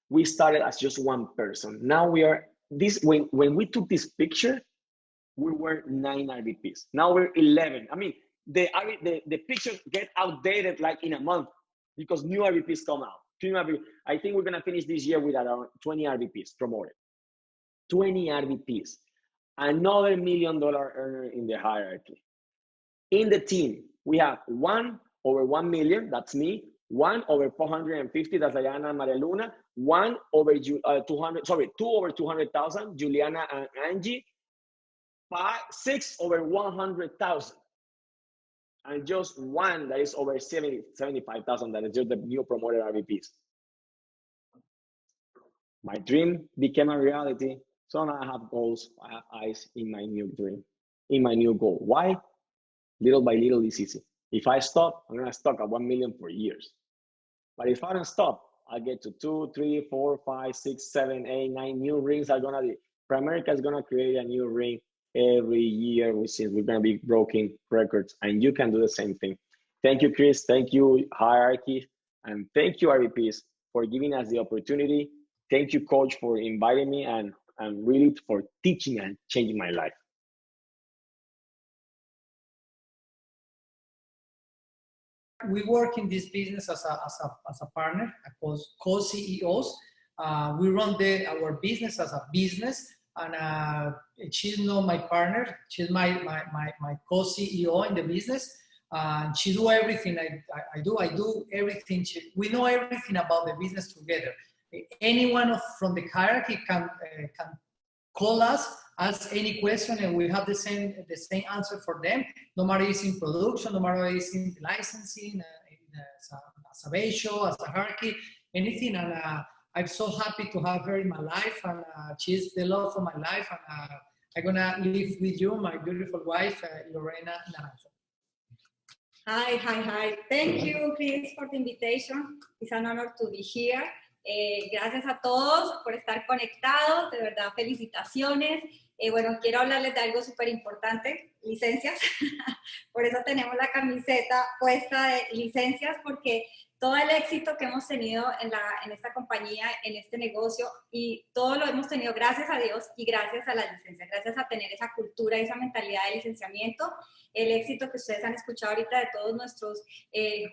We started as just one person. Now we are, when we took this picture, we were 9 RVPs. Now we're 11. I mean, the pictures get outdated like in a month because new RVPs come out. I think we're gonna finish this year with around 20 RVPs promoted. 20 RVPs. Another $1 million earner in the hierarchy. In the team, we have 1 over 1 million, that's me. 1 over 450, that's Diana and Maria Luna. 2 over 200,000, Juliana and Angie. 6 over 100,000. And just 1 that is over 75,000, that is just the new promoted RVPs. My dream became a reality. So now I have goals. I have eyes in my new dream, in my new goal. Why? Little by little is easy. If I stop, I'm gonna stuck at 1 million for years. But if I don't stop, I'll get to 2, 3, 4, 5, 6, 7, 8, 9 new rings are gonna be. Primerica is gonna create a new ring every year, since we're gonna be broken records, and you can do the same thing. Thank you, Chris. Thank you, Hierarchy, and thank you, RVPs, for giving us the opportunity thank you, Coach, for inviting me and really for teaching and changing my life. We work in this business as a partner, as co-CEOs. We run our business as a business, and she's not my partner. She's my co-CEO in the business. She do everything I do. I do everything. We know everything about the business together. Anyone from the hierarchy can call us, ask any question, and we have the same answer for them. No matter it's in production, no matter it's in licensing, as a ratio, as a hierarchy, anything. And I'm so happy to have her in my life, and she's the love of my life. And I'm gonna live with you, my beautiful wife, Lorena Naranjo. Hi. Thank you, Chris, for the invitation. It's an honor to be here. Gracias a todos por estar conectados, de verdad, felicitaciones. Bueno, quiero hablarles de algo súper importante, licencias. Por eso tenemos la camiseta puesta de licencias, porque todo el éxito que hemos tenido en esta compañía, en este negocio, y todo lo hemos tenido gracias a Dios y gracias a las licencias, gracias a tener esa cultura y esa mentalidad de licenciamiento. El éxito que ustedes han escuchado ahorita de todos nuestros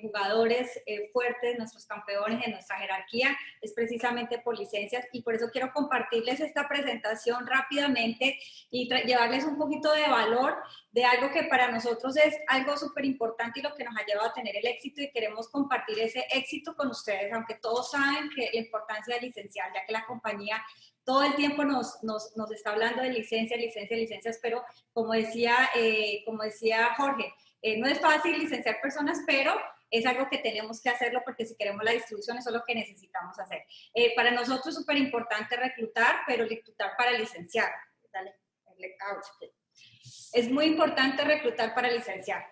jugadores fuertes, nuestros campeones en nuestra jerarquía, es precisamente por licencias, y por eso quiero compartirles esta presentación rápidamente y llevarles un poquito de valor de algo que para nosotros es algo súper importante y lo que nos ha llevado a tener el éxito, y queremos compartir ese éxito con ustedes, aunque todos saben que la importancia de licenciar, ya que la compañía todo el tiempo nos está hablando de licencias, pero como decía Jorge, no es fácil licenciar personas, pero es algo que tenemos que hacerlo, porque si queremos la distribución, eso es lo que necesitamos hacer. Para nosotros es súper importante reclutar, pero reclutar para licenciar. Es muy importante reclutar para licenciar.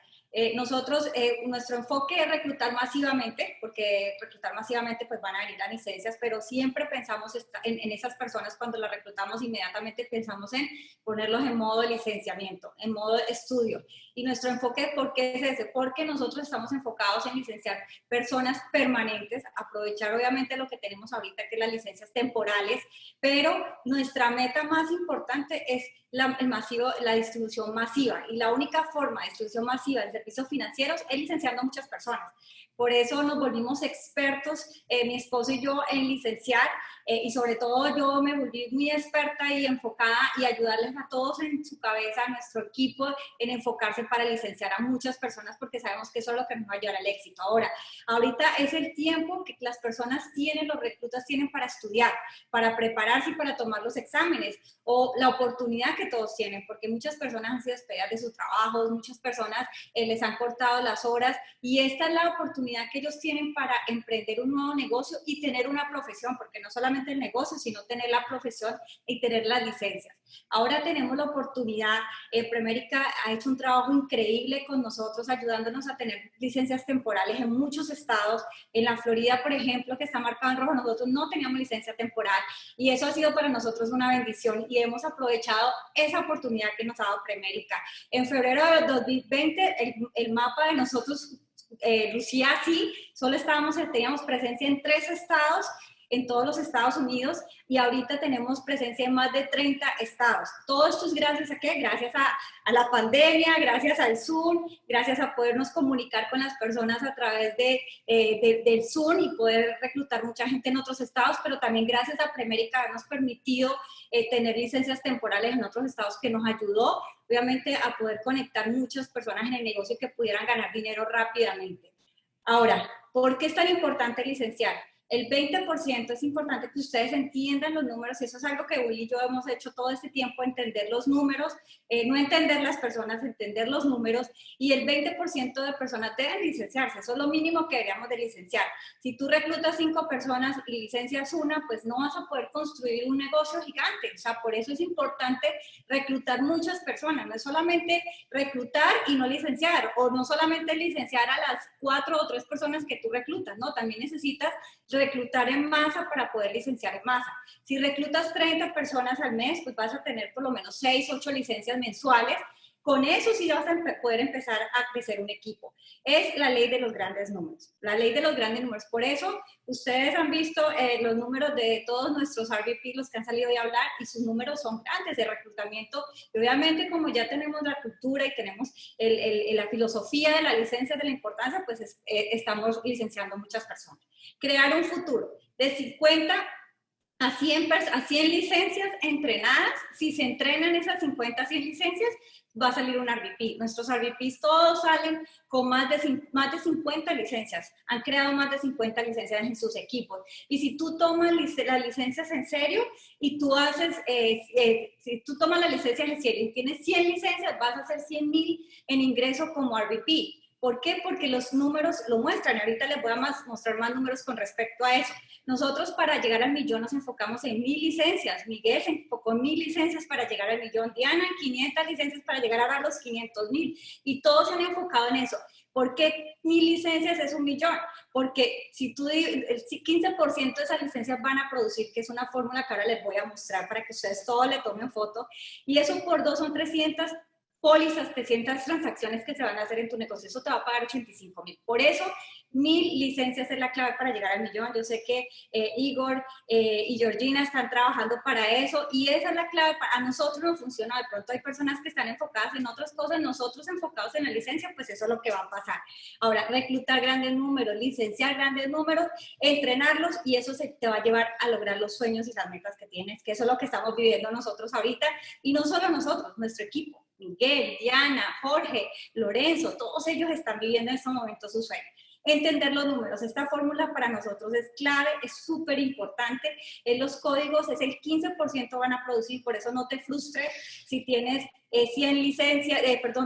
Nuestro enfoque es reclutar masivamente, porque reclutar masivamente pues van a venir las licencias, pero siempre pensamos en esas personas. Cuando las reclutamos, inmediatamente pensamos en ponerlos en modo licenciamiento, en modo estudio. Y nuestro enfoque, ¿por qué es ese? Porque nosotros estamos enfocados en licenciar personas permanentes, aprovechar obviamente lo que tenemos ahorita, que es las licencias temporales, pero nuestra meta más importante es la distribución masiva, y la única forma de distribución masiva de servicios financieros es licenciando a muchas personas. Por eso nos volvimos expertos, mi esposo y yo, en licenciar, y sobre todo yo me volví muy experta y enfocada, y ayudarles a todos en su cabeza, a nuestro equipo, en enfocarse para licenciar a muchas personas, porque sabemos que eso es lo que nos va a llevar al éxito. Ahorita es el tiempo que las personas tienen, los reclutas tienen para estudiar, para prepararse y para tomar los exámenes, o la oportunidad que todos tienen, porque muchas personas han sido despedidas de sus trabajos, muchas personas les han cortado las horas, y esta es la oportunidad que ellos tienen para emprender un nuevo negocio y tener una profesión, porque no solamente el negocio, sino tener la profesión y tener las licencias. Ahora tenemos la oportunidad, Premérica ha hecho un trabajo increíble con nosotros, ayudándonos a tener licencias temporales en muchos estados. En la Florida, por ejemplo, que está marcado en rojo, nosotros no teníamos licencia temporal, y eso ha sido para nosotros una bendición, y hemos aprovechado esa oportunidad que nos ha dado Premérica. En febrero de 2020, el mapa de nosotros lucía así, teníamos presencia en 3 estados, en todos los Estados Unidos, y ahorita tenemos presencia en más de 30 estados. Todo esto es gracias a ¿qué? Gracias a la pandemia, gracias al Zoom, gracias a podernos comunicar con las personas a través del Zoom y poder reclutar mucha gente en otros estados, pero también gracias a Premérica habernos permitido tener licencias temporales en otros estados, que nos ayudó obviamente a poder conectar muchas personas en el negocio que pudieran ganar dinero rápidamente. Ahora, ¿por qué es tan importante licenciar? El 20%, es importante que ustedes entiendan los números, y eso es algo que Willy y yo hemos hecho todo este tiempo, entender los números, no entender las personas, entender los números, y el 20% de personas deben licenciarse, eso es lo mínimo que deberíamos de licenciar. Si tú reclutas 5 personas y licencias una, pues no vas a poder construir un negocio gigante, o sea, por eso es importante reclutar muchas personas, no es solamente reclutar y no licenciar, o no solamente licenciar a las 4 o 3 personas que tú reclutas, no, también necesitas reclutar en masa para poder licenciar en masa. Si reclutas 30 personas al mes, pues vas a tener por lo menos 6, 8 licencias mensuales, Con eso sí vas a poder empezar a crecer un equipo. Es la ley de los grandes números. La ley de los grandes números. Por eso ustedes han visto los números de todos nuestros RVP, los que han salido hoy a hablar, y sus números son grandes de reclutamiento. Y obviamente, como ya tenemos la cultura y tenemos la filosofía de la licencia, de la importancia, pues estamos licenciando muchas personas. Crear un futuro de 50 a 100 licencias entrenadas. Si se entrenan esas 50 a 100 licencias, va a salir un RVP. Nuestros RVPs todos salen con más de 50 licencias. Han creado más de 50 licencias en sus equipos. Y si tú tomas las licencias en serio y tú haces, si tú tomas las licencias en serio y tienes 100 licencias, vas a hacer 100,000 en ingreso como RVP. ¿Por qué? Porque los números lo muestran. Ahorita les voy a mostrar más números con respecto a eso. Nosotros para llegar al millón nos enfocamos en 1,000 licencias. Miguel se enfocó en 1,000 licencias para llegar al millón. Diana en 500 licencias para llegar a los 500,000. Y todos se han enfocado en eso. ¿Por qué 1,000 licencias es un millón? Porque si tú el 15% de esas licencias van a producir, que es una fórmula que ahora les voy a mostrar para que ustedes todos le tomen foto. Y eso por 2 son 300 pólizas, 300 transacciones que se van a hacer en tu negocio. Eso te va a pagar 85,000. Por eso, 1,000 licencias es la clave para llegar al millón. Yo sé que Igor y Georgina están trabajando para eso y esa es la clave. A nosotros no funciona. De pronto hay personas que están enfocadas en otras cosas, nosotros enfocados en la licencia, pues eso es lo que va a pasar. Ahora, reclutar grandes números, licenciar grandes números, entrenarlos y eso te va a llevar a lograr los sueños y las metas que tienes, que eso es lo que estamos viviendo nosotros ahorita y no solo nosotros, nuestro equipo. Miguel, Diana, Jorge, Lorenzo, todos ellos están viviendo en estos momentos su sueño. Entender los números. Esta fórmula para nosotros es clave, es súper importante. En los códigos es el 15% van a producir, por eso no te frustres si tienes 100 licencias,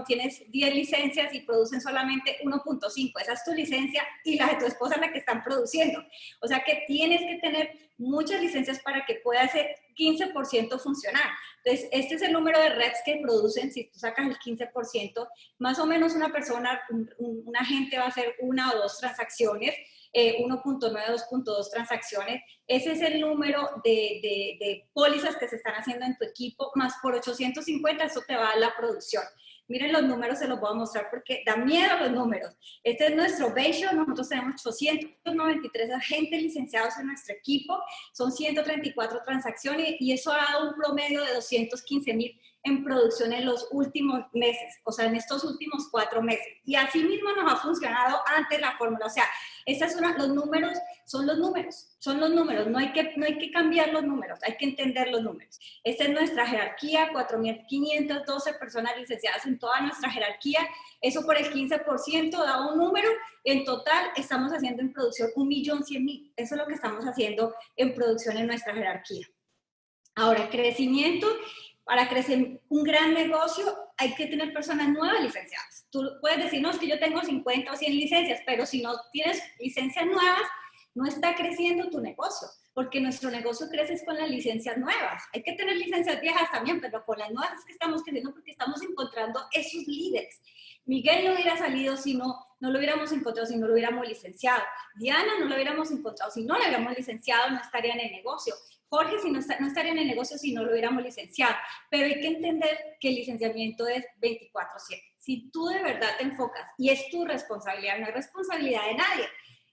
tienes 10 licencias y producen solamente 1.5. Esa es tu licencia y la de tu esposa la que están produciendo. O sea que tienes que tener muchas licencias para que pueda ese 15% funcionar. Entonces, este es el número de reps que producen. Si tú sacas el 15%, más o menos una persona, un agente va a hacer 1 o 2 transacciones, 1.9, 2.2 transacciones. Ese es el número de pólizas que se están haciendo en tu equipo, más por 850, eso te va a dar la producción. Miren los números, se los voy a mostrar porque da miedo los números. Este es nuestro ratio, nosotros tenemos 893 agentes licenciados en nuestro equipo, son 134 transacciones y eso ha dado un promedio de 215,000 en producción en los últimos meses, o sea, en estos últimos 4 meses. Y así mismo nos ha funcionado antes la fórmula, o sea, los números son los números, no hay que cambiar los números, hay que entender los números. Esta es nuestra jerarquía, 4,512 personas licenciadas en toda nuestra jerarquía, eso por el 15% da un número, en total estamos haciendo en producción 1,100,000, eso es lo que estamos haciendo en producción en nuestra jerarquía. Ahora, crecimiento. Para crecer un gran negocio hay que tener personas nuevas licenciadas. Tú puedes decir, no, es que yo tengo 50 o 100 licencias, pero si no tienes licencias nuevas, no está creciendo tu negocio, porque nuestro negocio crece con las licencias nuevas. Hay que tener licencias viejas también, pero con las nuevas es que estamos creciendo porque estamos encontrando esos líderes. Miguel no hubiera salido si no lo hubiéramos encontrado, si no lo hubiéramos licenciado. Diana no lo hubiéramos encontrado, si no lo hubiéramos licenciado, no estaría en el negocio. Jorge no estaría en el negocio si no lo hubiéramos licenciado, pero hay que entender que el licenciamiento es 24/7. Si tú de verdad te enfocas y es tu responsabilidad, no es responsabilidad de nadie.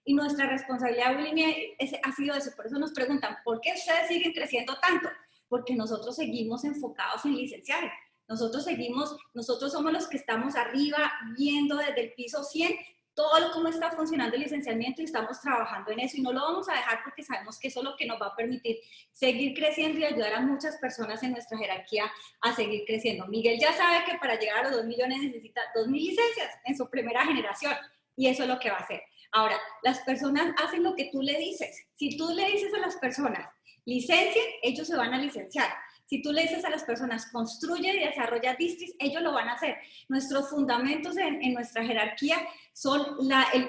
Y nuestra responsabilidad, Willy, ha sido eso. Por eso nos preguntan, ¿por qué ustedes siguen creciendo tanto? Porque nosotros seguimos enfocados en licenciar. Nosotros somos los que estamos arriba viendo desde el piso 100 todo cómo está funcionando el licenciamiento y estamos trabajando en eso y no lo vamos a dejar porque sabemos que eso es lo que nos va a permitir seguir creciendo y ayudar a muchas personas en nuestra jerarquía a seguir creciendo. Miguel ya sabe que para llegar a los 2 millones necesita 2,000 licencias en su primera generación y eso es lo que va a hacer. Ahora, las personas hacen lo que tú le dices. Si tú le dices a las personas, licencien, ellos se van a licenciar. Si tú le dices a las personas, construye y desarrolla districts, ellos lo van a hacer. Nuestros fundamentos en nuestra jerarquía son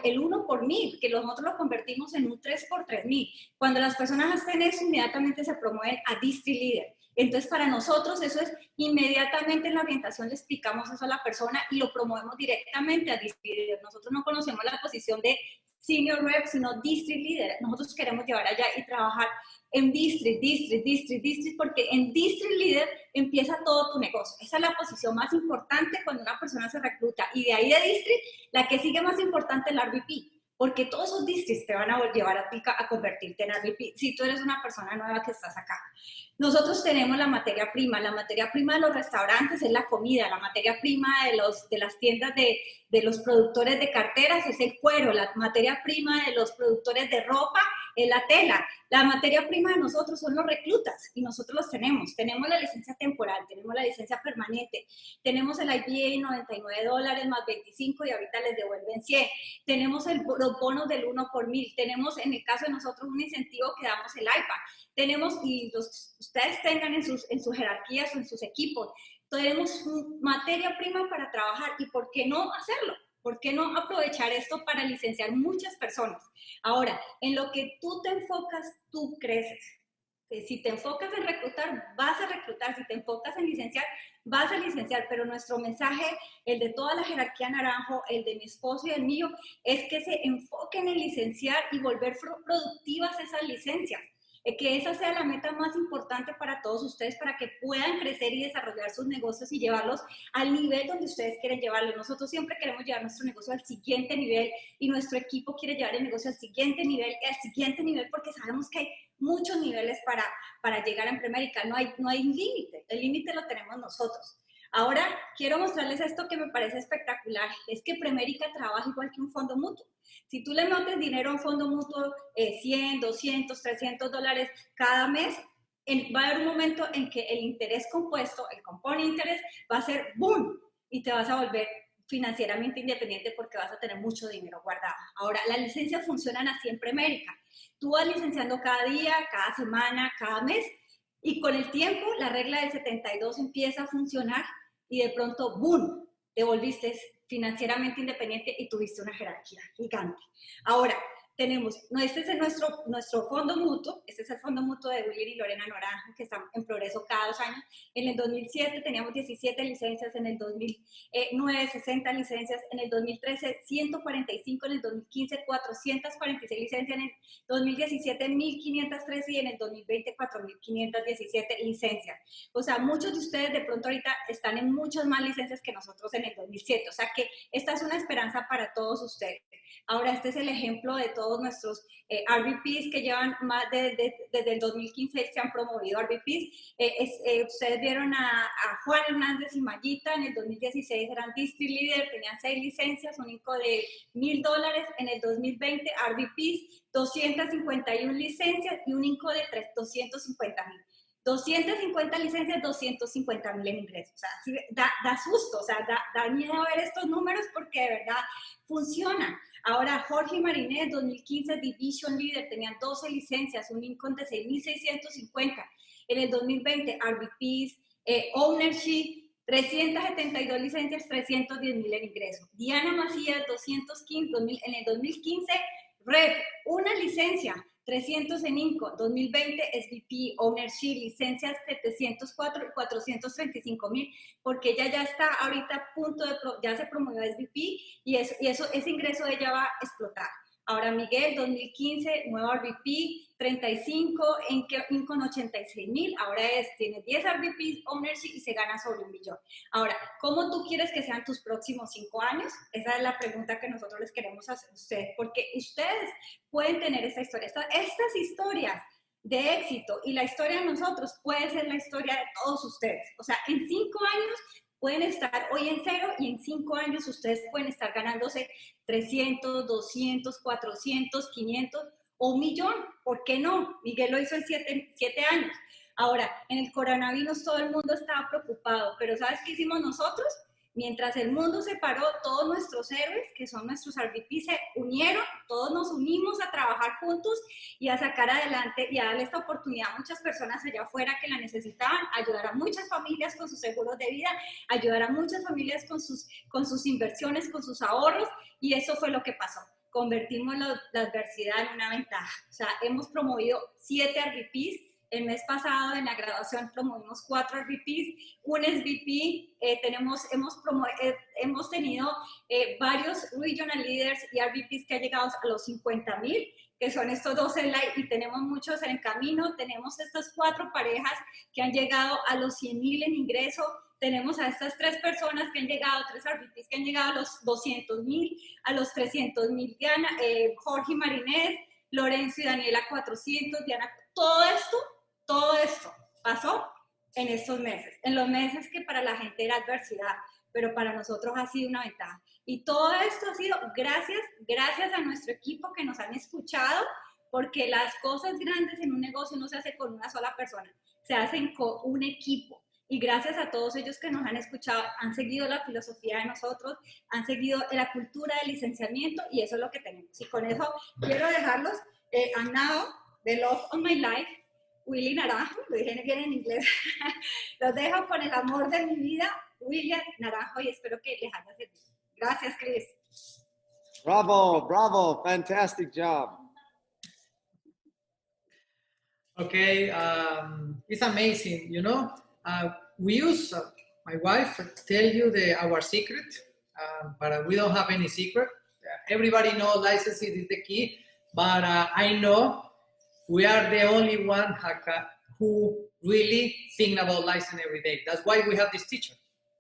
el 1 por 1000, que nosotros lo convertimos en un 3 por 3000. Cuando las personas hacen eso, inmediatamente se promueven a district leader. Entonces, para nosotros eso es inmediatamente en la orientación le explicamos eso a la persona y lo promovemos directamente a district leader. Nosotros no conocemos la posición de senior rep, sino district leader. Nosotros queremos llevar allá y trabajar en district, porque en district leader empieza todo tu negocio. Esa es la posición más importante cuando una persona se recluta. Y de ahí de district, la que sigue más importante es la RVP. Porque todos esos districts te van a llevar a ti a convertirte en RVP si tú eres una persona nueva que estás acá. Nosotros tenemos la materia prima de los restaurantes es la comida, la materia prima de las tiendas de los productores de carteras es el cuero, la materia prima de los productores de ropa es la tela, la materia prima de nosotros son los reclutas y nosotros los tenemos la licencia temporal, tenemos la licencia permanente, tenemos el IBA $99 más 25 y ahorita les devuelven 100, tenemos los bonos del 1 por 1000, tenemos en el caso de nosotros un incentivo que damos el IPA, tenemos y ustedes tengan en sus jerarquías o en sus equipos, tenemos materia prima para trabajar y ¿por qué no hacerlo? ¿Por qué no aprovechar esto para licenciar muchas personas? Ahora, en lo que tú te enfocas, tú creces. Si te enfocas en reclutar, vas a reclutar. Si te enfocas en licenciar, vas a licenciar. Pero nuestro mensaje, el de toda la jerarquía Naranjo, el de mi esposo y el mío, es que se enfoquen en licenciar y volver productivas esas licencias. Que esa sea la meta más importante para todos ustedes, para que puedan crecer y desarrollar sus negocios y llevarlos al nivel donde ustedes quieren llevarlo. Nosotros siempre queremos llevar nuestro negocio al siguiente nivel y nuestro equipo quiere llevar el negocio al siguiente nivel, porque sabemos que hay muchos niveles para llegar a Premérica. No hay límite, el límite lo tenemos nosotros. Ahora quiero mostrarles esto que me parece espectacular, es que Premérica trabaja igual que un fondo mutuo. Si tú le metes dinero a un fondo mutuo, 100, 200, $300 cada mes, va a haber un momento en que el interés compuesto, el compound interest, va a ser boom y te vas a volver financieramente independiente porque vas a tener mucho dinero guardado. Ahora, las licencias funcionan así en Premérica. Tú vas licenciando cada día, cada semana, cada mes y con el tiempo la regla del 72 empieza a funcionar y de pronto, boom, te volviste financieramente independiente y tuviste una jerarquía gigante. Ahora, este es nuestro fondo mutuo, este es el fondo mutuo de William y Lorena Naranjo, que está en progreso cada 2 años. En el 2007 teníamos 17 licencias, en el 2009 60 licencias, en el 2013 145, en el 2015 446 licencias, en el 2017 1513 y en el 2020 4517 licencias. O sea, muchos de ustedes de pronto ahorita están en muchas más licencias que nosotros en el 2007, o sea que esta es una esperanza para todos ustedes. Ahora, este es el ejemplo de todos nuestros RVPs que llevan más desde el 2015 se han promovido RVPs. Ustedes vieron a Juan Hernández y Mayita, en el 2016 eran District Leader, tenían 6 licencias, un INCO de $1000, en el 2020 RVPs, 251 licencias y un INCO de 250,000. 250 licencias, 250,000 en ingresos. O sea, sí, da susto, o sea, da miedo ver estos números porque de verdad funciona. Ahora, Jorge y Marinés, 2015 Division Leader, tenían 12 licencias, un income de 6,650. En el 2020, RVPs, Ownership, 372 licencias, 310,000 en ingresos. Diana Macías, 215, en el 2015, Rep, una licencia, 300 en INCO, 2020 SVP, Ownership, licencias 704 y 435,000, porque ella ya está ahorita a punto de, ya se promovió a SVP y ese ingreso de ella va a explotar. Ahora Miguel, 2015, nuevo RVP, 35, en con 86,000, ahora tiene 10 RVPs, ownership y se gana sobre $1 millón. Ahora, ¿cómo tú quieres que sean tus próximos 5 años? Esa es la pregunta que nosotros les queremos hacer a ustedes, porque ustedes pueden tener esta historia, estas historias de éxito y la historia de nosotros puede ser la historia de todos ustedes. O sea, en 5 años pueden estar hoy en 0 y en 5 años ustedes pueden estar ganándose 300, 200, 400, 500 o $1 millón. ¿Por qué no? Miguel lo hizo en 7 años. Ahora, en el coronavirus todo el mundo estaba preocupado, pero ¿sabes qué hicimos nosotros? Mientras el mundo se paró, todos nuestros héroes, que son nuestros RVP, se unieron, todos nos unimos a trabajar juntos y a sacar adelante y a darle esta oportunidad a muchas personas allá afuera que la necesitaban, ayudar a muchas familias con sus seguros de vida, ayudar a muchas familias con sus inversiones, con sus ahorros, y eso fue lo que pasó. Convertimos la adversidad en una ventaja. O sea, hemos promovido 7 RVPs El mes pasado en la graduación promovimos 4 RVPs, un SVP, hemos tenido varios regional leaders y RVPs que han llegado a los 50,000, que son estos 2 y tenemos muchos en camino. Tenemos estas 4 parejas que han llegado a los 100,000 en ingreso. Tenemos a estas 3 personas que han llegado, 3 RVPs que han llegado a los 200,000, a los 300,000, Diana, Jorge y Marinés, Lorenzo y Daniela 400, Diana, todo esto pasó en estos meses, en los meses que para la gente era adversidad, pero para nosotros ha sido una ventaja. Y todo esto ha sido gracias a nuestro equipo que nos han escuchado, porque las cosas grandes en un negocio no se hacen con una sola persona, se hacen con un equipo. Y gracias a todos ellos que nos han escuchado, han seguido la filosofía de nosotros, han seguido la cultura del licenciamiento, y eso es lo que tenemos. Y con eso quiero dejarlos. And now, the love of my life, Willy Naranjo, lo dije bien en inglés. Los dejo con el amor de mi vida, William Naranjo, y espero que les haya servido. Gracias, Chris. Bravo, fantastic job. Okay, it's amazing, you know. We use, my wife tell you our secret, but we don't have any secret. Everybody knows licensing is the key, but I know we are the only one who really think about license every day. That's why we have this teacher.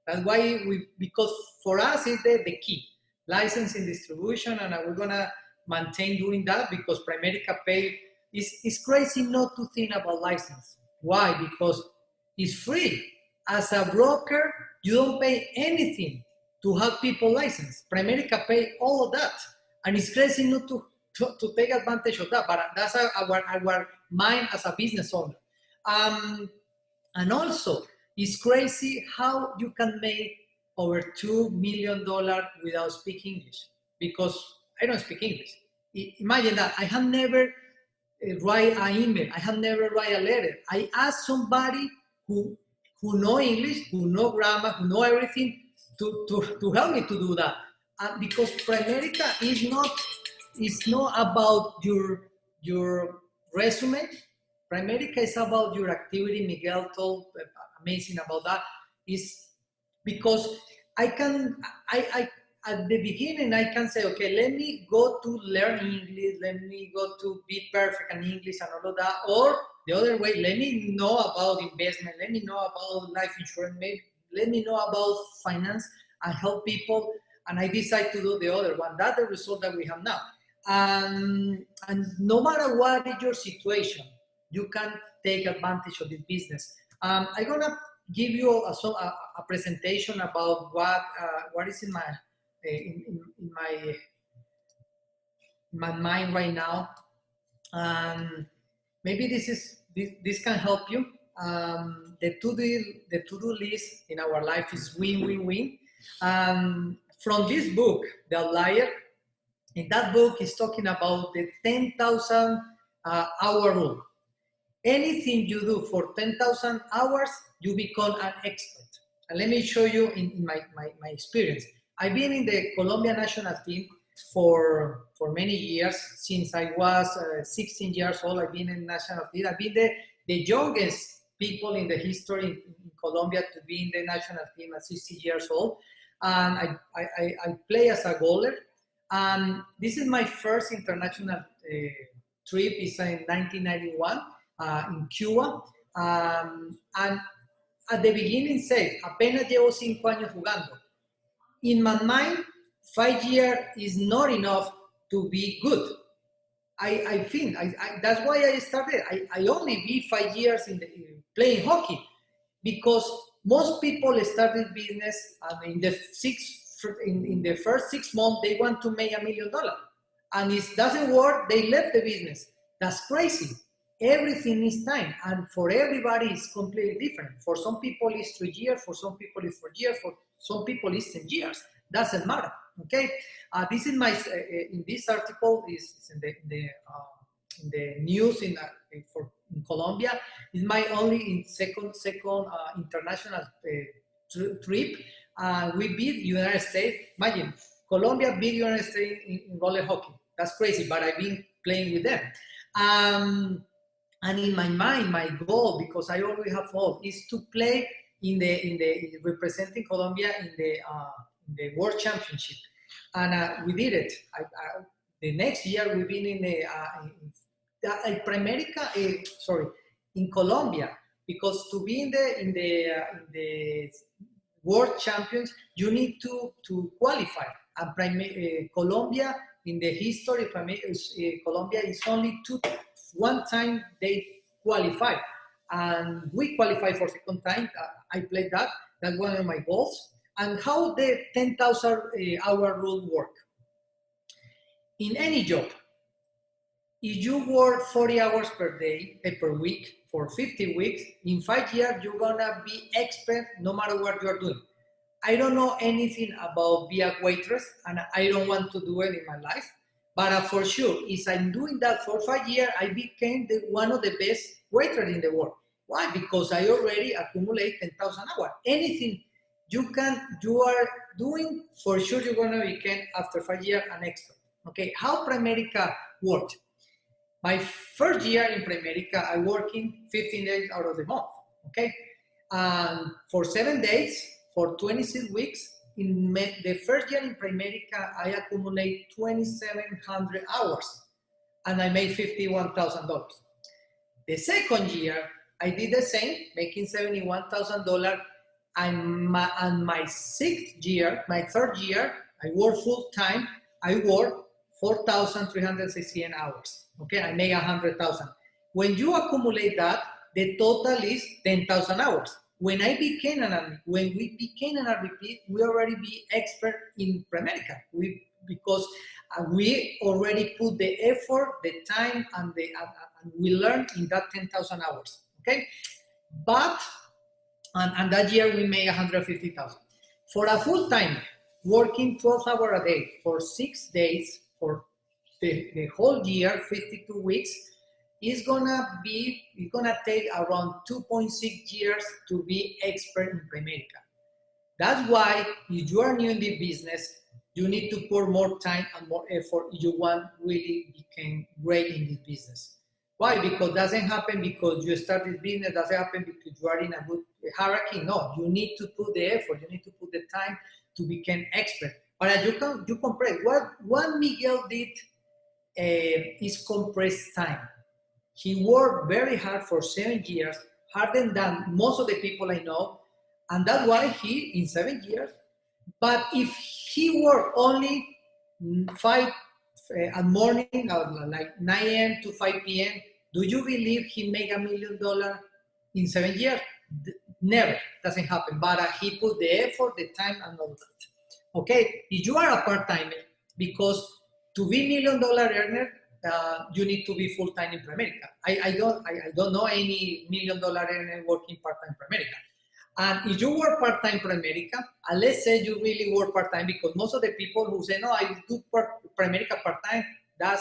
That's why because for us it's the key. Licensing, distribution, and we're gonna maintain doing that because Primerica Pay is crazy not to think about license. Why? Because it's free. As a broker, you don't pay anything to have people licensed. Primerica pay all of that. And it's crazy not to take advantage of that, but that's our mind as a business owner. And also, it's crazy how you can make over $2 million without speaking English, because I don't speak English. Imagine that. I have never write an email. I have never write a letter. I ask somebody who know English, who know grammar, who know everything to help me to do that. Because Primerica is not about your resume. Primerica is about your activity. Miguel told amazing about that. Is because at the beginning I can say, okay, let me go to learn English, let me go to be perfect in English and all of that, or the other way, let me know about investment, let me know about life insurance, maybe let me know about finance and help people, and I decide to do the other one. That's the result that we have now. And no matter what is your situation, you can take advantage of this business. I'm gonna give you a presentation about what is in my mind right now. Maybe this can help you. The to-do list in our life is win-win-win. From this book, The Outlier, in that book is talking about the 10,000 hour rule. Anything you do for 10,000 hours, you become an expert. And let me show you in my experience. I've been in the Colombia national team for many years. Since I was 16 years old, I've been in national team. I've been the youngest people in the history in Colombia to be in the national team at 16 years old. And I play as a goaler. This is my first international trip. It's in 1991 in Cuba. And at the beginning said, apenas llevo 5 años jugando. In my mind, 5 years is not enough to be good. I think that's why I started. I only be 5 years in playing hockey, because most people started business and in the first 6 months they want to make $1 million, and it doesn't work. They left the business. That's crazy. Everything is time, and for everybody it's completely different. For some people it's 3 years, for some people it's 4 years, for some people it's 10 years. Doesn't matter. Okay, this is my in this article is in the news in Colombia. Is my only second international trip. We beat United States. Imagine, Colombia beat United States in roller hockey. That's crazy, but I've been playing with them. And in my mind, my goal, because I always have hope, is to play in the representing Colombia in the World Championship. And we did it. The next year we've been in the in Colombia, because to be in the World Champions, you need to qualify. And Colombia, in the history, Colombia is only one time they qualify, and we qualified for second time. I played that. That's one of my goals. And how the 10,000 hour rule work? In any job, if you work 40 hours per day, per week, for 50 weeks, in 5 years, you're gonna be expert no matter what you're doing. I don't know anything about be a waitress, and I don't want to do it in my life. But for sure, if I'm doing that for 5 years, I became one of the best waiters in the world. Why? Because I already accumulate 10,000 hours. Anything you are doing, for sure you're gonna become, after 5 years, an expert. Okay, how Primerica worked? My first year in Primerica, I working 15 days out of the month, okay? And for 7 days, for 26 weeks, in the first year in Primerica, I accumulate 2,700 hours, and I made $51,000. The second year, I did the same, making $71,000, and my third year, I work full time, I work 4,368 hours. Okay, I make 100,000. When you accumulate that, the total is 10,000 hours. When we became an RVP, we already be expert in Primerica. Because we already put the effort, the time, and we learned in that 10,000 hours. Okay, but and that year we made 150,000. For a full time, working 12 hours a day for 6 days for the whole year, 52 weeks, it's gonna take around 2.6 years to be expert in Primerica. That's why if you are new in the business, you need to pour more time and more effort if you want really become great in this business. Why? Because it doesn't happen because you start this business, it doesn't happen because you are in a good hierarchy. No, you need to put the effort, you need to put the time to become expert. But you compress. What Miguel did is compress time. He worked very hard for 7 years, harder than most of the people I know, and that's why he, in 7 years, but if he worked only 5 at morning, like 9 a.m. to 5 p.m., do you believe he made $1 million in 7 years? Never, doesn't happen, but he put the effort, the time, and all that. Okay, if you are a part-timer, because to be $1 million earner, you need to be full-time in Primerica. I don't know any $1 million earner working part-time in Primerica. And if you work part-time Primerica, and let's say you really work part-time, because most of the people who say, no, I do Primerica part-time, that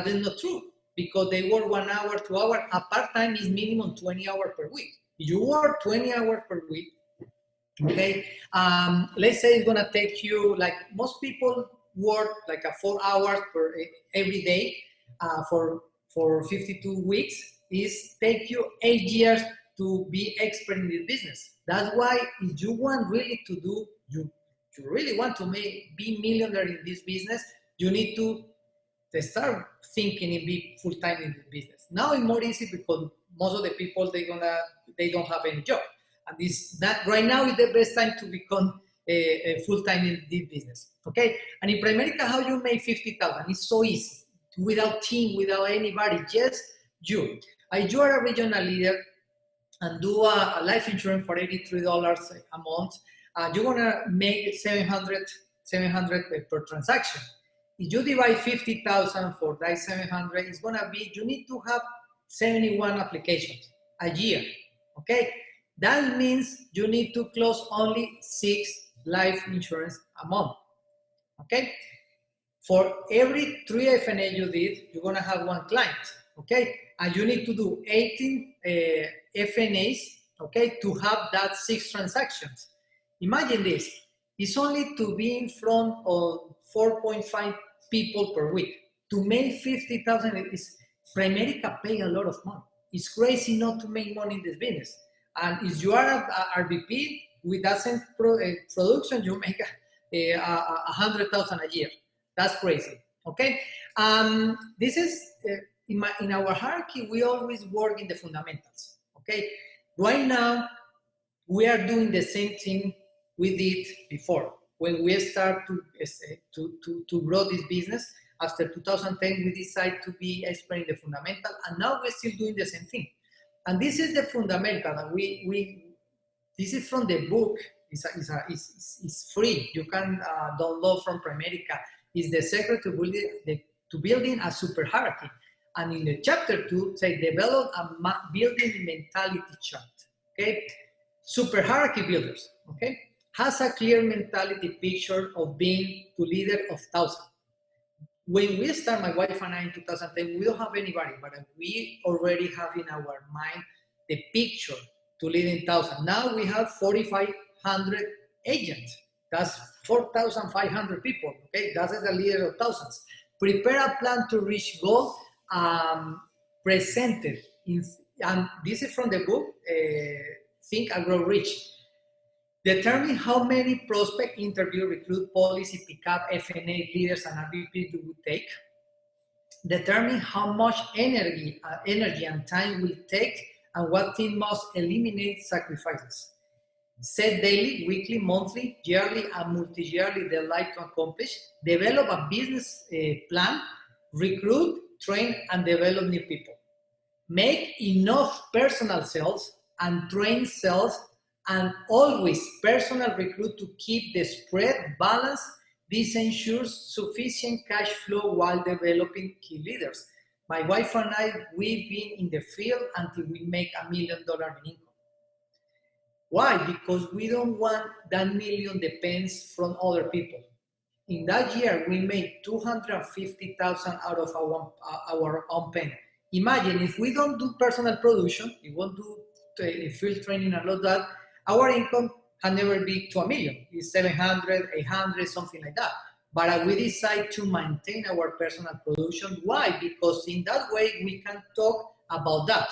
is not true, because they work 1 hour, 2 hours. A part-time is minimum 20 hours per week. If you work 20 hours per week, okay, let's say it's gonna take you, like most people work like 4 hours every day for 52 weeks, is take you 8 years to be expert in this business. That's why if you want really to do, you really want to be millionaire in this business, you need to start thinking and be full-time in this business. Now it's more easy because most of the people, they don't have any job. And that right now is the best time to become a full-time in this business, okay? And in Primerica, how you make 50,000? It's so easy, without team, without anybody, just you. You are a regional leader and do a life insurance for $83 a month. You're gonna make 700 per transaction. If you divide 50,000 for that 700, it's gonna be, you need to have 71 applications a year, okay? That means you need to close only 6 life insurance a month, okay? For every 3 FNA you did, you're gonna have 1 client, okay? And you need to do 18 FNAs, okay, to have that 6 transactions. Imagine this, it's only to be in front of 4.5 people per week. To make 50,000 is Primerica pay a lot of money. It's crazy not to make money in this business. And if you are a RVP with doesn't production, you make 100,000 a year. That's crazy. Okay. This is in our hierarchy. We always work in the fundamentals. Okay. Right now, we are doing the same thing we did before. When we start to grow this business, after 2010, we decided to be expert in the fundamental, and now we're still doing the same thing. And this is the fundamental, and this is from the book. It's free. You can download from Primerica. It's the secret to building a super hierarchy. And in the chapter 2, say develop a building mentality chart. Okay, super hierarchy builders. Okay, has a clear mentality picture of being the leader of 1,000. When we start, my wife and I in 2010, we don't have anybody, but we already have in our mind the picture to lead in 1,000. Now we have 4,500 agents. That's 4,500 people. Okay, that is the leader of thousands. Prepare a plan to reach goal. Presented and this is from the book Think and Grow Rich. Determine how many prospect interview, recruit, policy, pickup, FNA leaders and RVP you would take. Determine how much energy and time will take and what team must eliminate sacrifices. Set daily, weekly, monthly, yearly, and multi-yearly deadline to accomplish. Develop a business plan. Recruit, train, and develop new people. Make enough personal sales and train sales, and always personal recruit to keep the spread balanced. This ensures sufficient cash flow while developing key leaders. My wife and I, we've been in the field until we make $1 million in income. Why? Because we don't want that million depends from other people. In that year, we made 250,000 out of our own pen. Imagine if we don't do personal production, we won't do field training and all that, our income can never be to $1 million. It's 700, 800, something like that. But we decide to maintain our personal production. Why? Because in that way, we can talk about that.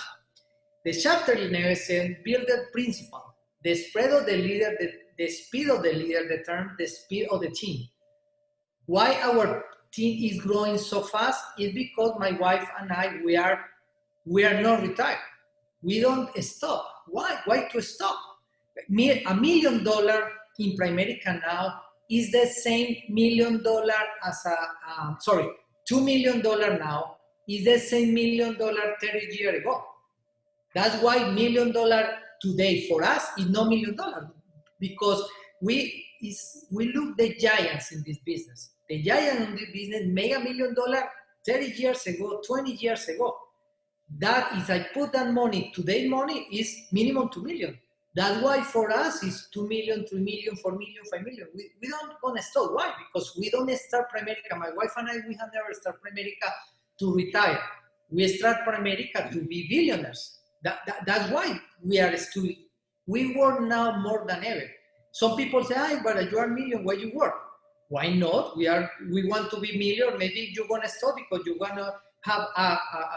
The chapter 11 said, build the principle. The spread of the leader, the speed of the leader determines the speed of the team. Why our team is growing so fast is because my wife and I, we are not retired. We don't stop. Why? Why to stop? $1 million in Primerica now is the same $1 million as $2 million now is the same $1 million 30 years ago. That's why $1 million today for us is not $1 million, because we look the giants in this business. The giant in this business made $1 million 30 years ago, 20 years ago. That if I put that money, today money is minimum 2 million. That's why for us it's 2 million, 3 million, 4 million, 5 million. We don't gonna stop. Why? Because we don't start Primerica. My wife and I, we have never started Primerica to retire. We start Primerica to be billionaires. That's why we are still, we work now more than ever. Some people say, but you are million, why you work? Why not? We want to be million. Maybe you're gonna stop because you're gonna have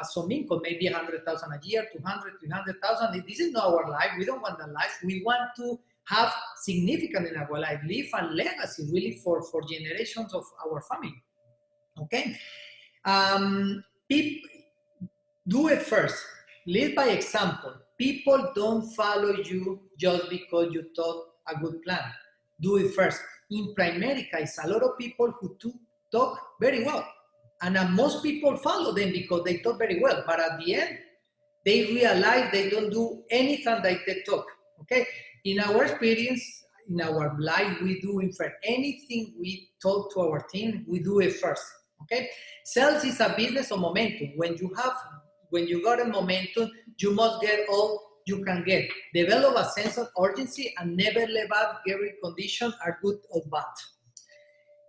some income, maybe 100,000 a year, 200, 300,000. This is not our life. We don't want that life. We want to have significant in our life, leave a legacy really for generations of our family. Okay? Do it first. Lead by example. People don't follow you just because you thought a good plan. Do it first. In Primerica, it's a lot of people who talk very well. And most people follow them because they talk very well. But at the end, they realize they don't do anything like they talk. Okay? In our experience, in our life, we do in fact anything we talk to our team, we do it first. Okay? Sales is a business of momentum. When you got a momentum, you must get all you can get. Develop a sense of urgency and never let up every condition are good or bad.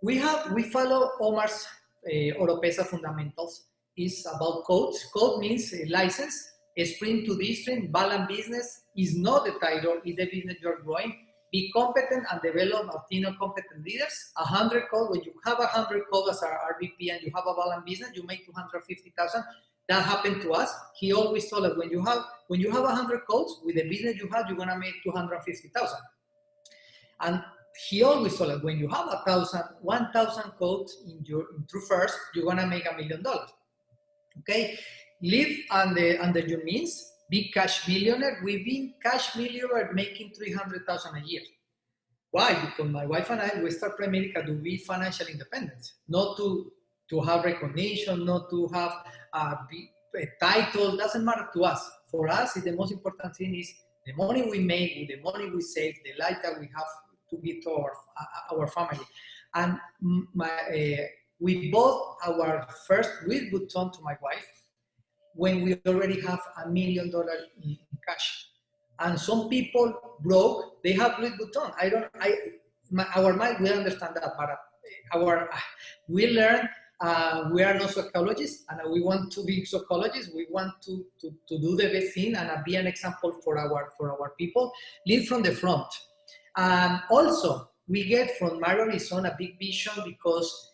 We follow Omar's Oropesa fundamentals. Is about codes. Code means a license. A sprint to district, balance business is not the title, it's the business you're growing. Be competent and develop a team of competent leaders. 100 code, when you have 100 code as our RVP and you have a balance business, you make 250,000. That happened to us. He always told us, when you have 100 coats with the business you have, you're gonna make 250,000. And he always told us, when you have 1,000 coats in through first, you're gonna make $1 million. Okay, live under your means, be cash millionaire. We've been cash millionaire making 300,000 a year. Why? Because my wife and I, we start Primerica to be financial independent, not to have recognition, not to have a title. Doesn't matter to us. For us, the most important thing is the money we make, the money we save, the life that we have to give to our family. And we bought our first Louis Vuitton to my wife when we already have $1 million in cash. And some people broke, they have Louis Vuitton. Our mind, we understand that, but we learn, we are not psychologists, and we want to be psychologists. We want to do the best thing and be an example for our people. Lead from the front. Also, we get from Mario Arizona a big vision, because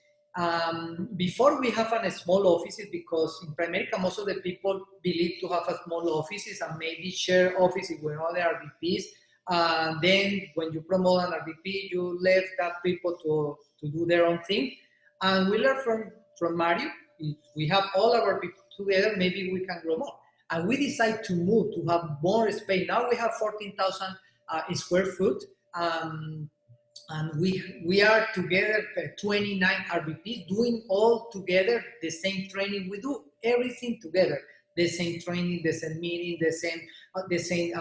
before we have a small offices, because in Primerica most of the people believe to have a small offices and maybe share offices with other RVPs. Then when you promote an RVP, you let that people to do their own thing. And we learn from Mario. If we have all our people together, maybe we can grow more. And we decide to move to have more space. Now we have 14,000 square foot. And we are together, 29 RVPs, doing all together the same training. We do everything together, the same training, the same meeting, the same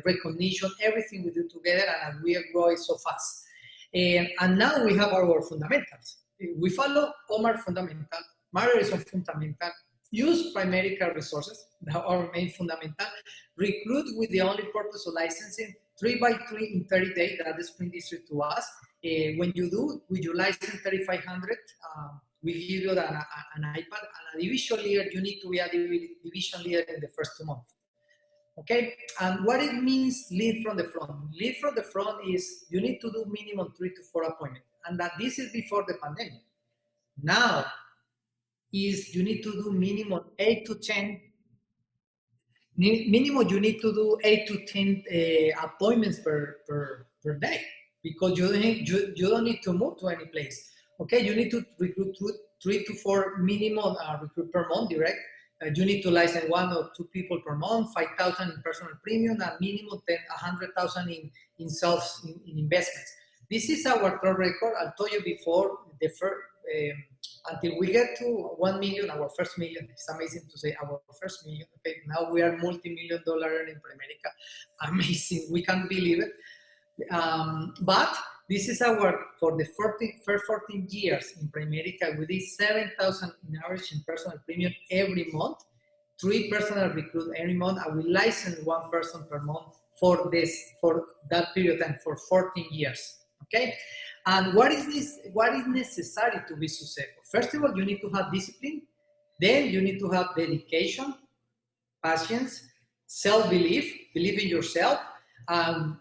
recognition, everything we do together, and we are growing so fast. And now we have our fundamentals. We follow Omar fundamental, Mario is on fundamental, use Primerica resources, our main fundamental, recruit with the only purpose of licensing, 3x3 in 30 days, that is Sprint District to us. When you do, with your license 3500, we give you an iPad, and a division leader, you need to be a division leader in the first 2 months. Okay, and what it means, lead from the front. Lead from the front is you need to do minimum 3 to 4 appointments, and that this is before the pandemic. Now, is you need to do minimum 8 to 10. Minimum, you need to do 8 to 10 appointments per day, because you don't need to move to any place. Okay, you need to recruit 3 to 4 minimum recruit per month direct. You need to license 1 or 2 people per month, 5,000 in personal premium, and minimum 100,000 in sales in investments. This is our track record. I told you before, the first, until we get to 1 million, our first million. It's amazing to say our first million. Okay, now we are multi-million-dollar earning Primerica. Amazing, we can't believe it. But this is for the first 14 years in Primerica, we did 7,000 in average in personal premium every month, 3 personal recruits every month, and we license 1 person per month for that period of time, for 14 years. Okay, and what is necessary to be successful? First of all, you need to have discipline. Then you need to have dedication, patience, self-belief, believe in yourself, and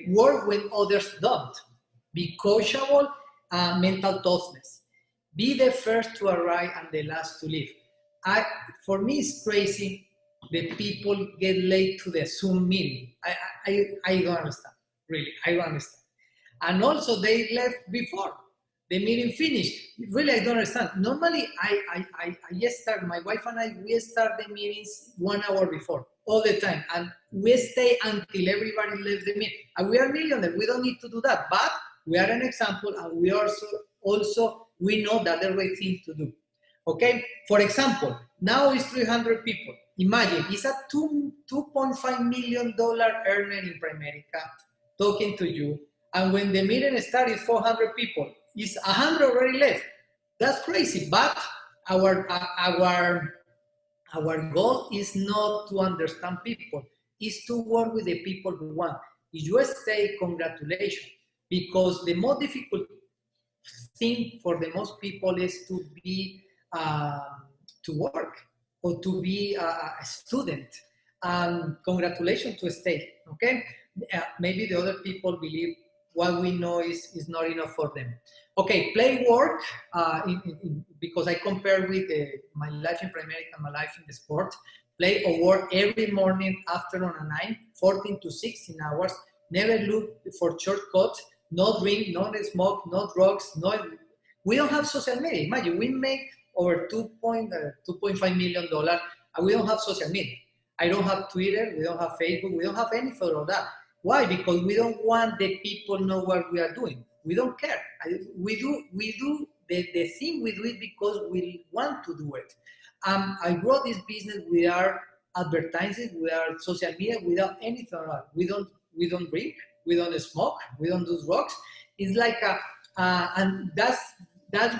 work when others don't. Be coachable, mental toughness. Be the first to arrive and the last to leave. For me, it's crazy that people get late to the Zoom meeting. I don't understand, really, I don't understand. And also they left before the meeting finished. Really, I don't understand. Normally, my wife and I, we start the meetings 1 hour before, all the time. And we stay until everybody leaves the meeting. And we are millionaires, we don't need to do that. But we are an example, and we also we know that the right thing to do. Okay? For example, now it's 300 people. Imagine, it's a $2.5 million earner in Primerica talking to you. And when the meeting started, 400 people. It's 100 already left. That's crazy. But our goal is not to understand people. It's to work with the people we want. If you stay, congratulations. Because the most difficult thing for the most people is to be to work or to be a student. Congratulations to stay. Okay. Maybe the other people believe what we know is not enough for them. Okay, play work, because I compare with my life in Primerica and my life in the sport. Play or work every morning, afternoon and night, 14 to 16 hours. Never look for shortcuts, no drink, no smoke, no drugs, we don't have social media. Imagine, we make over $2.5 million and we don't have social media. I don't have Twitter, we don't have Facebook, we don't have anything of that. Why? Because we don't want the people know what we are doing. We don't care. We do the thing we do it because we want to do it. I grow this business without advertising, without social media, without anything else. We don't drink, we don't smoke, we don't do drugs. It's like and that's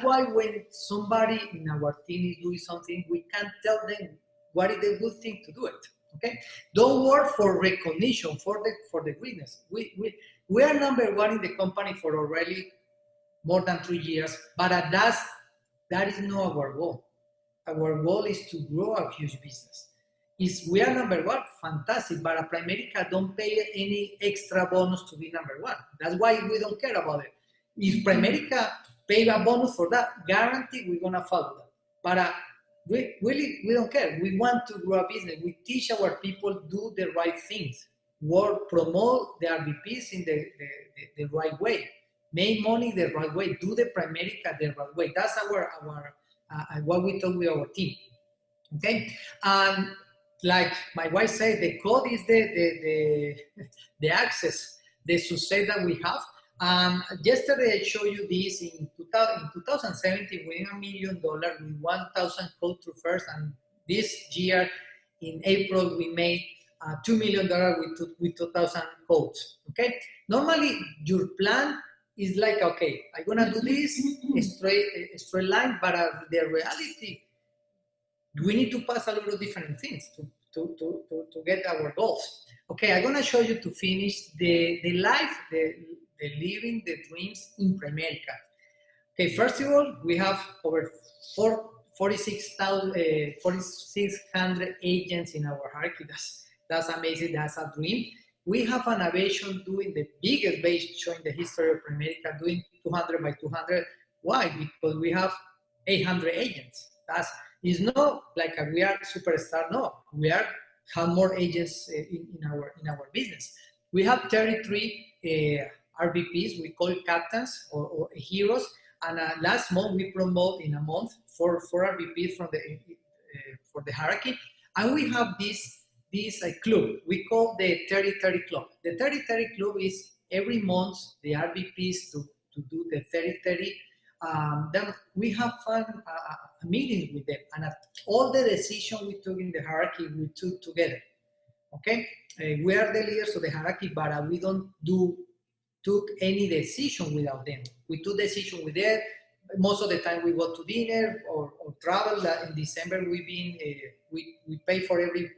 why when somebody in our team is doing something, we can tell them what is the good thing to do it. Okay, don't work for recognition, for the greatness. We are number one in the company for already more than 3 years, but that is not our goal. Our goal is to grow a huge business. If we are number one, fantastic, but at Primerica don't pay any extra bonus to be number one. That's why we don't care about it. If Primerica pay a bonus for that, guaranteed we're gonna follow that. But we don't care. We want to grow a business. We teach our people do the right things. Promote the RVPs in the right way. Make money the right way. Do the Primerica the right way. That's our what we talk with our team. Okay, and like my wife said, the code is the access, the success that we have. Yesterday I showed you this. In 2017, we made $1 million with 1,000 code through first, and this year in April we made $2 million with 2,000 codes. Okay, normally your plan is like, okay, I'm gonna do this straight line, but the reality, we need to pass a lot of different things to get our goals. Okay, I'm gonna show you to finish the life, the living the dreams in Primerica. Okay, first of all, we have over 4,600 agents in our hierarchy. That's amazing. That's a dream. We have an innovation doing the biggest base show in the history of Primerica, doing 200 by 200. Why? Because we have 800 agents. It's not like we are superstar. No, we have more agents in our business. We have 33 RVPs, we call captains or heroes. And last month we promote in a month four RVPs for the hierarchy. And we have this club we call the 30-30 club. The 30-30 club is every month the RVPs to do the 30-30. Then we have fun meetings with them, and all the decisions we took in the hierarchy we took together. Okay, we are the leaders of the hierarchy, but we don't took any decision without them. We took decision with them. Most of the time we go to dinner or travel. In December we pay for every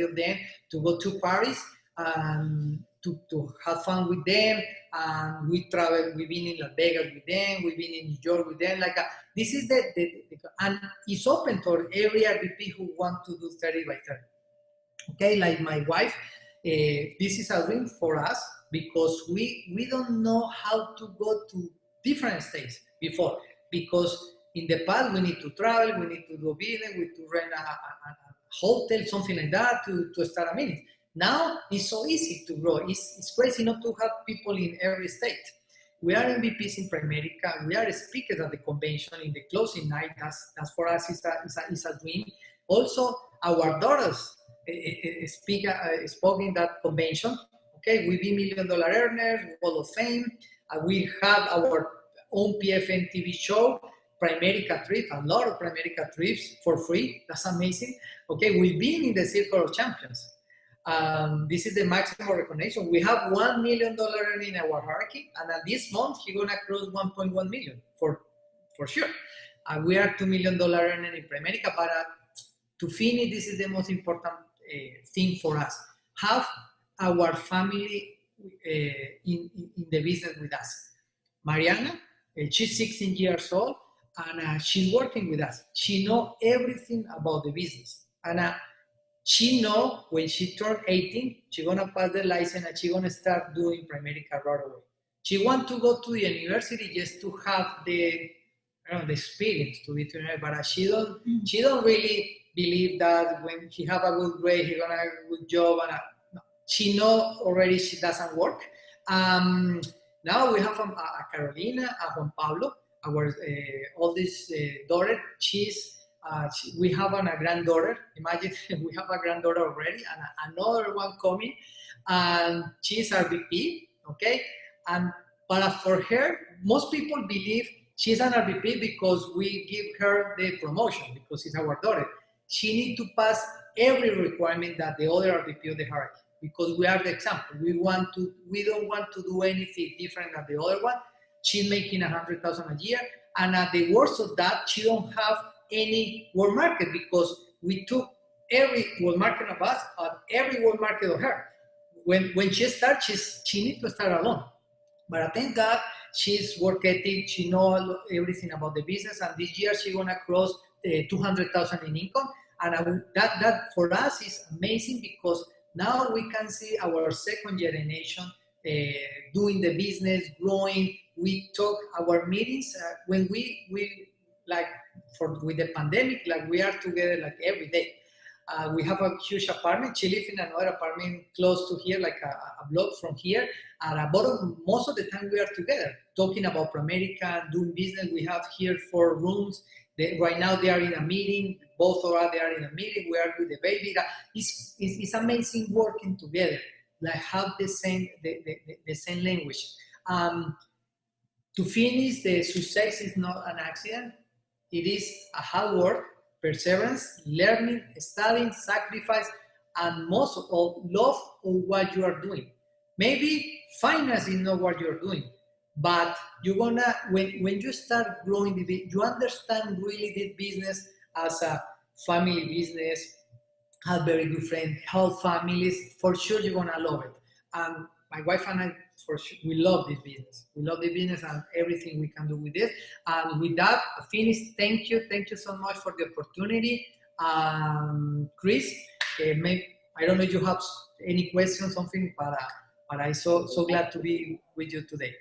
of them to go to Paris to have fun with them. And we travel. We've been in Las Vegas with them. We've been in New York with them. Like this is and it's open to every RVP who want to do 30 by 30. Okay, like my wife, this is a dream for us because we don't know how to go to different states before. Because in the past we need to travel, we need to do business, we need to rent a hotel, something like that to start a meeting. Now it's so easy to grow. It's crazy not to have people in every state. We are MVPs in Primerica. We are speakers at the convention in the closing night. That's for us is a dream. Also, our daughters spoke in that convention. Okay, we be $1 million earners, Hall of Fame. We have our own PFN TV show, Primerica Trip, a lot of Primerica trips for free. That's amazing. Okay, we've been in the Circle of Champions. This is the maximum recognition. We have $1 million in our hierarchy, and this month he's gonna cross 1.1 million for sure. We are $2 million earning in Primerica, but to finish, this is the most important thing for us. Have our family in the business with us. Mariana, she's 16 years old, and she's working with us. She knows everything about the business, and she knows when she turned 18, she's gonna pass the license and she's gonna start doing Primerica right away. She wants to go to the university just to have the experience to be to university, but she don't really believe that when she have a good grade, he gonna have a good job, and no. She know already she doesn't work. Now we have a Carolina, a Juan Pablo, our oldest daughter. We have a granddaughter. Imagine we have a granddaughter already, and another one coming, and she's our VP. Okay, but for her, most people believe she's an RVP because we give her the promotion because it's our daughter. She needs to pass every requirement that the other RVP of the hierarchy, because we are the example. We don't want to do anything different than the other one. She's making 100,000 a year, and at the worst of that, she don't have any world market because we took every world market of us and every world market of her. When she starts, she needs to start alone. But thank God, she's work ethic. She knows everything about the business, and this year she's gonna cross 200,000 in income, and that for us is amazing because now we can see our second generation doing the business, growing. We talk our meetings when we like with the pandemic, like we are together like every day. We have a huge apartment. She lives in another apartment close to here, like a block from here. And most of the time we are together, talking about America, doing business. We have here 4 rooms. Right now they are in a meeting. Both of us, they are in a meeting. We are with the baby. It's amazing working together. Like have the same language. To finish, the success is not an accident. It is a hard work, perseverance, learning, studying, sacrifice, and most of all, love of what you are doing. Maybe finance is not what you're doing, but you're gonna, when you start growing, you understand really this business as a family business, have very good friends, help families, for sure you're gonna love it. And my wife and I, for sure, we love this business. We love the business and everything we can do with it. And with that, I finish. Thank you so much for the opportunity. Chris, I don't know if you have any questions, something, but I'm so glad to be with you today.